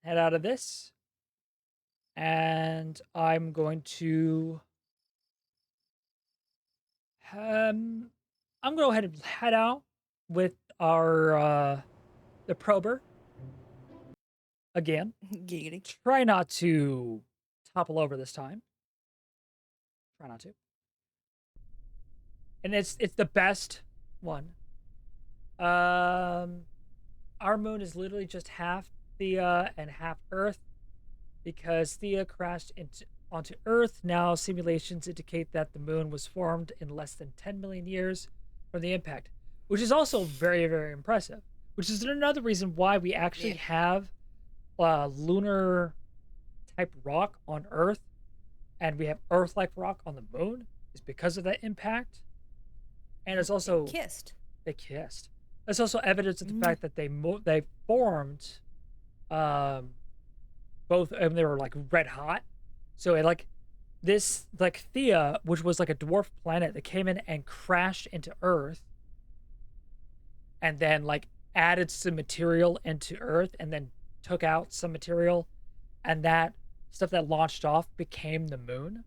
Head out of this. And I'm going to I'm gonna go ahead and head out with our the prober again. Giggity. Try not to topple over this time. Try not to. And it's the best one. Our moon is literally just half Theia and half Earth. Because Theia crashed onto Earth, now simulations indicate that the moon was formed in less than 10 million years from the impact, which is also very, very impressive. Which is another reason why we actually have lunar type rock on Earth, and we have Earth-like rock on the moon, is because of that impact. And it's also they kissed. It's also evidence of the fact that they formed. Both, and they were like red hot. So it this Theia, which was like a dwarf planet that came in and crashed into Earth, and then added some material into Earth, and then took out some material, and that stuff that launched off became the moon,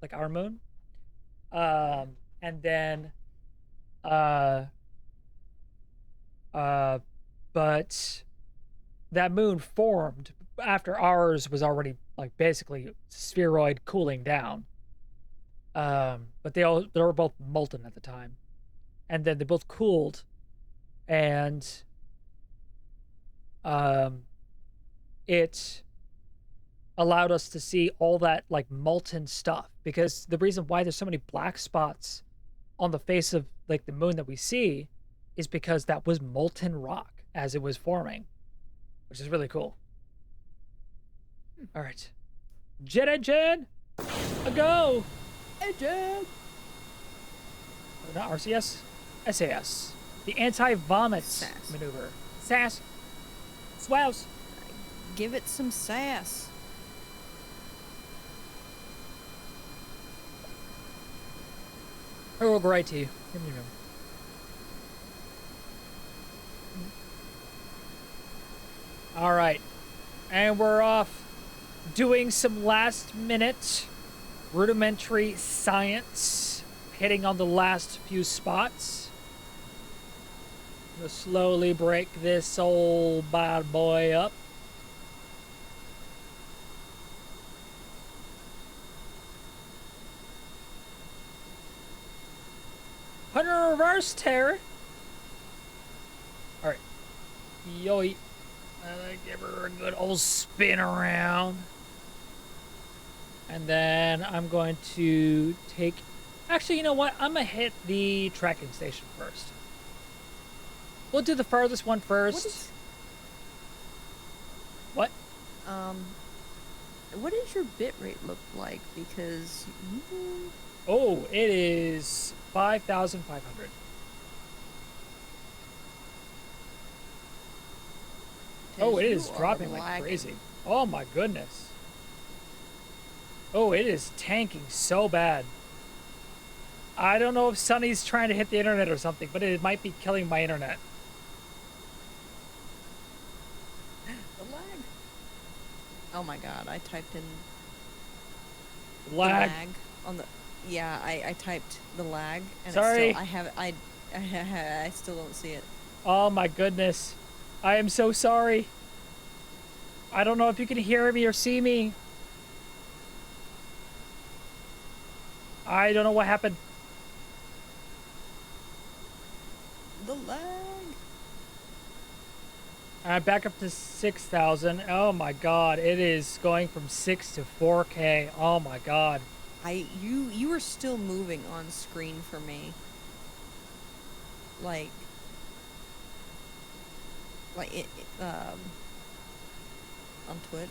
like our moon. And then, but that moon formed after ours was already basically spheroid cooling down. But they were both molten at the time, and then they both cooled, and it allowed us to see all that like molten stuff, because the reason why there's so many black spots on the face of like the moon that we see is because that was molten rock as it was forming, which is really cool. All right, jet engine, a go. Engine. Not RCS, SAS. The anti-vomit SAS. maneuver. SAS. Swouse. Give it some sass. Earl Grey tea. All right, and we're off doing some last minute rudimentary science, hitting on the last few spots. Gonna slowly break this old bad boy up. Put in reverse, Terry. All right. Yoy. Give her a good old spin around. And then I'm going to take... Actually, you know what? I'm going to hit the tracking station first. We'll do the furthest one first. What? What does your bit rate look like? Because you... Oh, it is 5,500. Oh, it is dropping like crazy. Oh my goodness. Oh, it is tanking so bad. I don't know if Sunny's trying to hit the internet or something, but it might be killing my internet. The lag. Oh my god, I typed in Lag. the lag on the... Yeah, I typed the lag, and Sorry. It's still, I still don't see it. Oh my goodness. I am so sorry. I don't know if you can hear me or see me. I don't know what happened. The lag. I'm back up to 6,000. Oh my god, it is going from 6 to 4K. Oh my god. You are still moving on screen for me. Like on Twitch.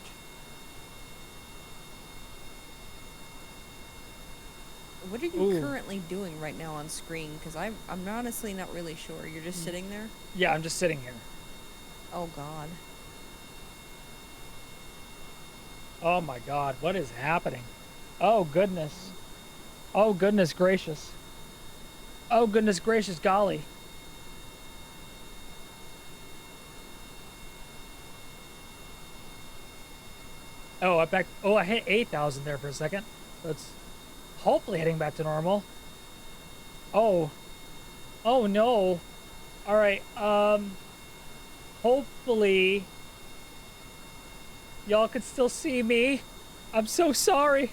What are you currently doing right now on screen? Because I'm honestly not really sure. You're just sitting there? Yeah, I'm just sitting here. Oh god. Oh my god, what is happening? Oh goodness. Oh goodness gracious. Oh goodness gracious golly. Oh, I hit 8,000 there for a second. So it's hopefully heading back to normal. Oh. Oh no. All right. Hopefully y'all can still see me. I'm so sorry.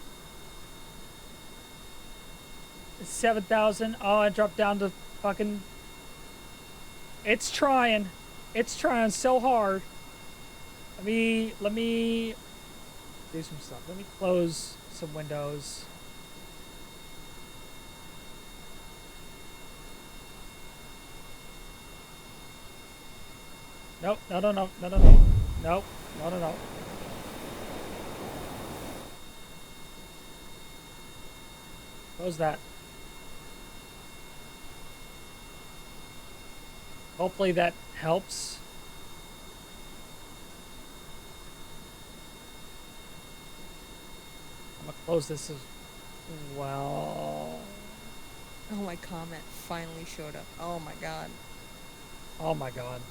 7,000. Oh, I dropped down to fucking... It's trying. It's trying so hard. Let me do some stuff. Let me close some windows. Nope. No. Nope. No. Close that. Hopefully that helps. I'm gonna close this as well. Oh, my comment finally showed up. Oh my god. Oh my god.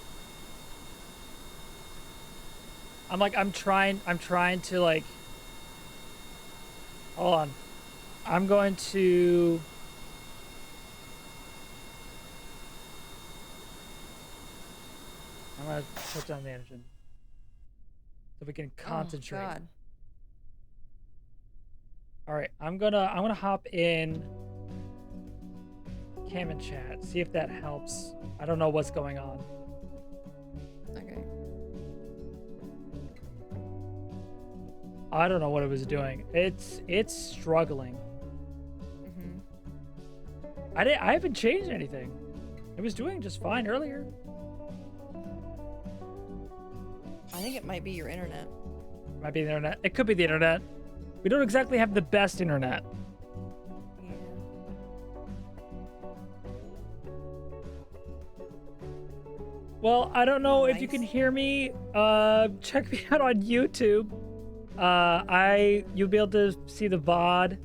I'm trying to like, hold on. I'm going to, I'm gonna shut down the engine so we can concentrate. Oh god. All right, I'm gonna hop in cam and chat, see if that helps. I don't know what's going on. Okay. I don't know what it was doing. It's struggling. I haven't changed anything. It was doing just fine earlier. I think it might be your internet. Might be the internet. It could be the internet. We don't exactly have the best internet. Yeah. Well, I don't know if you Nice. can hear me. Check me out on YouTube. You'll be able to see the VOD,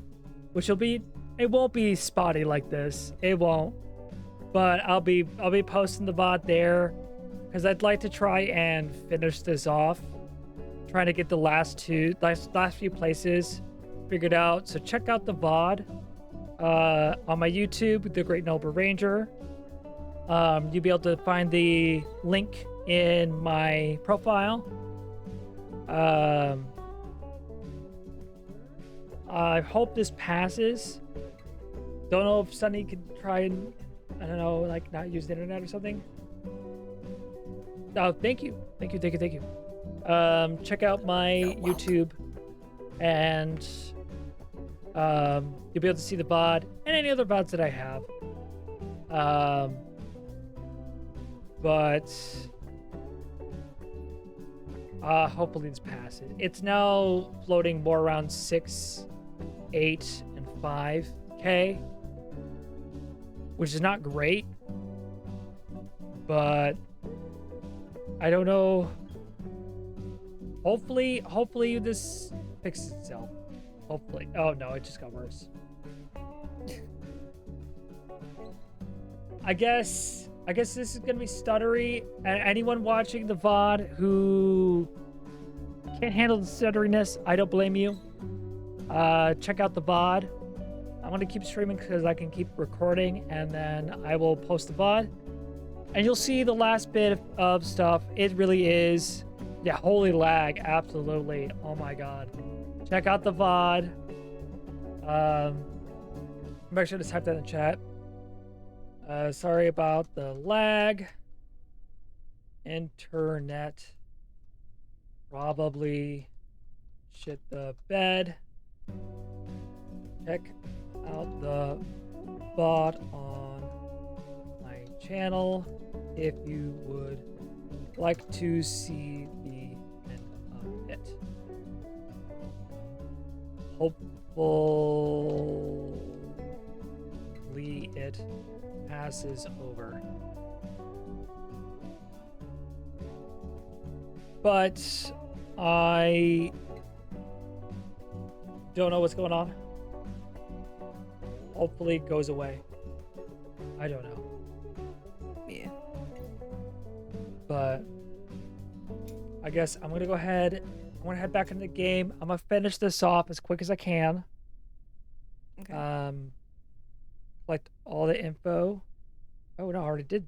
which it won't be spotty like this. It won't. But I'll be posting the VOD there because I'd like to try and finish this off. Trying to get the last few places figured out. So check out the VOD on my YouTube, The Great Noble Ranger. You'll be able to find the link in my profile. I hope this passes. Don't know if Sunny could try and, I don't know, like not use the internet or something. Oh, thank you. Check out my YouTube and you'll be able to see the VOD and any other VODs that I have. But hopefully this passes. It's now floating more around 6, 8, and 5K, which is not great, but I don't know. Hopefully this fixes itself. Hopefully. Oh no, it just got worse. I guess this is gonna be stuttery. And anyone watching the VOD who can't handle the stutteriness, I don't blame you. Check out the VOD. I'm gonna keep streaming because I can keep recording, and then I will post the VOD. And you'll see the last bit of stuff. It really is, yeah, holy lag, absolutely. Oh my god. Check out the VOD. Make sure to type that in the chat. Sorry about the lag. Internet probably shit the bed. Check out the VOD on my channel if you would like to see the end of it. Hopefully it passes over. But I don't know what's going on. Hopefully it goes away. I don't know. Yeah. But I guess I'm gonna go ahead. I'm gonna head back into the game. I'm gonna finish this off as quick as I can. Okay. Collect all the info. Oh no, I already did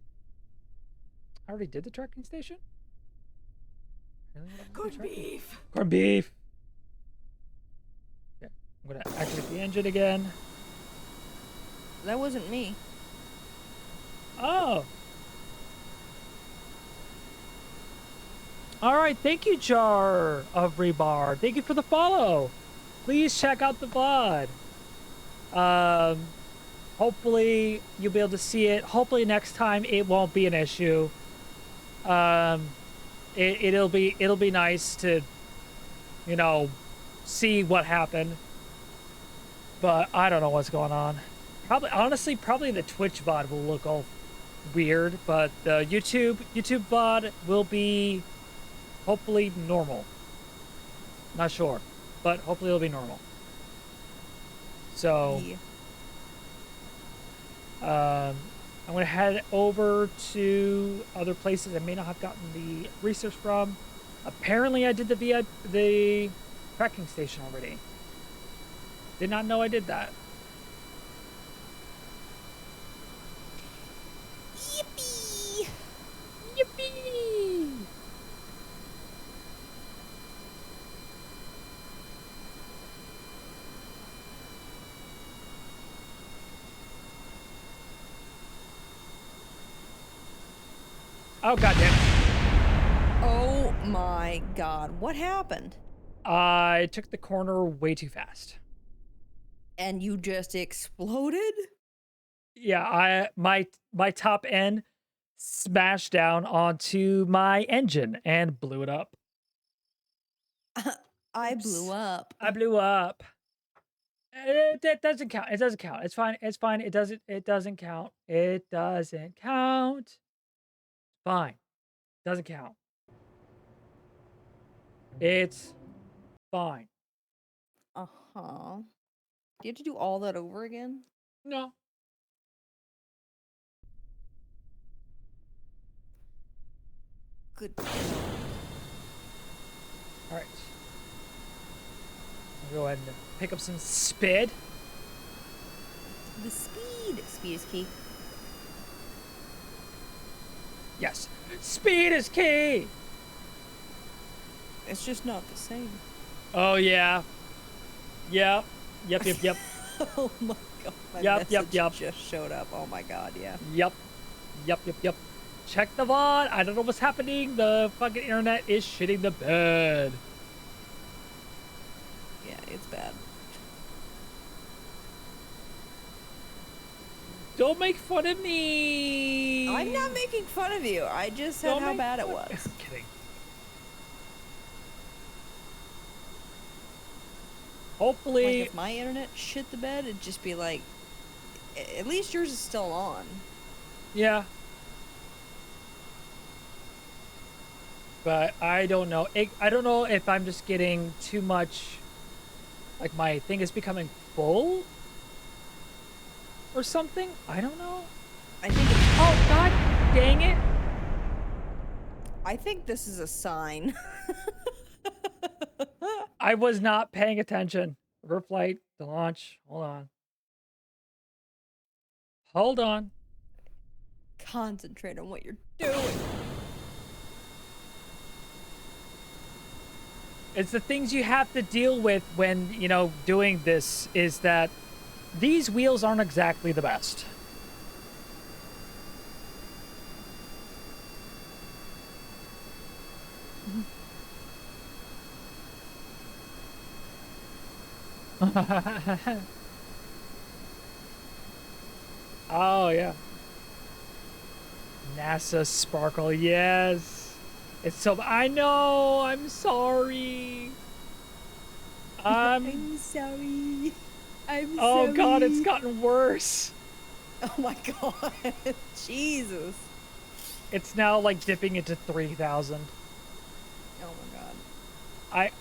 the tracking station? Really? Good beef. Corned beef. Okay, I'm gonna activate the engine again. That wasn't me. Oh. All right, thank you, Jar of Rebar. Thank you for the follow. Please check out the VOD. Hopefully you'll be able to see it. Hopefully next time it won't be an issue. It'll be nice to, you know, see what happened. But I don't know what's going on. Probably the Twitch VOD will look all weird, but the YouTube VOD will be hopefully normal. Not sure, but hopefully it'll be normal. So, Yeah. I'm gonna head over to other places I may not have gotten the research from. Apparently, I did the tracking station already. Did not know I did that. Yippee! Yippee! Oh goddamn! Oh my god, what happened? I took the corner way too fast. And you just exploded? Yeah, my top end smashed down onto my engine and blew it up. I Oops. blew up. I blew up. That doesn't count. It doesn't count. It's fine. It's fine. It doesn't count. It doesn't count. Fine. Doesn't count. It's fine. Uh-huh. Do you have to do all that over again? No. Good. All right. I'll go ahead and pick up some speed. The speed. Speed is key. Yes. Speed is key. It's just not the same. Oh, yeah. Yep. Yep. Oh my god. My Yep. message just showed up. Oh my god, yeah. Yep. Check the VOD. I don't know what's happening. The fucking internet is shitting the bed. Yeah, it's bad. Don't make fun of me. I'm not making fun of you. I just said how bad it was. I'm kidding. Hopefully. Like if my internet shit the bed, it'd just be like, at least yours is still on. Yeah. But I don't know. I don't know if I'm just getting too much. Like my thing is becoming full. Or something. I don't know. I think it's, Oh, god dang it. I think this is a sign. I was not paying attention. Revert flight to launch. Hold on. Hold on. Concentrate on what you're doing. It's the things you have to deal with when, you know, doing this is that these wheels aren't exactly the best. Oh, yeah. NASA Sparkle, yes. It's so... I know! I'm sorry. I'm sorry. I'm Oh, sorry. God, it's gotten worse. Oh my god. Jesus. It's now, like, dipping into 3,000. Oh my god. I...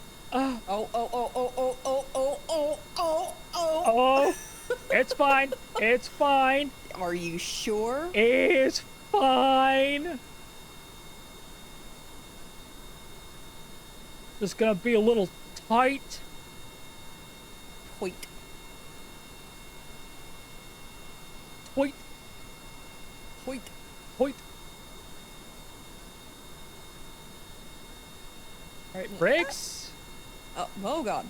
Oh. It's fine. It's fine. Are you sure? It's fine. Just gonna be a little tight. Wait. Wait. Wait. Wait. All right, brakes. Oh god.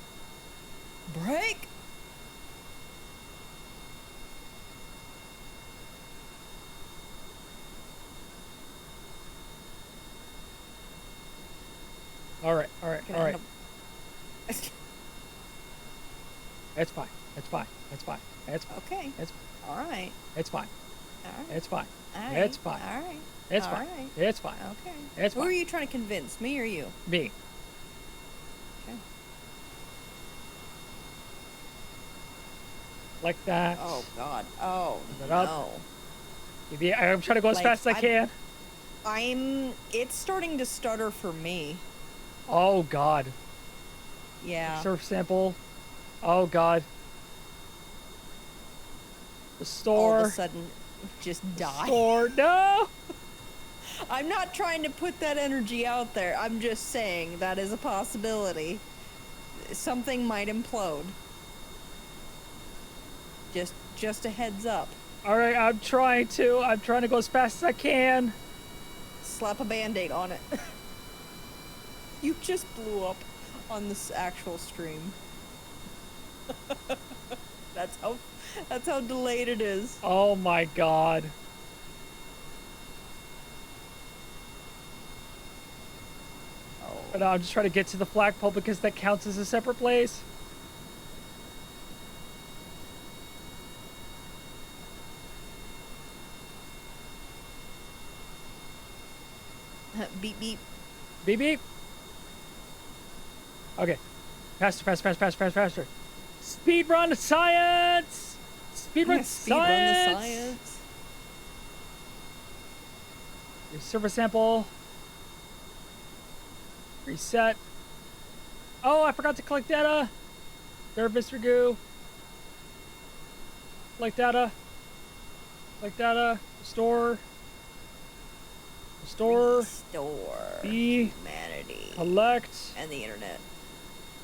Brake. All right. It's fine. It's fine. It's fine. It's fine. Okay. It's All right. it's fine. All right. It's fine. All right. It's fine. All right. It's All fine. right. It's fine. Okay. It's Who fine. are you trying to convince, me or you? Me. Okay. Like that. Oh god. Oh Put it up. no. Maybe I'm trying to go as Like, fast as I can. It's starting to stutter for me. Oh God. Yeah. Surf sample. Oh God. The store. All of a sudden, just die. Store. No. I'm not trying to put that energy out there. I'm just saying that is a possibility. Something might implode. Just a heads up. All right, I'm trying to go as fast as I can. Slap a band-aid on it. You just blew up on this actual stream. That's how delayed it is. Oh my God. Oh. But no, I'm just trying to get to the flagpole because that counts as a separate place. Beep beep. Beep beep. Okay. Faster, faster, faster, faster, faster, faster. Speed run science! Speed run Speed run the science! science. Your server sample. Reset. Oh, I forgot to collect data. There, Mr. Goo. Collect data. Collect data. Restore. Restore. Restore B. humanity Collect. and the internet.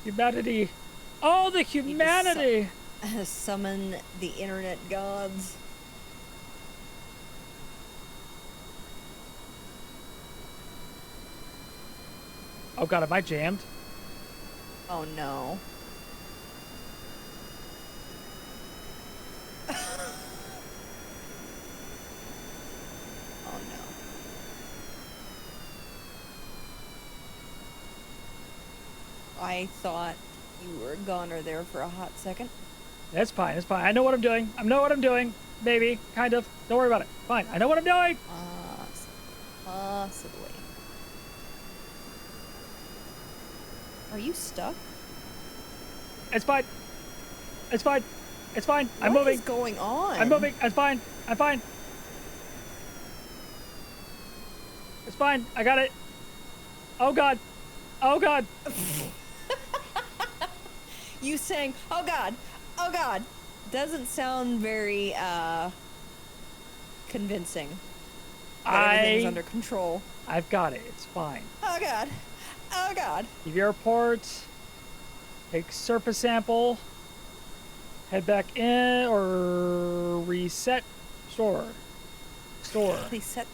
Humanity. Oh, the humanity. Summon the internet gods. Oh god, am I jammed? Oh no. Oh no. I thought you were a goner there for a hot second. That's fine, it's fine. I know what I'm doing. I know what I'm doing. Maybe, kind of. Don't worry about it. Fine, I know what I'm doing. Possibly. Are you stuck? It's fine. It's fine. It's fine. I'm What moving. is going on? I'm moving. I'm fine. I'm fine. It's fine. I got it. Oh god. Oh god. You saying, "Oh God, oh God," doesn't sound very convincing. That everything's under control. I've got it. It's fine. Oh God, oh God. Give your report. Take surface sample. Head back in or reset. Store. Store. Reset.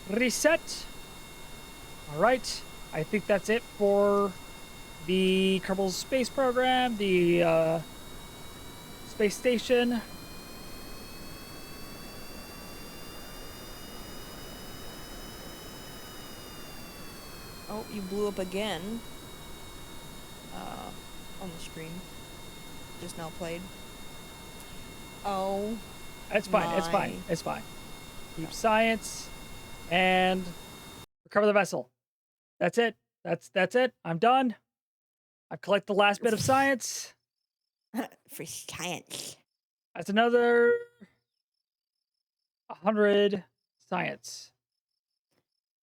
Reset. All right. I think that's it for the Kerbal space program, the space station. Oh, you blew up again. On the screen. Just now played. Oh. It's fine. It's fine. It's fine. Keep science and recover the vessel. That's it. That's it. I'm done. I've collected the last bit of science. For science. That's another 100 science.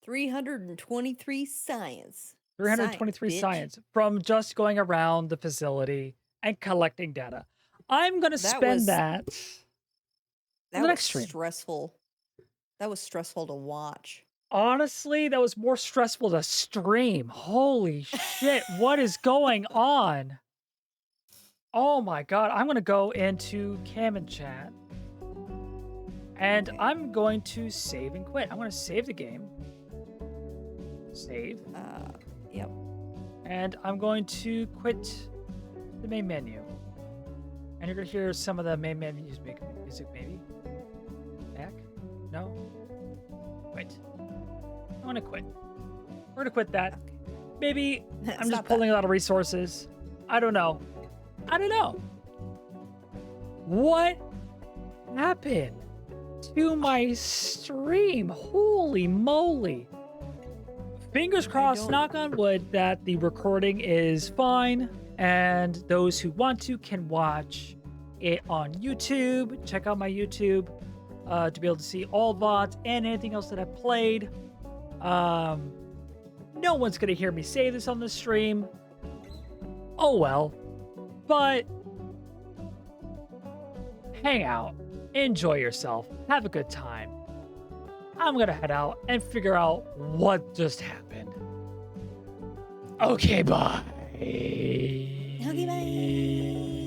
323 science. 323 bitch. science from just going around the facility and collecting data. I'm going to spend that That on the was next stream. stressful. That was stressful to watch. Honestly, that was more stressful to stream. Holy shit, what is going on? Oh my god, I'm going to go into Cam and Chat. And I'm going to save and quit. I'm going to save the game. Save. Yep. And I'm going to quit the main menu. And you're going to hear some of the main menu's music, maybe. Back? No? Quit. I'm going to quit. We're going to quit that. Maybe I'm just pulling a lot of resources. I don't know. I don't know. What happened to my stream? Holy moly. Fingers crossed, knock on wood, that the recording is fine and those who want to can watch it on YouTube. Check out my YouTube to be able to see all VODs and anything else that I've played. No one's going to hear me say this on the stream. Oh well. But hang out, enjoy yourself, have a good time. I'm gonna head out and figure out what just happened. Okay, bye. Okay, bye.